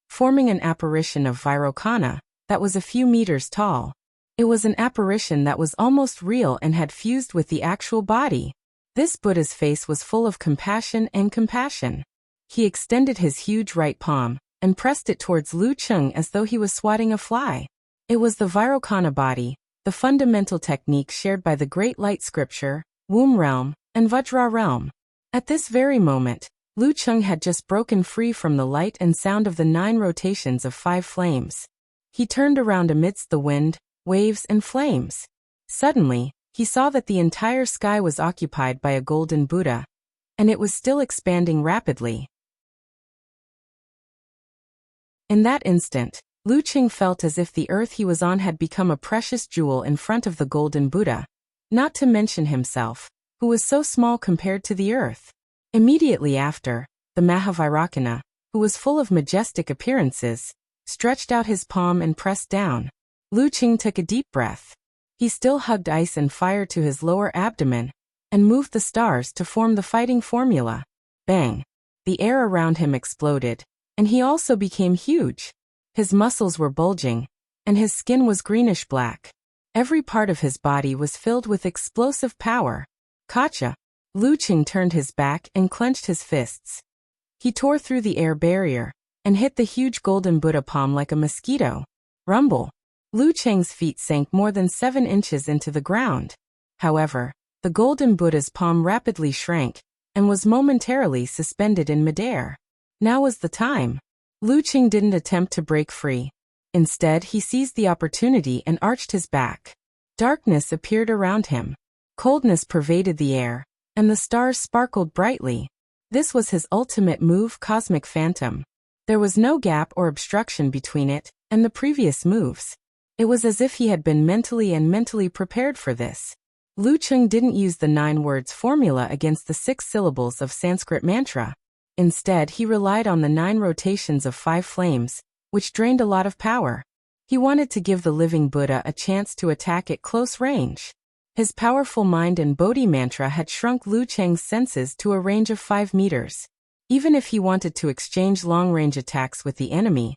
forming an apparition of Vairocana that was a few meters tall. It was an apparition that was almost real and had fused with the actual body. This Buddha's face was full of compassion and compassion. He extended his huge right palm and pressed it towards Lu Qing as though he was swatting a fly. It was the Vairocana body, the fundamental technique shared by the Great Light Scripture, Womb Realm, and Vajra Realm. At this very moment, Lu Qing had just broken free from the light and sound of the 9 rotations of 5 flames. He turned around amidst the wind, waves, and flames. Suddenly, he saw that the entire sky was occupied by a golden Buddha, and it was still expanding rapidly. In that instant, Lu Qing felt as if the earth he was on had become a precious jewel in front of the golden Buddha, not to mention himself, who was so small compared to the earth. Immediately after, the Mahavairocana, who was full of majestic appearances, stretched out his palm and pressed down. Lu Qing took a deep breath. He still hugged ice and fire to his lower abdomen, and moved the stars to form the fighting formula. Bang! The air around him exploded, and he also became huge. His muscles were bulging, and his skin was greenish-black. Every part of his body was filled with explosive power. Gotcha! Lu Qing turned his back and clenched his fists. He tore through the air barrier, and hit the huge golden Buddha palm like a mosquito. Rumble! Lu Qing's feet sank more than 7 inches into the ground. However, the golden Buddha's palm rapidly shrank, and was momentarily suspended in midair. Now was the time. Lu Qing didn't attempt to break free. Instead, he seized the opportunity and arched his back. Darkness appeared around him. Coldness pervaded the air, and the stars sparkled brightly. This was his ultimate move, Cosmic Phantom. There was no gap or obstruction between it and the previous moves. It was as if he had been mentally prepared for this. Lu Qing didn't use the 9 words formula against the 6 syllables of Sanskrit mantra. Instead, he relied on the 9 rotations of 5 flames, which drained a lot of power. He wanted to give the living Buddha a chance to attack at close range. His powerful mind and Bodhi mantra had shrunk Lu Qing's senses to a range of 5 meters. Even if he wanted to exchange long-range attacks with the enemy,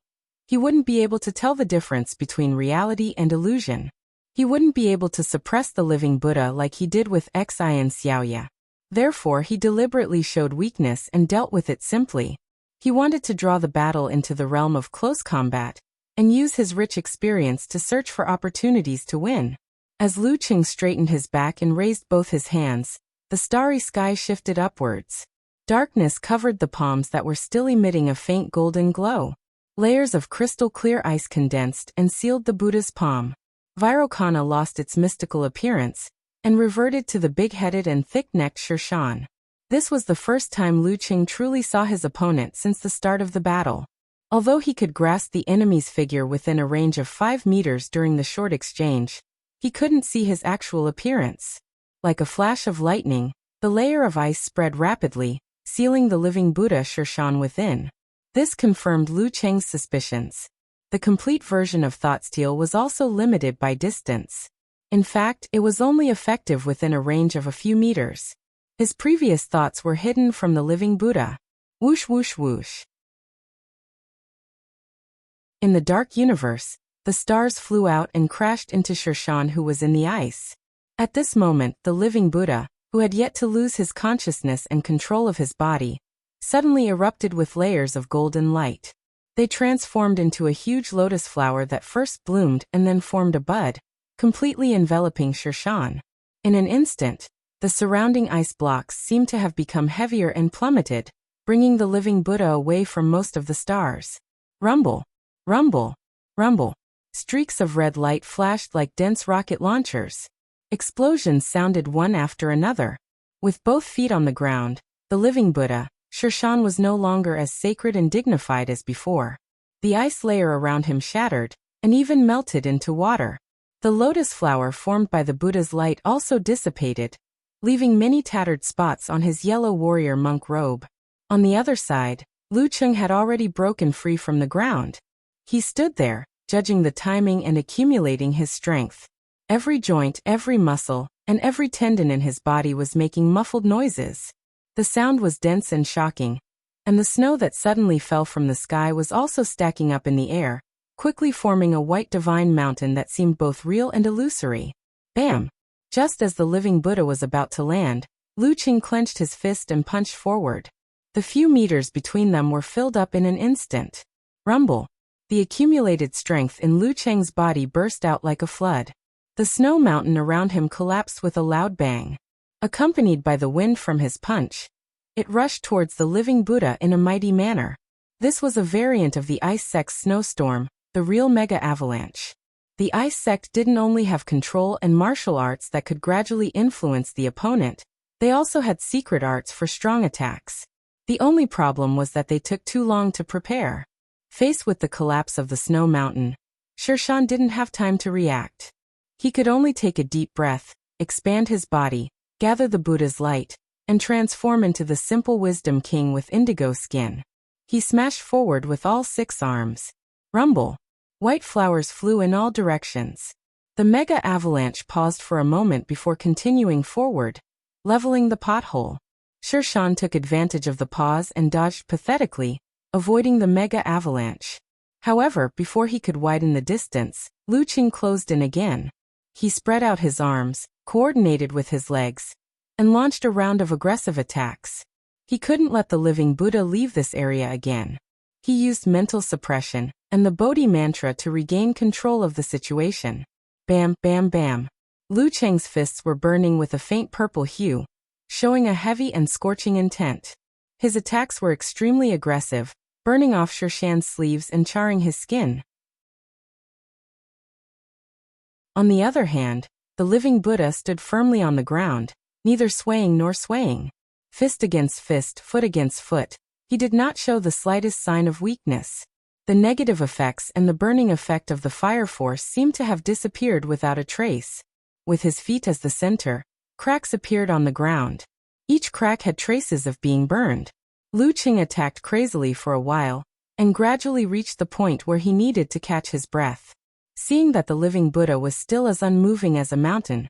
he wouldn't be able to tell the difference between reality and illusion. He wouldn't be able to suppress the living Buddha like he did with Xian Xiaoya. Therefore, he deliberately showed weakness and dealt with it simply. He wanted to draw the battle into the realm of close combat, and use his rich experience to search for opportunities to win. As Lu Qing straightened his back and raised both his hands, the starry sky shifted upwards. Darkness covered the palms that were still emitting a faint golden glow. Layers of crystal-clear ice condensed and sealed the Buddha's palm. Vairocana lost its mystical appearance, and reverted to the big-headed and thick-necked Shirshan. This was the first time Lu Qing truly saw his opponent since the start of the battle. Although he could grasp the enemy's figure within a range of 5 meters during the short exchange, he couldn't see his actual appearance. Like a flash of lightning, the layer of ice spread rapidly, sealing the living Buddha Shirshan within. This confirmed Lu Qing's suspicions. The complete version of Thought Steal was also limited by distance. In fact, it was only effective within a range of a few meters. His previous thoughts were hidden from the living Buddha. Whoosh whoosh whoosh. In the dark universe, the stars flew out and crashed into Sher Khan, who was in the ice. At this moment, the living Buddha, who had yet to lose his consciousness and control of his body, suddenly erupted with layers of golden light. They transformed into a huge lotus flower that first bloomed and then formed a bud, completely enveloping Sher Khan. In an instant, the surrounding ice blocks seemed to have become heavier and plummeted, bringing the living Buddha away from most of the stars. Rumble, rumble, rumble. Streaks of red light flashed like dense rocket launchers. Explosions sounded one after another. With both feet on the ground, the living Buddha, Sher Khan, was no longer as sacred and dignified as before. The ice layer around him shattered, and even melted into water. The lotus flower formed by the Buddha's light also dissipated, leaving many tattered spots on his yellow warrior monk robe. On the other side, Lu Cheng had already broken free from the ground. He stood there, judging the timing and accumulating his strength. Every joint, every muscle, and every tendon in his body was making muffled noises. The sound was dense and shocking, and the snow that suddenly fell from the sky was also stacking up in the air, quickly forming a white divine mountain that seemed both real and illusory. Bam! Just as the living Buddha was about to land, Lu Cheng clenched his fist and punched forward. The few meters between them were filled up in an instant. Rumble! The accumulated strength in Lu Cheng's body burst out like a flood. The snow mountain around him collapsed with a loud bang. Accompanied by the wind from his punch, it rushed towards the living Buddha in a mighty manner. This was a variant of the ice sect's snowstorm, the real mega avalanche. The ice sect didn't only have control and martial arts that could gradually influence the opponent, they also had secret arts for strong attacks. The only problem was that they took too long to prepare. Faced with the collapse of the snow mountain, Sher Khan didn't have time to react. He could only take a deep breath, expand his body, gather the Buddha's light, and transform into the simple wisdom king with indigo skin. He smashed forward with all 6 arms. Rumble! White flowers flew in all directions. The mega avalanche paused for a moment before continuing forward, leveling the pothole. Sher Khan took advantage of the pause and dodged pathetically, avoiding the mega avalanche. However, before he could widen the distance, Lu Cheng closed in again. He spread out his arms, coordinated with his legs, and launched a round of aggressive attacks. He couldn't let the living Buddha leave this area again. He used mental suppression and the Bodhi mantra to regain control of the situation. Bam, bam, bam. Lu Cheng's fists were burning with a faint purple hue, showing a heavy and scorching intent. His attacks were extremely aggressive, burning off Sher Khan's sleeves and charring his skin. On the other hand, the living Buddha stood firmly on the ground, neither swaying nor swaying. Fist against fist, foot against foot, he did not show the slightest sign of weakness. The negative effects and the burning effect of the fire force seemed to have disappeared without a trace. With his feet as the center, cracks appeared on the ground. Each crack had traces of being burned. Lu Cheng attacked crazily for a while, and gradually reached the point where he needed to catch his breath. Seeing that the living Buddha was still as unmoving as a mountain,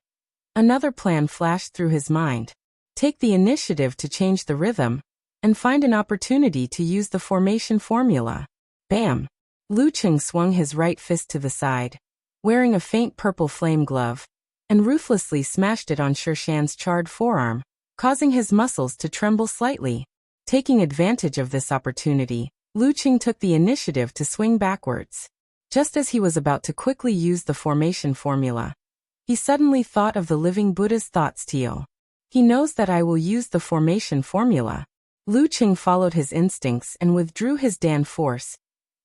another plan flashed through his mind. Take the initiative to change the rhythm, and find an opportunity to use the formation formula. Bam! Lu Cheng swung his right fist to the side, wearing a faint purple flame glove, and ruthlessly smashed it on Sher Khan's charred forearm, causing his muscles to tremble slightly. Taking advantage of this opportunity, Lu Cheng took the initiative to swing backwards. Just as he was about to quickly use the formation formula, he suddenly thought of the living Buddha's thought steal. He knows that I will use the formation formula. Lu Cheng followed his instincts and withdrew his Dan force,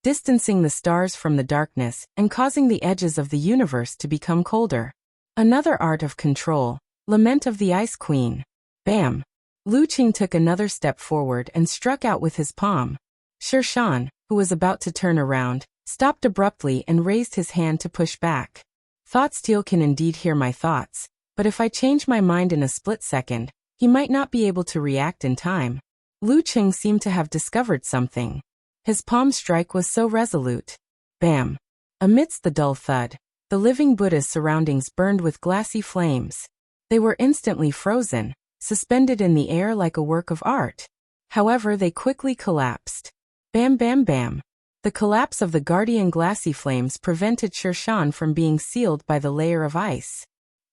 distancing the stars from the darkness and causing the edges of the universe to become colder. Another art of control, Lament of the Ice Queen. Bam! Lu Cheng took another step forward and struck out with his palm. Sher Khan, who was about to turn around, stopped abruptly and raised his hand to push back. Thought Steal can indeed hear my thoughts, but if I change my mind in a split second, he might not be able to react in time. Lu Cheng seemed to have discovered something. His palm strike was so resolute. Bam! Amidst the dull thud, the living Buddha's surroundings burned with glassy flames. They were instantly frozen, suspended in the air like a work of art. However, they quickly collapsed. Bam, bam, bam. The collapse of the guardian glassy flames prevented Sher Shan from being sealed by the layer of ice.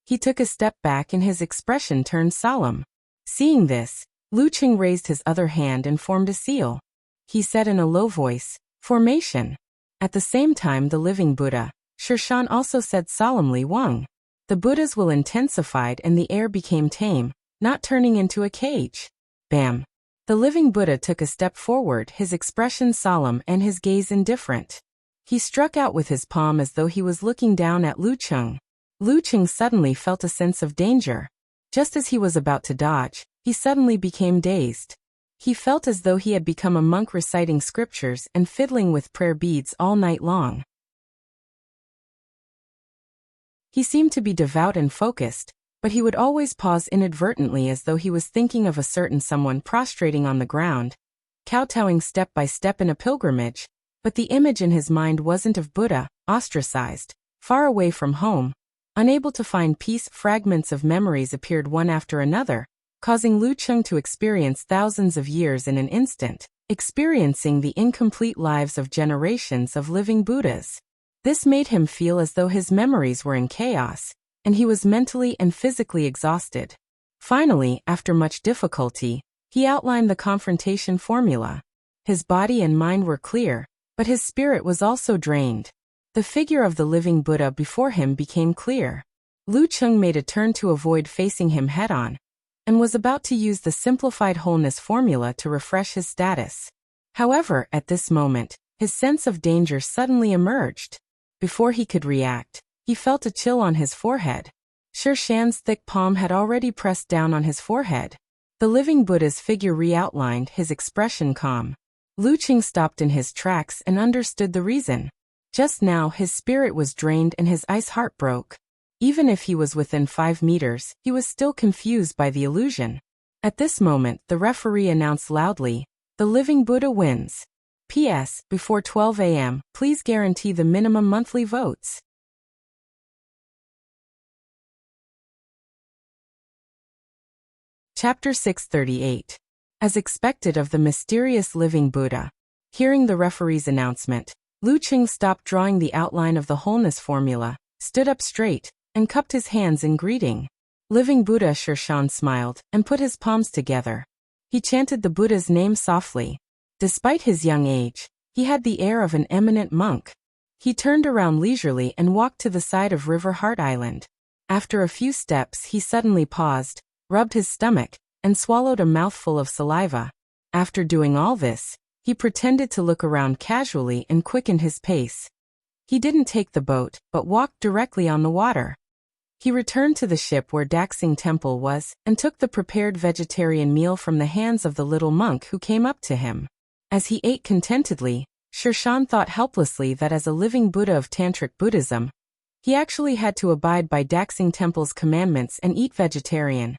He took a step back and his expression turned solemn. Seeing this, Lu Qing raised his other hand and formed a seal. He said in a low voice, "Formation." At the same time the living Buddha, Sher Shan also said solemnly, "Wang." The Buddha's will intensified and the air became tame, not turning into a cage. Bam! The living Buddha took a step forward, his expression solemn and his gaze indifferent. He struck out with his palm as though he was looking down at Lu Qing. Lu Qing suddenly felt a sense of danger. Just as he was about to dodge, he suddenly became dazed. He felt as though he had become a monk reciting scriptures and fiddling with prayer beads all night long. He seemed to be devout and focused, but he would always pause inadvertently as though he was thinking of a certain someone prostrating on the ground, kowtowing step by step in a pilgrimage, but the image in his mind wasn't of Buddha, ostracized, far away from home. Unable to find peace, fragments of memories appeared one after another, causing Lu Qing to experience thousands of years in an instant, experiencing the incomplete lives of generations of living Buddhas. This made him feel as though his memories were in chaos, and he was mentally and physically exhausted. Finally, after much difficulty, he outlined the confrontation formula. His body and mind were clear, but his spirit was also drained. The figure of the living Buddha before him became clear. Lu Qing made a turn to avoid facing him head-on, and was about to use the simplified wholeness formula to refresh his status. However, at this moment, his sense of danger suddenly emerged. Before he could react, he felt a chill on his forehead. Sher Shan's thick palm had already pressed down on his forehead. The living Buddha's figure re-outlined, his expression calm. Lu Qing stopped in his tracks and understood the reason. Just now his spirit was drained and his ice heart broke. Even if he was within 5 meters, he was still confused by the illusion. At this moment, the referee announced loudly, "The living Buddha wins. P.S. Before 12 a.m., please guarantee the minimum monthly votes." Chapter 638. As expected of the mysterious living Buddha. Hearing the referee's announcement, Lu Qing stopped drawing the outline of the wholeness formula, stood up straight, and cupped his hands in greeting. Living Buddha Sher Shan smiled and put his palms together. He chanted the Buddha's name softly. Despite his young age, he had the air of an eminent monk. He turned around leisurely and walked to the side of River Heart Island. After a few steps he suddenly paused, rubbed his stomach, and swallowed a mouthful of saliva. After doing all this, he pretended to look around casually and quickened his pace. He didn't take the boat, but walked directly on the water. He returned to the ship where Daxing Temple was, and took the prepared vegetarian meal from the hands of the little monk who came up to him. As he ate contentedly, Sher Shan thought helplessly that as a living Buddha of Tantric Buddhism, he actually had to abide by Daxing Temple's commandments and eat vegetarian.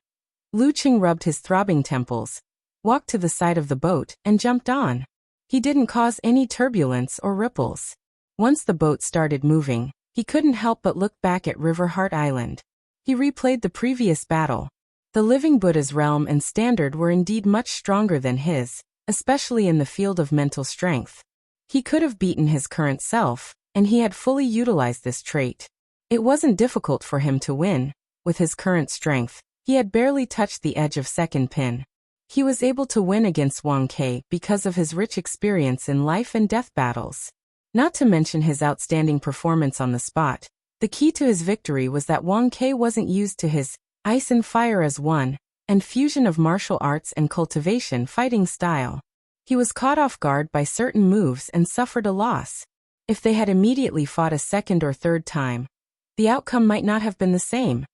Lu Qing rubbed his throbbing temples, walked to the side of the boat, and jumped on. He didn't cause any turbulence or ripples. Once the boat started moving, he couldn't help but look back at River Heart Island. He replayed the previous battle. The living Buddha's realm and standard were indeed much stronger than his, especially in the field of mental strength. He could have beaten his current self, and he had fully utilized this trait. It wasn't difficult for him to win. With his current strength, he had barely touched the edge of second pin. He was able to win against Wang Ke because of his rich experience in life and death battles. Not to mention his outstanding performance on the spot. The key to his victory was that Wang Ke wasn't used to his ice and fire as one, and fusion of martial arts and cultivation fighting style. He was caught off guard by certain moves and suffered a loss. If they had immediately fought a second or third time, the outcome might not have been the same.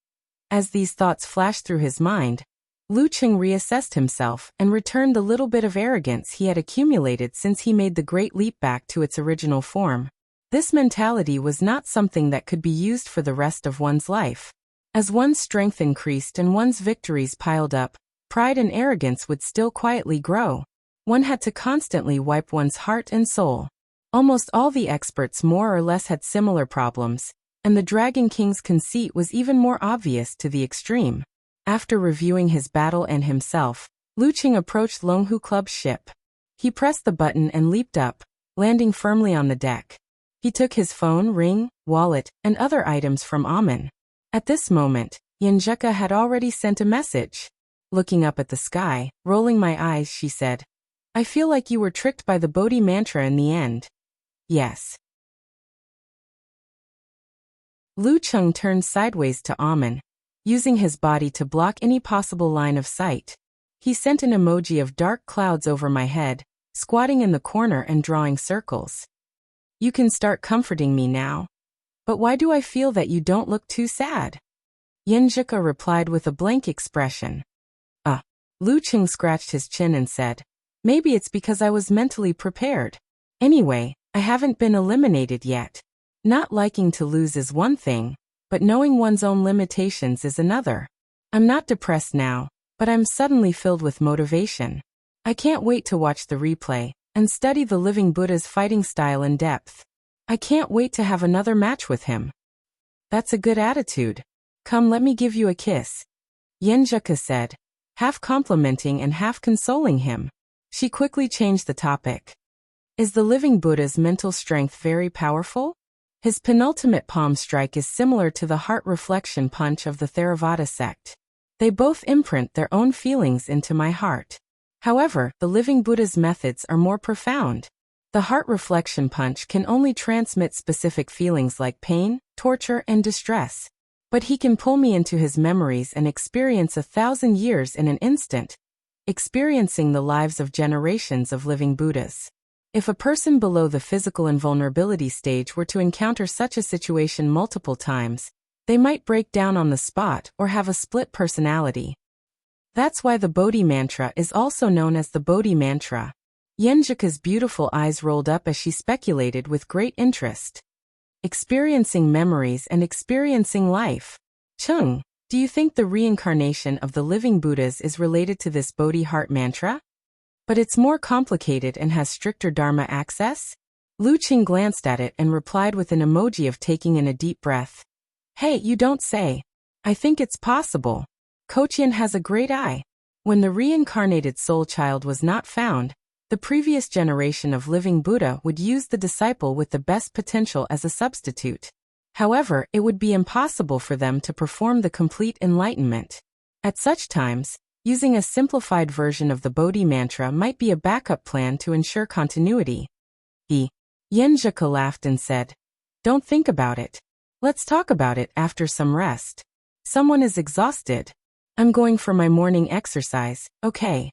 As these thoughts flashed through his mind, Lu Qing reassessed himself and returned the little bit of arrogance he had accumulated since he made the great leap back to its original form. This mentality was not something that could be used for the rest of one's life. As one's strength increased and one's victories piled up, pride and arrogance would still quietly grow. One had to constantly wipe one's heart and soul. Almost all the experts more or less had similar problems, and the Dragon King's conceit was even more obvious to the extreme. After reviewing his battle and himself, Lu Qing approached Longhu Club's ship. He pressed the button and leaped up, landing firmly on the deck. He took his phone, ring, wallet, and other items from Amen. At this moment, Yenjuka had already sent a message. Looking up at the sky, rolling my eyes, she said, "I feel like you were tricked by the Bodhi mantra in the end." Yes. Lu Cheng turned sideways to Amen, using his body to block any possible line of sight. He sent an emoji of dark clouds over my head, squatting in the corner and drawing circles. "You can start comforting me now. But why do I feel that you don't look too sad?" Yenjuka replied with a blank expression. Lu Cheng scratched his chin and said, "Maybe it's because I was mentally prepared. Anyway, I haven't been eliminated yet. Not liking to lose is one thing, but knowing one's own limitations is another. I'm not depressed now, but I'm suddenly filled with motivation. I can't wait to watch the replay and study the living Buddha's fighting style in depth. I can't wait to have another match with him." "That's a good attitude. Come, let me give you a kiss," Yenjuka said, half complimenting and half consoling him. She quickly changed the topic. "Is the living Buddha's mental strength very powerful? His penultimate palm strike is similar to the heart reflection punch of the Theravada sect. They both imprint their own feelings into my heart. However, the living Buddha's methods are more profound. The heart reflection punch can only transmit specific feelings like pain, torture, and distress. But he can pull me into his memories and experience 1,000 years in an instant, experiencing the lives of generations of living Buddhas. If a person below the physical invulnerability stage were to encounter such a situation multiple times, they might break down on the spot or have a split personality. That's why the Bodhi mantra is also known as the Bodhi mantra." Yenjuka's beautiful eyes rolled up as she speculated with great interest. "Experiencing memories and experiencing life. Chung, do you think the reincarnation of the living Buddhas is related to this Bodhi heart mantra? But it's more complicated and has stricter Dharma access?" Lu Cheng glanced at it and replied with an emoji of taking in a deep breath. "Hey, you don't say. I think it's possible. Kochian has a great eye. When the reincarnated soul child was not found, the previous generation of living Buddha would use the disciple with the best potential as a substitute. However, it would be impossible for them to perform the complete enlightenment. At such times, using a simplified version of the Bodhi mantra might be a backup plan to ensure continuity." Yenjuka laughed and said, "Don't think about it. Let's talk about it after some rest. Someone is exhausted. I'm going for my morning exercise, okay?"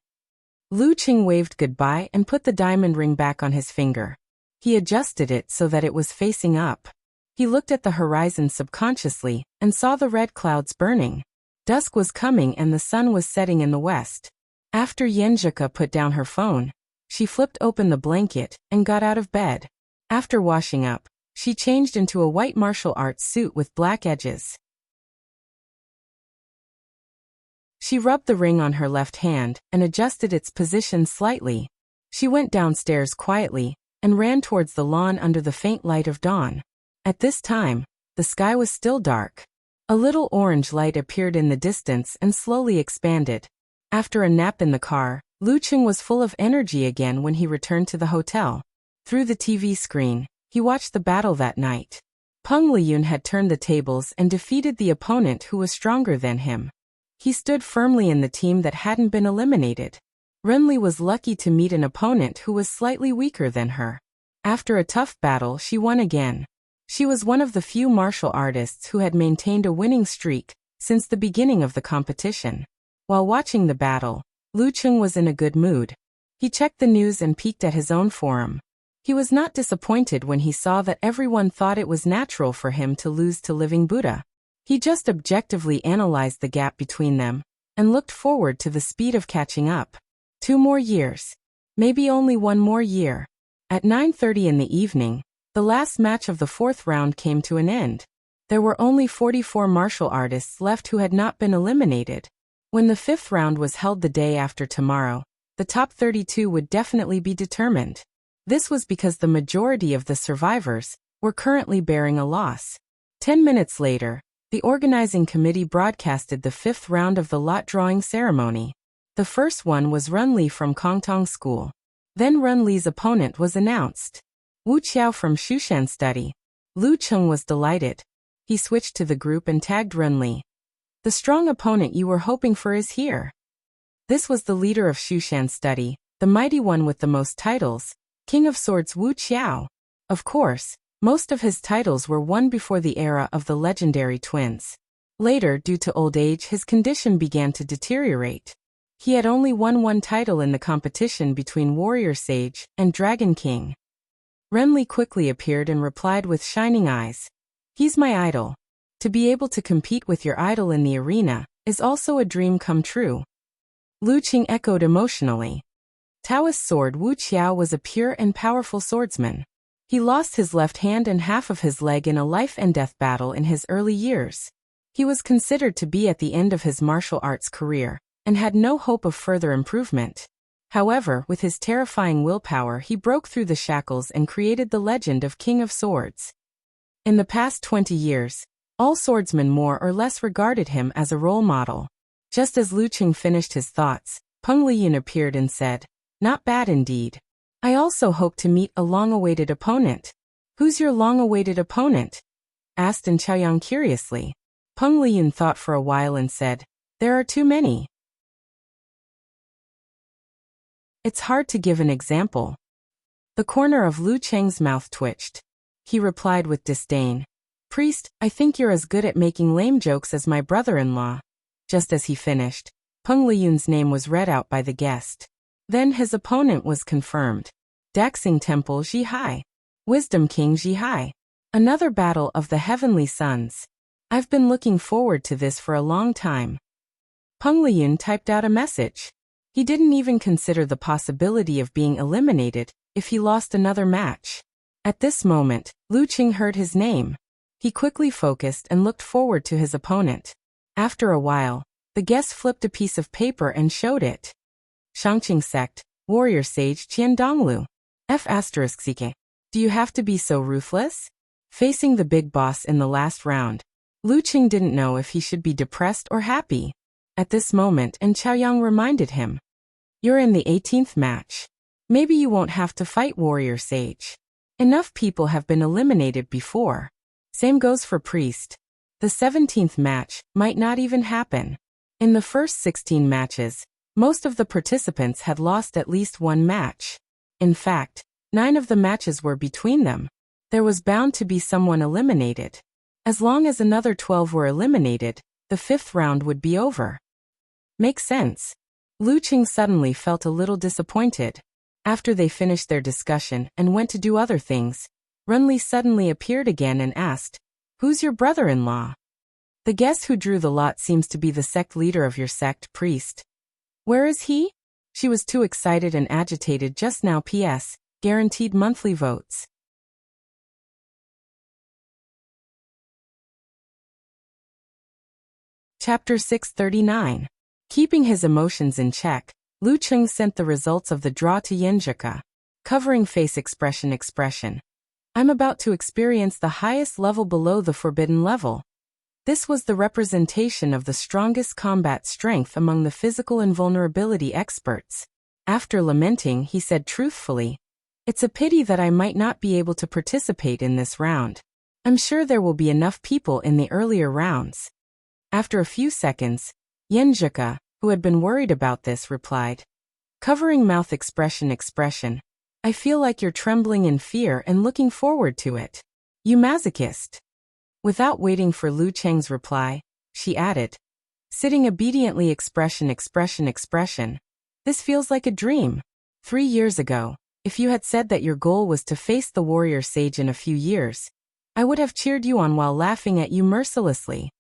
Lu Cheng waved goodbye and put the diamond ring back on his finger. He adjusted it so that it was facing up. He looked at the horizon subconsciously and saw the red clouds burning. Dusk was coming and the sun was setting in the west. After Yenjuka put down her phone, she flipped open the blanket and got out of bed. After washing up, she changed into a white martial arts suit with black edges. She rubbed the ring on her left hand and adjusted its position slightly. She went downstairs quietly and ran towards the lawn under the faint light of dawn. At this time, the sky was still dark. A little orange light appeared in the distance and slowly expanded. After a nap in the car, Lu Cheng was full of energy again when he returned to the hotel. Through the TV screen, he watched the battle that night. Peng Liyun had turned the tables and defeated the opponent who was stronger than him. He stood firmly in the team that hadn't been eliminated. Renli was lucky to meet an opponent who was slightly weaker than her. After a tough battle, she won again. She was one of the few martial artists who had maintained a winning streak since the beginning of the competition. While watching the battle, Lu Cheng was in a good mood. He checked the news and peeked at his own forum. He was not disappointed when he saw that everyone thought it was natural for him to lose to Living Buddha. He just objectively analyzed the gap between them and looked forward to the speed of catching up. 2 more years. Maybe only 1 more year. At 9:30 in the evening, the last match of the 4th round came to an end. There were only 44 martial artists left who had not been eliminated. When the 5th round was held the day after tomorrow, the top 32 would definitely be determined. This was because the majority of the survivors were currently bearing a loss. 10 minutes later, the organizing committee broadcasted the 5th round of the lot drawing ceremony. The first one was Renli from Kongtong School. Then Renli's opponent was announced. Wu Qiao from Shushan study. Lu Cheng was delighted. He switched to the group and tagged Renli. The strong opponent you were hoping for is here. This was the leader of Shushan study, the mighty one with the most titles, King of Swords Wu Qiao. Of course, most of his titles were won before the era of the legendary twins. Later, due to old age, his condition began to deteriorate. He had only won one title in the competition between Warrior Sage and Dragon King. Renli quickly appeared and replied with shining eyes. He's my idol. To be able to compete with your idol in the arena is also a dream come true. Lu Qing echoed emotionally. Taoist sword Wu Qiao was a pure and powerful swordsman. He lost his left hand and half of his leg in a life-and-death battle in his early years. He was considered to be at the end of his martial arts career, and had no hope of further improvement. However, with his terrifying willpower he broke through the shackles and created the legend of King of Swords. In the past 20 years, all swordsmen more or less regarded him as a role model. Just as Lu Qing finished his thoughts, Peng Liyun appeared and said, "Not bad indeed. I also hope to meet a long-awaited opponent." "Who's your long-awaited opponent?" asked In Chaoyang curiously. Peng Liyun thought for a while and said, "There are too many. It's hard to give an example." The corner of Lu Cheng's mouth twitched. He replied with disdain, "Priest, I think you're as good at making lame jokes as my brother-in-law." Just as he finished, Peng Liyun's name was read out by the guest. Then his opponent was confirmed. Daxing Temple Zhihai. Wisdom King Zhihai. Another battle of the Heavenly Sons. I've been looking forward to this for a long time. Peng Liyun typed out a message. He didn't even consider the possibility of being eliminated if he lost another match. At this moment, Lu Qing heard his name. He quickly focused and looked forward to his opponent. After a while, the guest flipped a piece of paper and showed it. Shangqing Sect, Warrior Sage Qian Donglu. F***ck. Do you have to be so ruthless? Facing the big boss in the last round, Lu Qing didn't know if he should be depressed or happy. At this moment, and Chaoyang reminded him, "You're in the 18th match. Maybe you won't have to fight Warrior Sage. Enough people have been eliminated before. Same goes for Priest. The 17th match might not even happen." In the first 16 matches, most of the participants had lost at least one match. In fact, 9 of the matches were between them. There was bound to be someone eliminated. As long as another 12 were eliminated, the 5th round would be over. Makes sense. Lu Qing suddenly felt a little disappointed. After they finished their discussion and went to do other things, Renli suddenly appeared again and asked, "Who's your brother-in-law?" "The guess who drew the lot seems to be the sect leader of your sect, Priest." "Where is he?" She was too excited and agitated just now. P.S. Guaranteed monthly votes. Chapter 639. Keeping his emotions in check, Lu Qing sent the results of the draw to Yenjika. Covering face expression. "I'm about to experience the highest level below the forbidden level." This was the representation of the strongest combat strength among the physical invulnerability experts. After lamenting, he said truthfully, "It's a pity that I might not be able to participate in this round. I'm sure there will be enough people in the earlier rounds." After a few seconds, Yenjika, who had been worried about this, replied, covering mouth expression, "I feel like you're trembling in fear and looking forward to it. You masochist." Without waiting for Lu Cheng's reply, she added, sitting obediently, expression. "This feels like a dream. 3 years ago, if you had said that your goal was to face the warrior sage in a few years, I would have cheered you on while laughing at you mercilessly.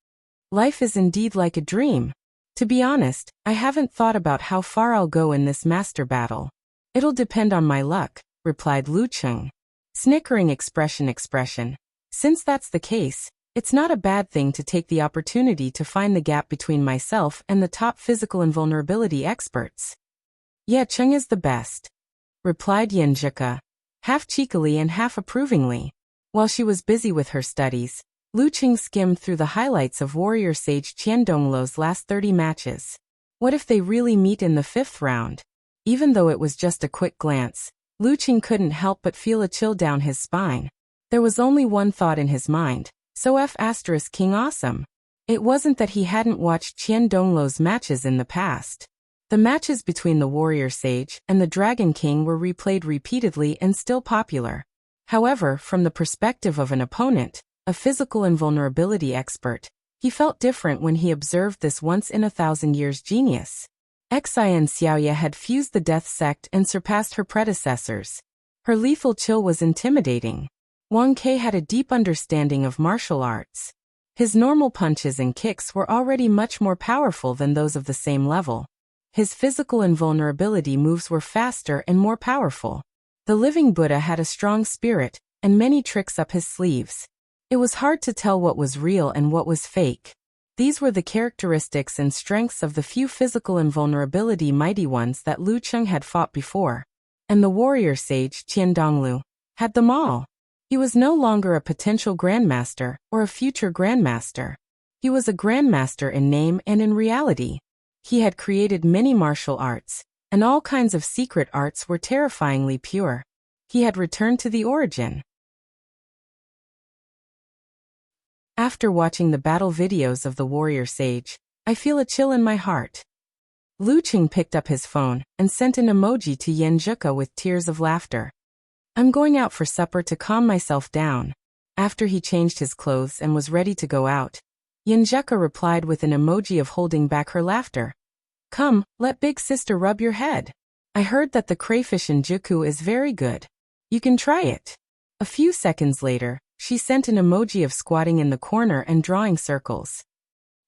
Life is indeed like a dream. To be honest, I haven't thought about how far I'll go in this master battle. It'll depend on my luck," replied Lu Cheng. Snickering, expression. "Since that's the case, it's not a bad thing to take the opportunity to find the gap between myself and the top physical invulnerability experts." "Yeah, Cheng is the best," replied Yenjika, half cheekily and half approvingly. While she was busy with her studies, Lu Qing skimmed through the highlights of warrior sage Qian Donglu's last 30 matches. What if they really meet in the 5th round? Even though it was just a quick glance, Lu Qing couldn't help but feel a chill down his spine. There was only one thought in his mind, so King awesome. It wasn't that he hadn't watched Qian Dongluo's matches in the past. The matches between the warrior sage and the Dragon King were replayed repeatedly and still popular. However, from the perspective of an opponent, a physical invulnerability expert, he felt different when he observed this once-in-a-thousand-years genius. Xian Xiaoye had fused the death sect and surpassed her predecessors. Her lethal chill was intimidating. Wang Ke had a deep understanding of martial arts. His normal punches and kicks were already much more powerful than those of the same level. His physical invulnerability moves were faster and more powerful. The living Buddha had a strong spirit, and many tricks up his sleeves. It was hard to tell what was real and what was fake. These were the characteristics and strengths of the few physical invulnerability mighty ones that Lu Qing had fought before. And the warrior sage, Qian Donglu, had them all. He was no longer a potential grandmaster or a future grandmaster. He was a grandmaster in name and in reality. He had created many martial arts, and all kinds of secret arts were terrifyingly pure. He had returned to the origin. After watching the battle videos of the warrior sage, I feel a chill in my heart. Lu Qing picked up his phone and sent an emoji to Yen Zhika with tears of laughter. I'm going out for supper to calm myself down. After he changed his clothes and was ready to go out, Yen Zhika replied with an emoji of holding back her laughter. Come, let big sister rub your head. I heard that the crayfish in Juku is very good. You can try it. A few seconds later, she sent an emoji of squatting in the corner and drawing circles.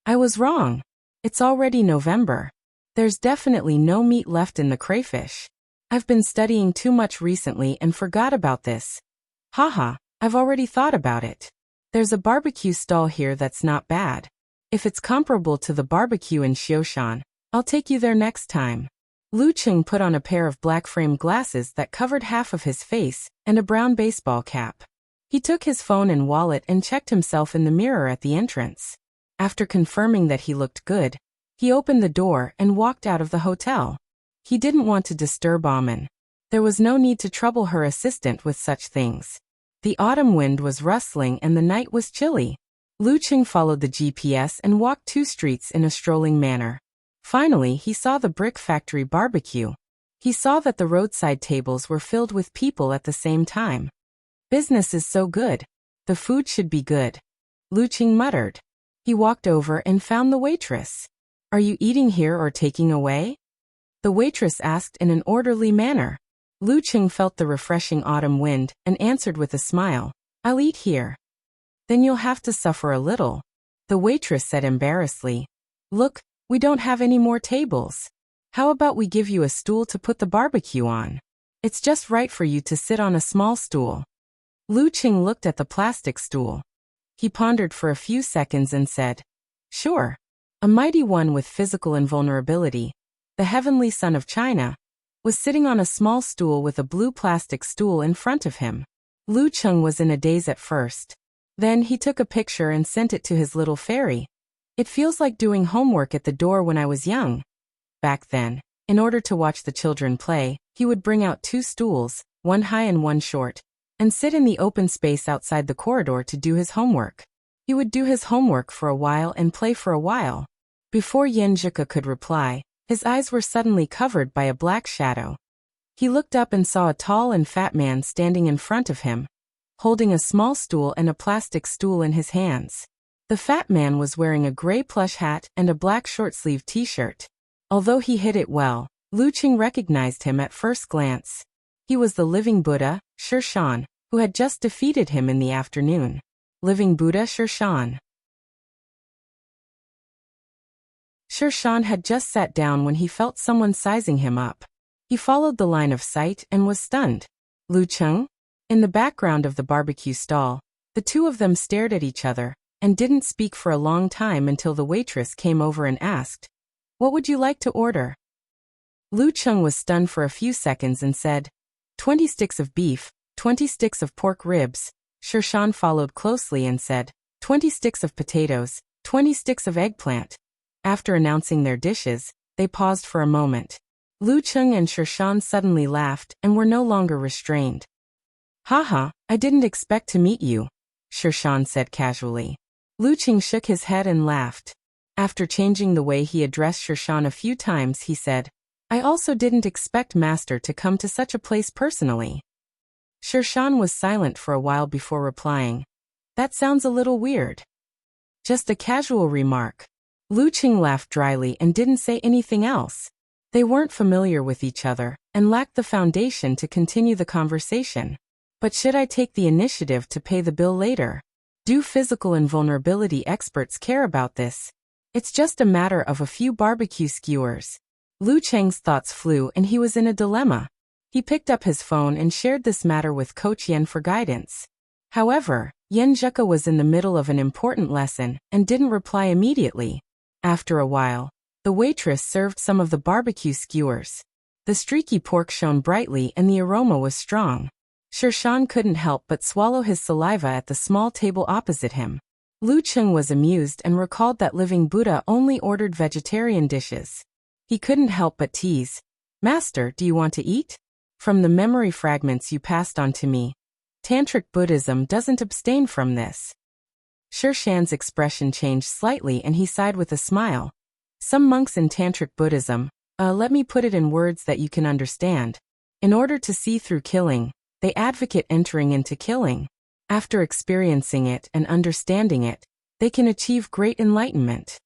I was wrong. It's already November. There's definitely no meat left in the crayfish. I've been studying too much recently and forgot about this. Haha, I've already thought about it. There's a barbecue stall here that's not bad. If it's comparable to the barbecue in Xioshan, I'll take you there next time. Lu Qing put on a pair of black frame glasses that covered half of his face and a brown baseball cap. He took his phone and wallet and checked himself in the mirror at the entrance. After confirming that he looked good, he opened the door and walked out of the hotel. He didn't want to disturb Amen. There was no need to trouble her assistant with such things. The autumn wind was rustling and the night was chilly. Lu Qing followed the GPS and walked 2 streets in a strolling manner. Finally, he saw the brick factory barbecue. He saw that the roadside tables were filled with people at the same time. Business is so good. The food should be good. Lu Qing muttered. He walked over and found the waitress. Are you eating here or taking away? The waitress asked in an orderly manner. Lu Qing felt the refreshing autumn wind and answered with a smile. I'll eat here. Then you'll have to suffer a little. The waitress said embarrassedly. Look, we don't have any more tables. How about we give you a stool to put the barbecue on? It's just right for you to sit on a small stool. Lu Qing looked at the plastic stool. He pondered for a few seconds and said, Sure. A mighty one with physical invulnerability, the heavenly son of China, was sitting on a small stool with a blue plastic stool in front of him. Lu Qing was in a daze at first. Then he took a picture and sent it to his little fairy. It feels like doing homework at the door when I was young. Back then, in order to watch the children play, he would bring out 2 stools, one high and one short, and sit in the open space outside the corridor to do his homework. He would do his homework for a while and play for a while. Before Yen Zhika could reply, his eyes were suddenly covered by a black shadow. He looked up and saw a tall and fat man standing in front of him, holding a small stool and a plastic stool in his hands. The fat man was wearing a gray plush hat and a black short-sleeved t-shirt. Although he hid it well, Lu Qing recognized him at first glance. He was the living Buddha, Shan, who had just defeated him in the afternoon. Living Buddha Shan. Shan had just sat down when he felt someone sizing him up. He followed the line of sight and was stunned. Lu Qing? In the background of the barbecue stall, the two of them stared at each other and didn't speak for a long time until the waitress came over and asked, What would you like to order? Lu Qing was stunned for a few seconds and said, 20 sticks of beef, 20 sticks of pork ribs. Shan followed closely and said, 20 sticks of potatoes, 20 sticks of eggplant. After announcing their dishes, they paused for a moment. Lu Cheng and Shirshan suddenly laughed and were no longer restrained. Haha, I didn't expect to meet you, Shirshan said casually. Lu Cheng shook his head and laughed. After changing the way he addressed Shirshan a few times, he said, I also didn't expect Master to come to such a place personally. Shirshan was silent for a while before replying. That sounds a little weird. Just a casual remark. Lu Cheng laughed dryly and didn't say anything else. They weren't familiar with each other and lacked the foundation to continue the conversation. But should I take the initiative to pay the bill later? Do physical invulnerability experts care about this? It's just a matter of a few barbecue skewers. Lu Cheng's thoughts flew and he was in a dilemma. He picked up his phone and shared this matter with Coach Yen for guidance. However, Yen Zheke was in the middle of an important lesson and didn't reply immediately. After a while, the waitress served some of the barbecue skewers. The streaky pork shone brightly and the aroma was strong. Shirshan couldn't help but swallow his saliva at the small table opposite him. Lu Cheng was amused and recalled that Living Buddha only ordered vegetarian dishes. He couldn't help but tease. Master, do you want to eat? From the memory fragments you passed on to me, Tantric Buddhism doesn't abstain from this. Shirshan's expression changed slightly and he sighed with a smile. Some monks in Tantric Buddhism, let me put it in words that you can understand. In order to see through killing, they advocate entering into killing. After experiencing it and understanding it, they can achieve great enlightenment.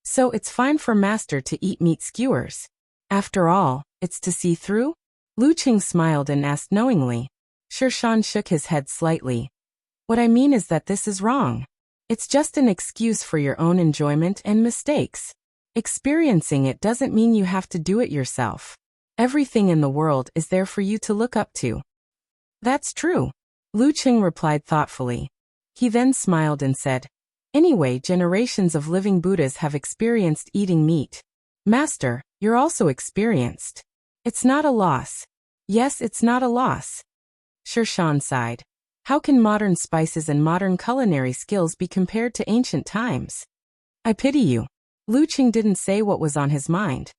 So it's fine for Master to eat meat skewers. After all, it's to see through? Lu Cheng smiled and asked knowingly. Shirshan shook his head slightly. What I mean is that this is wrong. It's just an excuse for your own enjoyment and mistakes. Experiencing it doesn't mean you have to do it yourself. Everything in the world is there for you to look up to. That's true, Lu Cheng replied thoughtfully. He then smiled and said, Anyway, generations of living Buddhas have experienced eating meat. Master, you're also experienced. It's not a loss. Yes, it's not a loss. Shirshan sighed. How can modern spices and modern culinary skills be compared to ancient times? I pity you. Lu Cheng didn't say what was on his mind.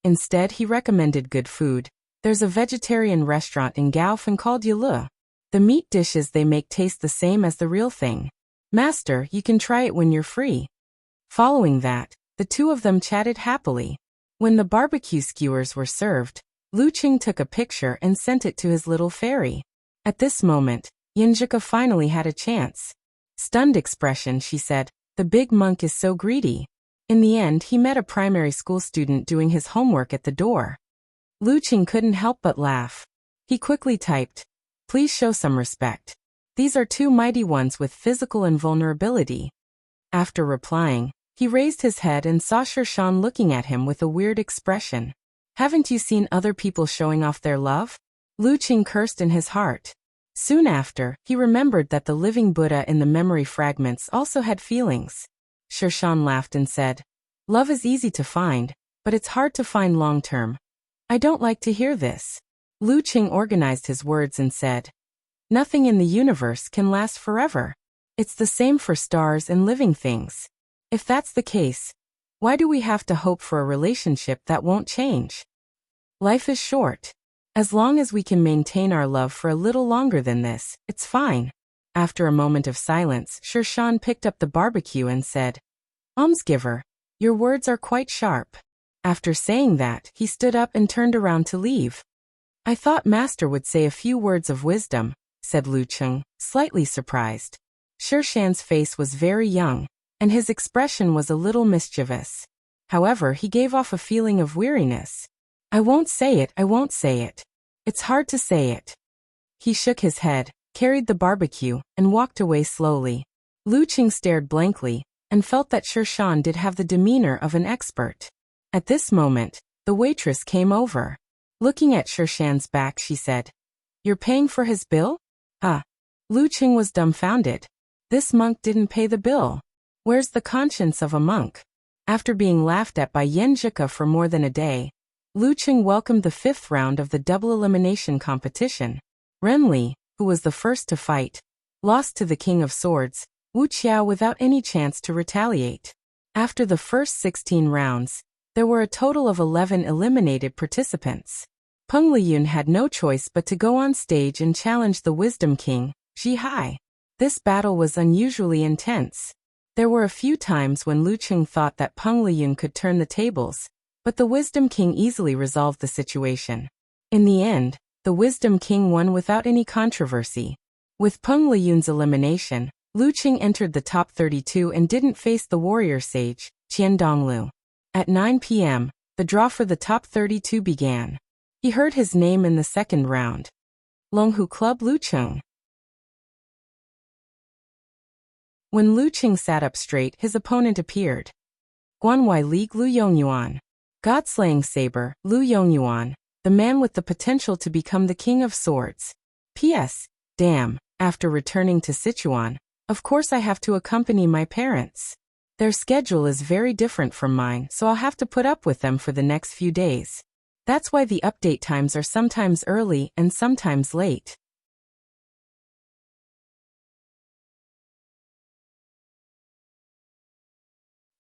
Instead, he recommended good food. There's a vegetarian restaurant in Gaofen called Yalu. The meat dishes they make taste the same as the real thing. Master, you can try it when you're free. Following that, the two of them chatted happily. When the barbecue skewers were served, Lu Cheng took a picture and sent it to his little fairy. At this moment, Yen Zheke finally had a chance. Stunned expression, she said, the big monk is so greedy. In the end, he met a primary school student doing his homework at the door. Lu Cheng couldn't help but laugh. He quickly typed, Please show some respect. These are two mighty ones with physical invulnerability. After replying, he raised his head and saw Shirshan looking at him with a weird expression. Haven't you seen other people showing off their love? Lu Cheng cursed in his heart. Soon after, he remembered that the living Buddha in the memory fragments also had feelings. Shirshan laughed and said, Love is easy to find, but it's hard to find long-term. I don't like to hear this. Lu Cheng organized his words and said, Nothing in the universe can last forever. It's the same for stars and living things. If that's the case, why do we have to hope for a relationship that won't change? Life is short. As long as we can maintain our love for a little longer than this, it's fine. After a moment of silence, Shirshan picked up the barbecue and said, Almsgiver, your words are quite sharp. After saying that, he stood up and turned around to leave. I thought Master would say a few words of wisdom, said Lu Cheng, slightly surprised. Shirshan's face was very young, and his expression was a little mischievous. However, he gave off a feeling of weariness. I won't say it, I won't say it. It's hard to say it. He shook his head, carried the barbecue, and walked away slowly. Lu Cheng stared blankly, and felt that Shirshan did have the demeanor of an expert. At this moment, the waitress came over. Looking at Shirshan's back, she said, You're paying for his bill? Lu Cheng was dumbfounded. This monk didn't pay the bill. Where's the conscience of a monk? After being laughed at by Yen Zheke for more than a day, Lu Cheng welcomed the 5th round of the double elimination competition. Renli, who was the first to fight, lost to the King of Swords, Wu Qiao, without any chance to retaliate. After the first 16 rounds, There were a total of 11 eliminated participants. Peng Liyun had no choice but to go on stage and challenge the Wisdom King, Ji Hai. This battle was unusually intense. There were a few times when Lu Cheng thought that Peng Liyun could turn the tables, but the Wisdom King easily resolved the situation. In the end, the Wisdom King won without any controversy. With Peng Liyun's elimination, Lu Cheng entered the top 32 and didn't face the warrior sage, Qian Donglu. At 9 p.m., the draw for the top 32 began. He heard his name in the second round. Longhu Club Lu Cheng. When Lu Cheng sat up straight, his opponent appeared. Guanwai League Lu Yongyuan. God-slaying saber, Lu Yongyuan, the man with the potential to become the king of swords. P.S. Damn, after returning to Sichuan, of course I have to accompany my parents. Their schedule is very different from mine, so I'll have to put up with them for the next few days. That's why the update times are sometimes early and sometimes late.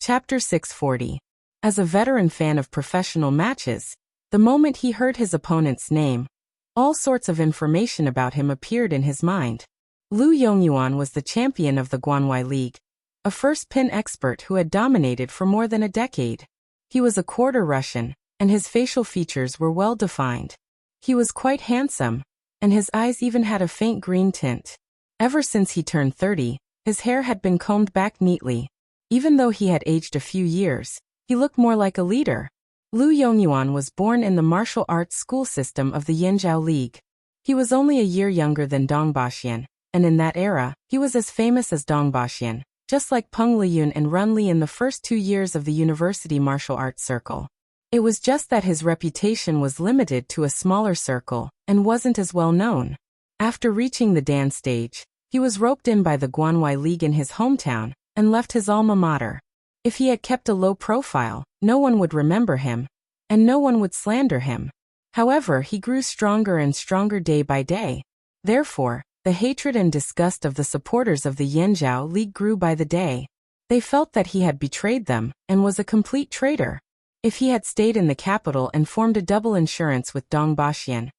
Chapter 640. As a veteran fan of professional matches, the moment he heard his opponent's name, all sorts of information about him appeared in his mind. Lu Yongyuan was the champion of the Guanwai League, a first pin expert who had dominated for more than a decade. He was a quarter Russian, and his facial features were well defined. He was quite handsome, and his eyes even had a faint green tint. Ever since he turned 30, his hair had been combed back neatly. Even though he had aged a few years, he looked more like a leader. Lu Yongyuan was born in the martial arts school system of the Yanjiao League. He was only a year younger than Dong Baxian, and in that era, he was as famous as Dong Baxian, just like Peng Liyun and Run Li in the first 2 years of the university martial arts circle. It was just that his reputation was limited to a smaller circle and wasn't as well known. After reaching the Dan stage, he was roped in by the Guanwai League in his hometown and left his alma mater. If he had kept a low profile, no one would remember him, and no one would slander him. However, he grew stronger and stronger day by day. Therefore, the hatred and disgust of the supporters of the Yanjiao League grew by the day. They felt that he had betrayed them and was a complete traitor. If he had stayed in the capital and formed a double insurance with Dong Baxian,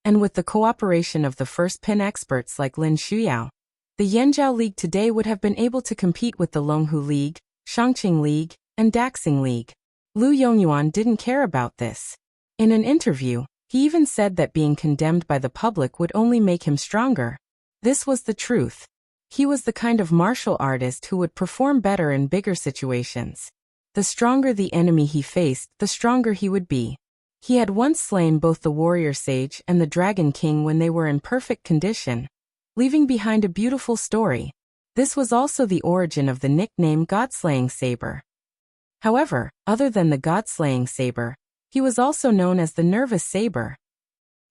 and with the cooperation of the first pin experts like Lin Shuyao, the Yanjiao League today would have been able to compete with the Longhu League, Shangqing League, and Daxing League. Lu Yongyuan didn't care about this. In an interview, he even said that being condemned by the public would only make him stronger. This was the truth. He was the kind of martial artist who would perform better in bigger situations. The stronger the enemy he faced, the stronger he would be. He had once slain both the warrior sage and the dragon king when they were in perfect condition, leaving behind a beautiful story. This was also the origin of the nickname God-slaying saber. However, other than the God-slaying saber, he was also known as the nervous saber.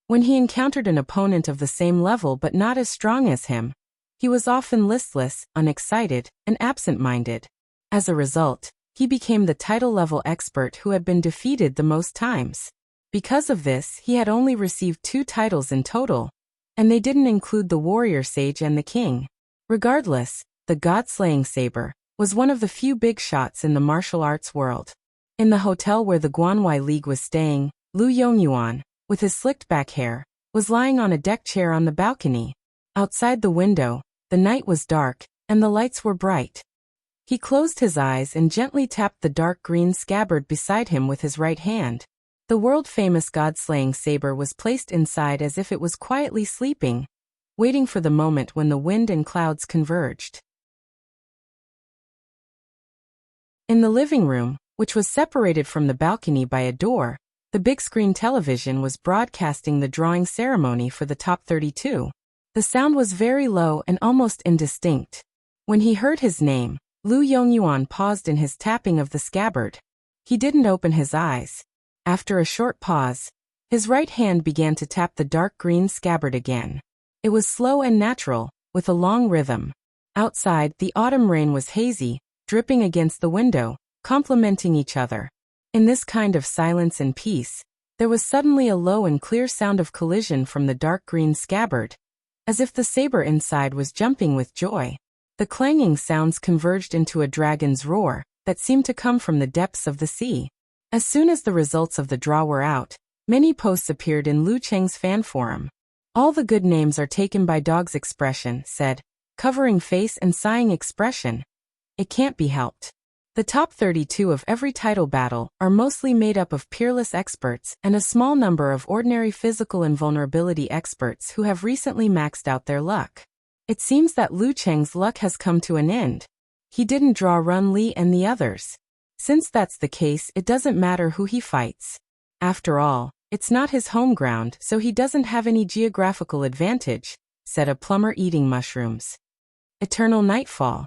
When he encountered an opponent of the same level but not as strong as him, he was often listless, unexcited, and absent-minded. As a result, he became the title-level expert who had been defeated the most times. Because of this, he had only received 2 titles in total, and they didn't include the warrior sage and the king. Regardless, the God-slaying saber was one of the few big shots in the martial arts world. In the hotel where the Guanwai League was staying, Lu Yongyuan, with his slicked-back hair, was lying on a deck chair on the balcony. Outside the window, the night was dark, and the lights were bright. He closed his eyes and gently tapped the dark green scabbard beside him with his right hand. The world-famous God-slaying saber was placed inside as if it was quietly sleeping, waiting for the moment when the wind and clouds converged. In the living room, which was separated from the balcony by a door, the big-screen television was broadcasting the drawing ceremony for the top 32. The sound was very low and almost indistinct. When he heard his name, Lu Yongyuan paused in his tapping of the scabbard. He didn't open his eyes. After a short pause, his right hand began to tap the dark green scabbard again. It was slow and natural, with a long rhythm. Outside, the autumn rain was hazy, dripping against the window, complementing each other. In this kind of silence and peace, there was suddenly a low and clear sound of collision from the dark green scabbard, as if the saber inside was jumping with joy. The clanging sounds converged into a dragon's roar that seemed to come from the depths of the sea. As soon as the results of the draw were out, many posts appeared in Lu Cheng's fan forum. All the good names are taken by Dog's expression, said, covering face and sighing expression. It can't be helped. The top 32 of every title battle are mostly made up of peerless experts and a small number of ordinary physical invulnerability experts who have recently maxed out their luck. It seems that Lu Cheng's luck has come to an end. He didn't draw Run Li and the others. Since that's the case, it doesn't matter who he fights. After all, it's not his home ground, so he doesn't have any geographical advantage, said a plumber eating mushrooms. Eternal nightfall?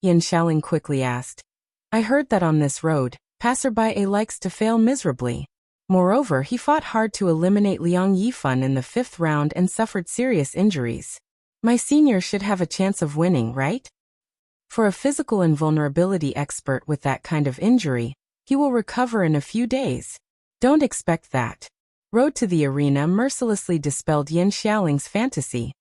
Yan Xiaoling quickly asked. I heard that on this road, passerby likes to fail miserably. Moreover, he fought hard to eliminate Liang Yifan in the 5th round and suffered serious injuries. My senior should have a chance of winning, right? For a physical invulnerability expert with that kind of injury, he will recover in a few days. Don't expect that. Road to the arena mercilessly dispelled Yan Xiaoling's fantasy.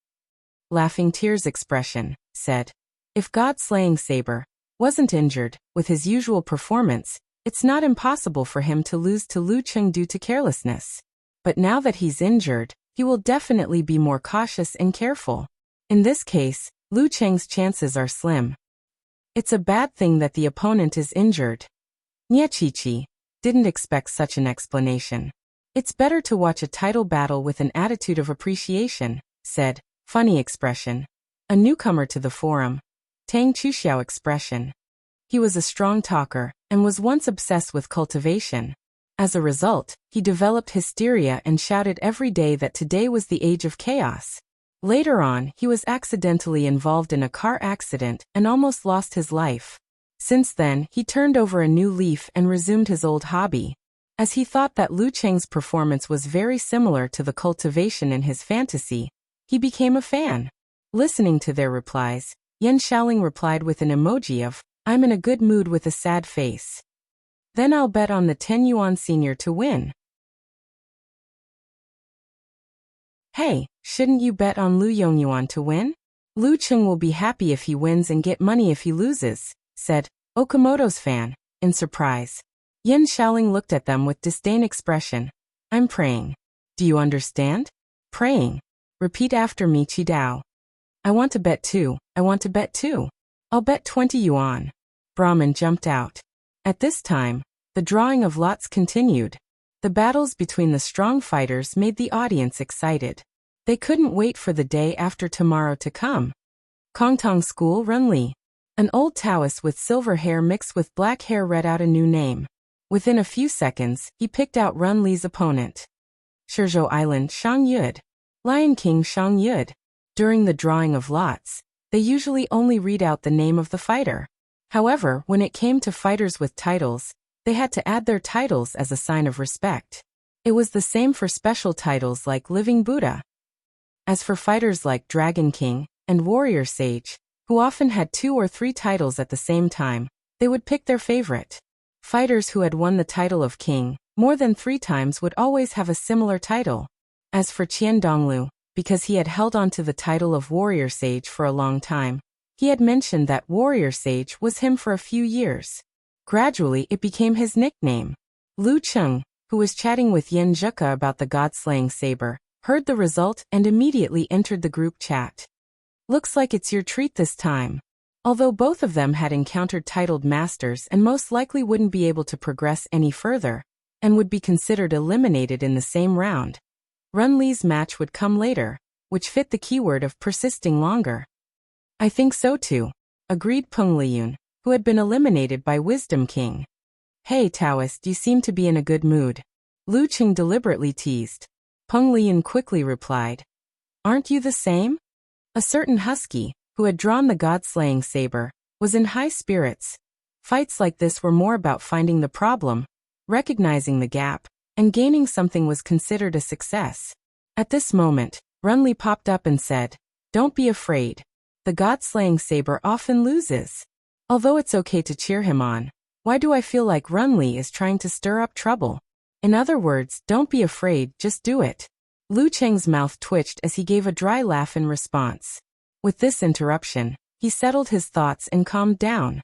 Laughing tears expression, said. If God-slaying Saber wasn't injured, with his usual performance, it's not impossible for him to lose to Lu Cheng due to carelessness. But now that he's injured, he will definitely be more cautious and careful. In this case, Lu Cheng's chances are slim. It's a bad thing that the opponent is injured. Niechichi didn't expect such an explanation. It's better to watch a title battle with an attitude of appreciation, said, funny expression. A newcomer to the forum. Tang Chuxiao expression. He was a strong talker, and was once obsessed with cultivation. As a result, he developed hysteria and shouted every day that today was the age of chaos. Later on, he was accidentally involved in a car accident and almost lost his life. Since then, he turned over a new leaf and resumed his old hobby. As he thought that Lu Cheng's performance was very similar to the cultivation in his fantasy, he became a fan. Listening to their replies, Yan Xiaoling replied with an emoji of, I'm in a good mood with a sad face. Then I'll bet on the 10 yuan senior to win. Hey, shouldn't you bet on Lu Yongyuan to win? Lu Cheng will be happy if he wins and get money if he loses, said Okamoto's fan, in surprise. Yan Xiaoling looked at them with disdain expression. I'm praying. Do you understand? Praying. Repeat after me, Qidao. I want to bet too. I want to bet too. I'll bet 20 yuan. Brahman jumped out. At this time, the drawing of lots continued. The battles between the strong fighters made the audience excited. They couldn't wait for the day after tomorrow to come. Kongtong School Runli. An old Taoist with silver hair mixed with black hair read out a new name. Within a few seconds, he picked out Runli's opponent. Shizhou Island Shang Yud. Lion King Shang Yud. During the drawing of lots, they usually only read out the name of the fighter. However, when it came to fighters with titles, they had to add their titles as a sign of respect. It was the same for special titles like Living Buddha. As for fighters like Dragon King and Warrior Sage, who often had 2 or 3 titles at the same time, they would pick their favorite. Fighters who had won the title of King more than 3 times would always have a similar title. As for Qian Donglu, because he had held on to the title of Warrior Sage for a long time, he had mentioned that Warrior Sage was him for a few years. Gradually, it became his nickname. Lu Cheng, who was chatting with Yen Zheka about the god-slaying saber, heard the result and immediately entered the group chat. Looks like it's your treat this time. Although both of them had encountered titled masters and most likely wouldn't be able to progress any further, and would be considered eliminated in the same round, Run Li's match would come later, which fit the keyword of persisting longer. I think so too, agreed Peng Liyun, who had been eliminated by Wisdom King. Hey Taoist, you seem to be in a good mood. Lu Cheng deliberately teased. Peng Liyun quickly replied. Aren't you the same? A certain husky, who had drawn the god-slaying saber, was in high spirits. Fights like this were more about finding the problem, recognizing the gap, and gaining something was considered a success. At this moment, Runli popped up and said, Don't be afraid. The god-slaying saber often loses. Although it's okay to cheer him on, why do I feel like Runli is trying to stir up trouble? In other words, don't be afraid, just do it. Lu Cheng's mouth twitched as he gave a dry laugh in response. With this interruption, he settled his thoughts and calmed down.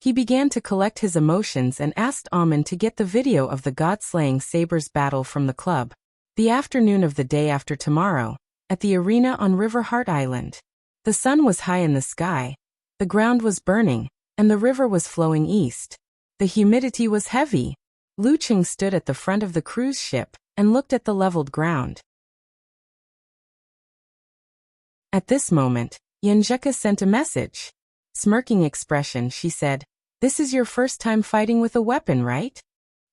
He began to collect his emotions and asked Amen to get the video of the god-slaying sabers battle from the club. The afternoon of the day after tomorrow, at the arena on River Heart Island. The sun was high in the sky, the ground was burning, and the river was flowing east. The humidity was heavy. Lu Cheng stood at the front of the cruise ship and looked at the leveled ground. At this moment, Yanjeka sent a message. Smirking expression, she said, "This is your first time fighting with a weapon, right?"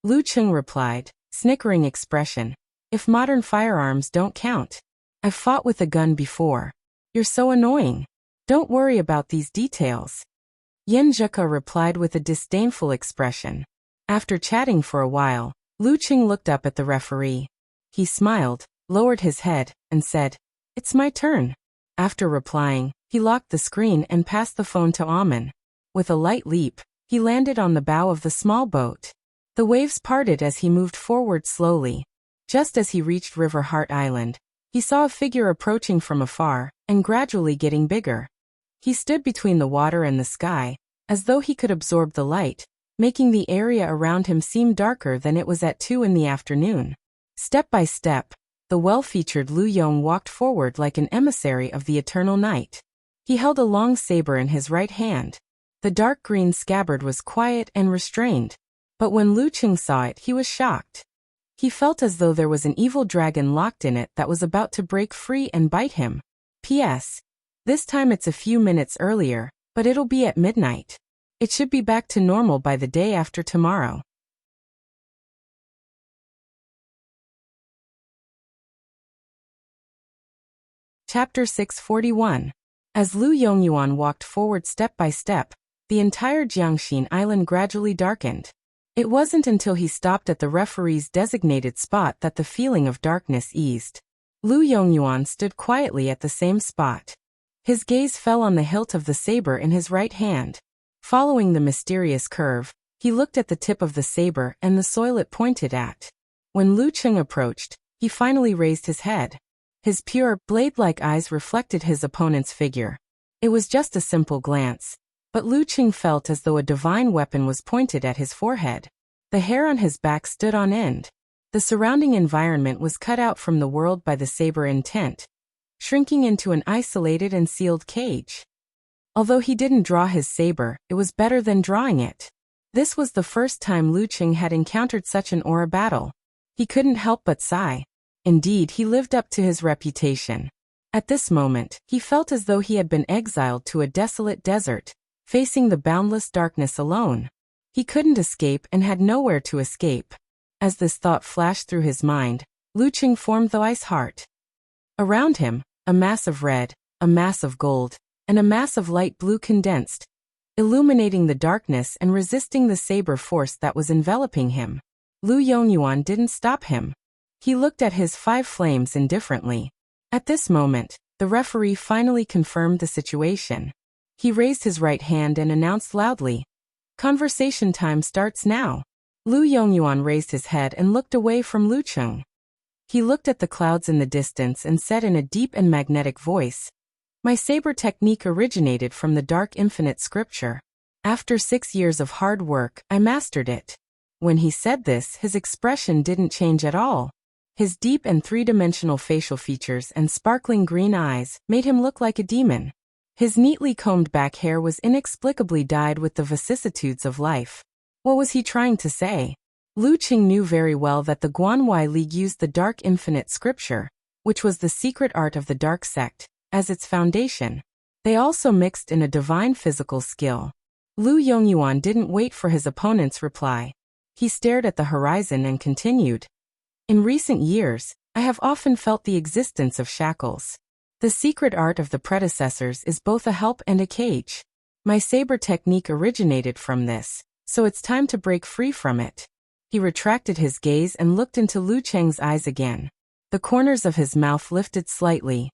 Lu Cheng replied, snickering expression, "If modern firearms don't count. I've fought with a gun before. You're so annoying. Don't worry about these details." Yanjeka replied with a disdainful expression. After chatting for a while, Lu Cheng looked up at the referee. He smiled, lowered his head, and said, "It's my turn." After replying, he locked the screen and passed the phone to Amen. With a light leap, he landed on the bow of the small boat. The waves parted as he moved forward slowly. Just as he reached River Heart Island, he saw a figure approaching from afar, and gradually getting bigger. He stood between the water and the sky, as though he could absorb the light, making the area around him seem darker than it was at 2 in the afternoon. Step by step, the well-featured Lu Yong walked forward like an emissary of the eternal night. He held a long saber in his right hand. The dark green scabbard was quiet and restrained, but when Lu Cheng saw it, he was shocked. He felt as though there was an evil dragon locked in it that was about to break free and bite him. P.S. This time it's a few minutes earlier, but it'll be at midnight. It should be back to normal by the day after tomorrow. Chapter 641. As Lu Yongyuan walked forward step by step, the entire Jiangxin Island gradually darkened. It wasn't until he stopped at the referee's designated spot that the feeling of darkness eased. Lu Yongyuan stood quietly at the same spot. His gaze fell on the hilt of the saber in his right hand. Following the mysterious curve, he looked at the tip of the saber and the soil it pointed at. When Lu Cheng approached, he finally raised his head. His pure, blade-like eyes reflected his opponent's figure. It was just a simple glance, but Lu Cheng felt as though a divine weapon was pointed at his forehead. The hair on his back stood on end. The surrounding environment was cut out from the world by the saber intent, shrinking into an isolated and sealed cage. Although he didn't draw his saber, it was better than drawing it. This was the first time Lu Cheng had encountered such an aura battle. He couldn't help but sigh. Indeed, he lived up to his reputation. At this moment, he felt as though he had been exiled to a desolate desert, facing the boundless darkness alone. He couldn't escape and had nowhere to escape. As this thought flashed through his mind, Lu Cheng formed the ice heart. Around him, a mass of red, a mass of gold, and a mass of light blue condensed, illuminating the darkness and resisting the saber force that was enveloping him. Lu Yongyuan didn't stop him. He looked at his 5 flames indifferently. At this moment, the referee finally confirmed the situation. He raised his right hand and announced loudly, "Conversation time starts now." Lu Yongyuan raised his head and looked away from Lu Cheng. He looked at the clouds in the distance and said in a deep and magnetic voice, "My saber technique originated from the dark infinite scripture. After 6 years of hard work, I mastered it." When he said this, his expression didn't change at all. His deep and three-dimensional facial features and sparkling green eyes made him look like a demon. His neatly combed back hair was inexplicably dyed with the vicissitudes of life. What was he trying to say? Lu Cheng knew very well that the Guanwei League used the dark infinite scripture, which was the secret art of the dark sect, as its foundation. They also mixed in a divine physical skill. Lu Yongyuan didn't wait for his opponent's reply. He stared at the horizon and continued. "In recent years, I have often felt the existence of shackles. The secret art of the predecessors is both a help and a cage. My saber technique originated from this, so it's time to break free from it." He retracted his gaze and looked into Lu Cheng's eyes again. The corners of his mouth lifted slightly.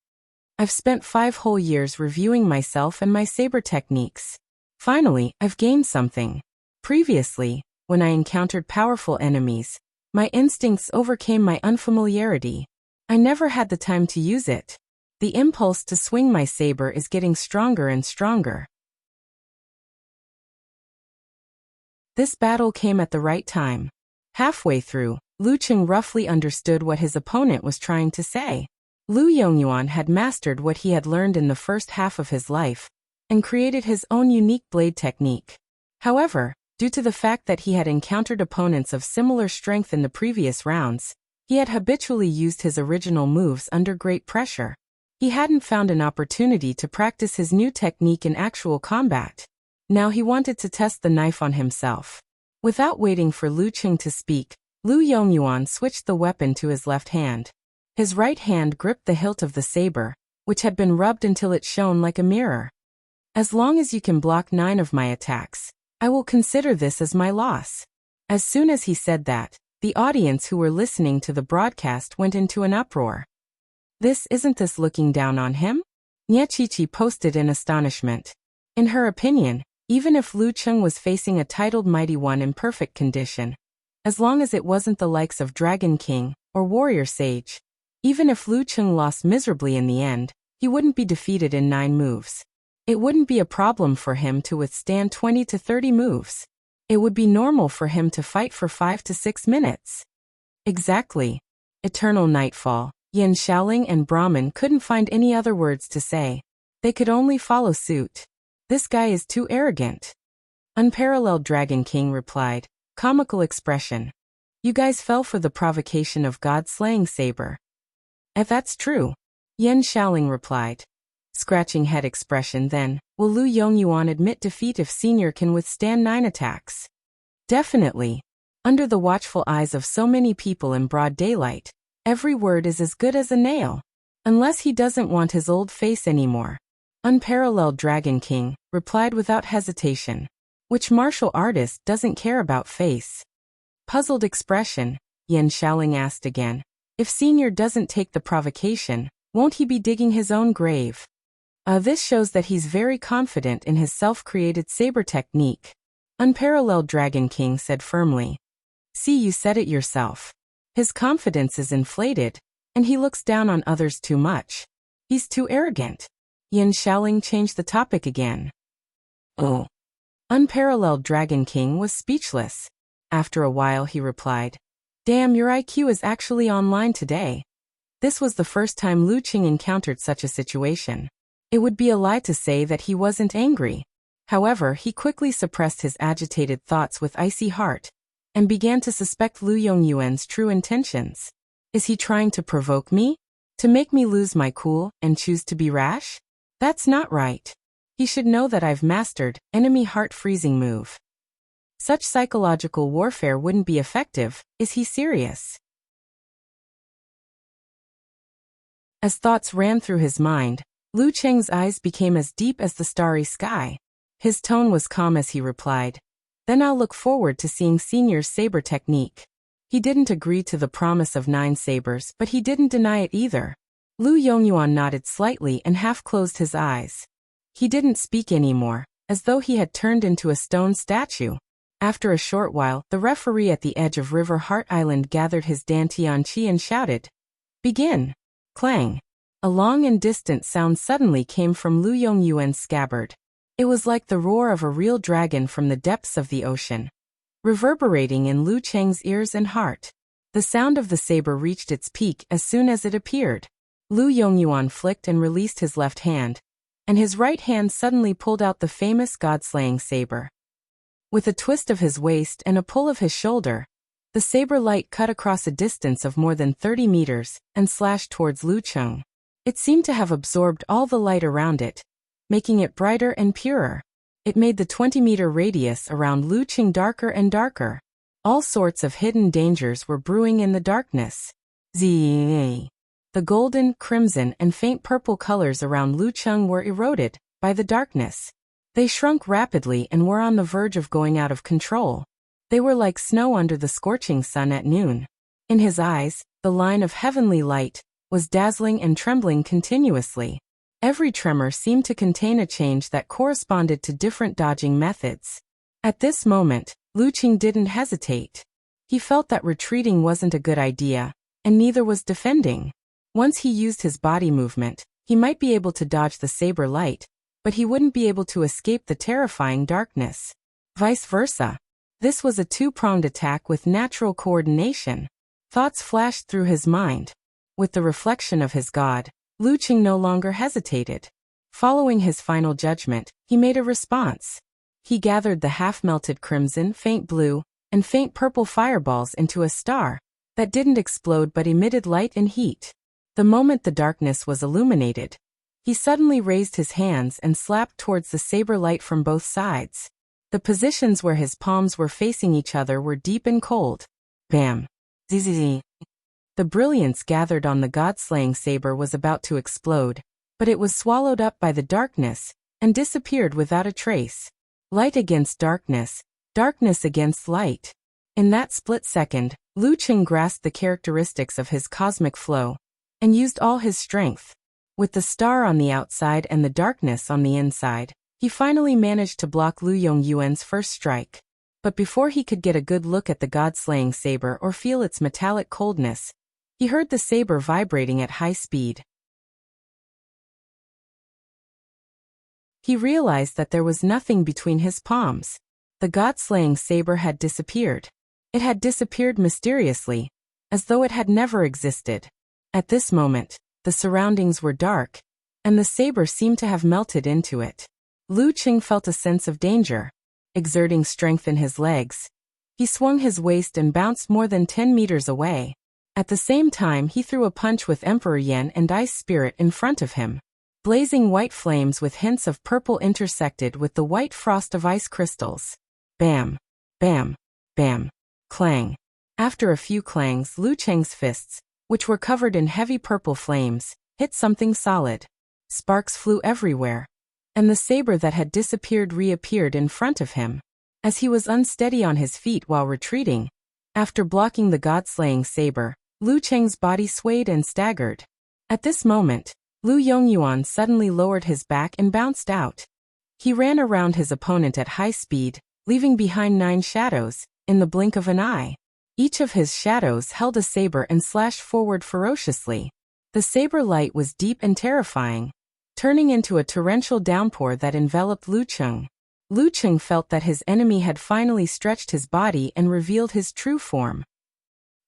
"I've spent 5 whole years reviewing myself and my saber techniques. Finally, I've gained something. Previously, when I encountered powerful enemies, my instincts overcame my unfamiliarity. I never had the time to use it. The impulse to swing my saber is getting stronger and stronger." This battle came at the right time. Halfway through, Lu Cheng roughly understood what his opponent was trying to say. Lu Yongyuan had mastered what he had learned in the first half of his life, and created his own unique blade technique. However, due to the fact that he had encountered opponents of similar strength in the previous rounds, he had habitually used his original moves under great pressure. He hadn't found an opportunity to practice his new technique in actual combat. Now he wanted to test the knife on himself. Without waiting for Lu Cheng to speak, Lu Yongyuan switched the weapon to his left hand. His right hand gripped the hilt of the saber, which had been rubbed until it shone like a mirror. As long as you can block 9 of my attacks, I will consider this as my loss. As soon as he said that, the audience who were listening to the broadcast went into an uproar. Isn't this looking down on him? Nyechichi posted in astonishment. In her opinion, even if Lu Cheng was facing a titled Mighty One in perfect condition, as long as it wasn't the likes of Dragon King or Warrior Sage, even if Lu Cheng lost miserably in the end, he wouldn't be defeated in 9 moves. It wouldn't be a problem for him to withstand 20 to 30 moves. It would be normal for him to fight for 5 to 6 minutes. Exactly. Eternal Nightfall, Yin Shaoling and Brahmin couldn't find any other words to say. They could only follow suit. This guy is too arrogant. Unparalleled Dragon King replied, comical expression. You guys fell for the provocation of God-slaying saber. If that's true, Yin Shaoling replied. Scratching head expression then, will Lu Yongyuan admit defeat if senior can withstand 9 attacks? Definitely. Under the watchful eyes of so many people in broad daylight, every word is as good as a nail. Unless he doesn't want his old face anymore. Unparalleled Dragon King replied without hesitation. Which martial artist doesn't care about face? Puzzled expression, Yin Shaoling asked again. If senior doesn't take the provocation, won't he be digging his own grave? This shows that he's very confident in his self-created saber technique. Unparalleled Dragon King said firmly. See, you said it yourself. His confidence is inflated, and he looks down on others too much. He's too arrogant. Yin Shaoling changed the topic again. Oh. Unparalleled Dragon King was speechless. After a while he replied, damn, your IQ is actually online today. This was the first time Lu Cheng encountered such a situation. It would be a lie to say that he wasn't angry. However, he quickly suppressed his agitated thoughts with icy heart, and began to suspect Lu Yongyuan's true intentions. Is he trying to provoke me? To make me lose my cool and choose to be rash? That's not right. He should know that I've mastered enemy heart-freezing move. Such psychological warfare wouldn't be effective. Is he serious? As thoughts ran through his mind, Lu Cheng's eyes became as deep as the starry sky. His tone was calm as he replied, then I'll look forward to seeing senior's saber technique. He didn't agree to the promise of 9 sabers, but he didn't deny it either. Lu Yongyuan nodded slightly and half-closed his eyes. He didn't speak anymore, as though he had turned into a stone statue. After a short while, the referee at the edge of River Heart Island gathered his Dantian Chi and shouted, begin! Clang! A long and distant sound suddenly came from Lu Yongyuan's scabbard. It was like the roar of a real dragon from the depths of the ocean, reverberating in Lu Cheng's ears and heart. The sound of the saber reached its peak as soon as it appeared. Lu Yongyuan flicked and released his left hand, and his right hand suddenly pulled out the famous god-slaying saber. With a twist of his waist and a pull of his shoulder, the saber light cut across a distance of more than 30 meters and slashed towards Lu Cheng. It seemed to have absorbed all the light around it, making it brighter and purer. It made the 20-meter radius around Lu Cheng darker and darker. All sorts of hidden dangers were brewing in the darkness. The golden, crimson, and faint purple colors around Lu Cheng were eroded by the darkness. They shrunk rapidly and were on the verge of going out of control. They were like snow under the scorching sun at noon. In his eyes, the line of heavenly light was dazzling and trembling continuously. Every tremor seemed to contain a change that corresponded to different dodging methods. At this moment, Lu Cheng didn't hesitate. He felt that retreating wasn't a good idea, and neither was defending. Once he used his body movement, he might be able to dodge the saber light, but he wouldn't be able to escape the terrifying darkness. Vice versa. This was a two-pronged attack with natural coordination. Thoughts flashed through his mind. With the reflection of his god, Lu Qing no longer hesitated. Following his final judgment, he made a response. He gathered the half-melted crimson, faint blue, and faint purple fireballs into a star that didn't explode but emitted light and heat. The moment the darkness was illuminated, he suddenly raised his hands and slapped towards the saber light from both sides. The positions where his palms were facing each other were deep and cold. Bam! Zzz. The brilliance gathered on the god-slaying saber was about to explode, but it was swallowed up by the darkness and disappeared without a trace. Light against darkness, darkness against light. In that split second, Lu Qing grasped the characteristics of his cosmic flow and used all his strength. With the star on the outside and the darkness on the inside, he finally managed to block Lu Yongyuan's first strike. But before he could get a good look at the god-slaying saber or feel its metallic coldness, he heard the saber vibrating at high speed. He realized that there was nothing between his palms. The god-slaying saber had disappeared. It had disappeared mysteriously, as though it had never existed. At this moment, the surroundings were dark, and the saber seemed to have melted into it. Lu Qing felt a sense of danger. Exerting strength in his legs, he swung his waist and bounced more than 10 meters away. At the same time, he threw a punch with Emperor Yan and Ice Spirit in front of him. Blazing white flames with hints of purple intersected with the white frost of ice crystals. Bam! Bam! Bam! Clang! After a few clangs, Lu Qing's fists, which were covered in heavy purple flames, hit something solid. Sparks flew everywhere, and the saber that had disappeared reappeared in front of him. As he was unsteady on his feet while retreating, after blocking the god-slaying saber, Lu Qing's body swayed and staggered. At this moment, Lu Yongyuan suddenly lowered his back and bounced out. He ran around his opponent at high speed, leaving behind 9 shadows, in the blink of an eye. Each of his shadows held a saber and slashed forward ferociously. The saber light was deep and terrifying, turning into a torrential downpour that enveloped Lu Qing. Lu Qing felt that his enemy had finally stretched his body and revealed his true form.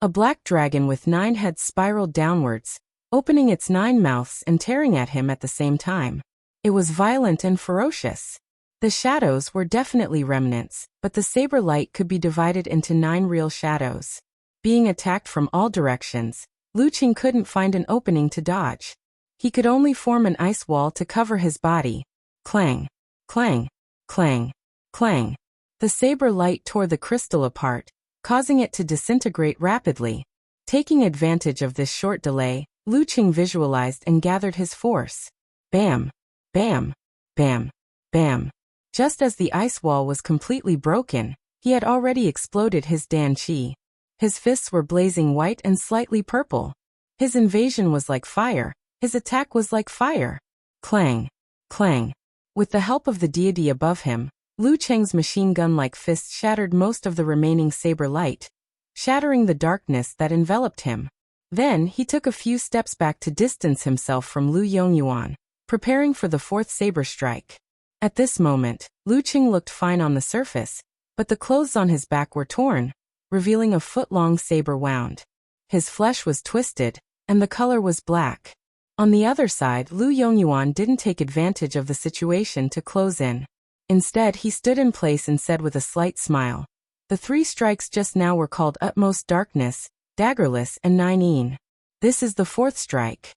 A black dragon with 9 heads spiraled downwards, opening its 9 mouths and tearing at him at the same time. It was violent and ferocious. The shadows were definitely remnants, but the saber light could be divided into 9 real shadows. Being attacked from all directions, Lu Qing couldn't find an opening to dodge. He could only form an ice wall to cover his body. Clang! Clang! Clang! Clang! The saber light tore the crystal apart, causing it to disintegrate rapidly. Taking advantage of this short delay, Lu Qing visualized and gathered his force. Bam! Bam! Bam! Bam! Just as the ice wall was completely broken, he had already exploded his Dan Qi. His fists were blazing white and slightly purple. His invasion was like fire. His attack was like fire. Clang! Clang! With the help of the deity above him, Lu Qing's machine gun-like fists shattered most of the remaining saber light, shattering the darkness that enveloped him. Then he took a few steps back to distance himself from Lu Yongyuan, preparing for the 4th saber strike. At this moment, Lu Qing looked fine on the surface, but the clothes on his back were torn, revealing a foot-long saber wound. His flesh was twisted, and the color was black. On the other side, Lu Yongyuan didn't take advantage of the situation to close in. Instead, he stood in place and said with a slight smile, "The 3 strikes just now were called Utmost Darkness, Daggerless and 9-een. This is the 4th strike."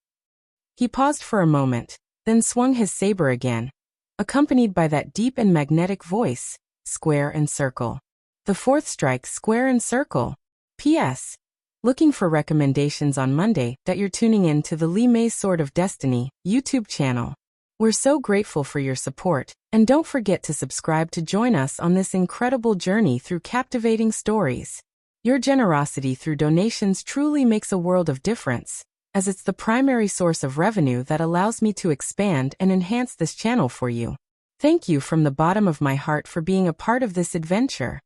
He paused for a moment, then swung his saber again, accompanied by that deep and magnetic voice, "Square and circle." The 4th strike, square and circle. P.S. Looking for recommendations on Monday that you're tuning in to the Li Mei's Sword of Destiny YouTube channel. We're so grateful for your support, and don't forget to subscribe to join us on this incredible journey through captivating stories. Your generosity through donations truly makes a world of difference, as it's the primary source of revenue that allows me to expand and enhance this channel for you. Thank you from the bottom of my heart for being a part of this adventure.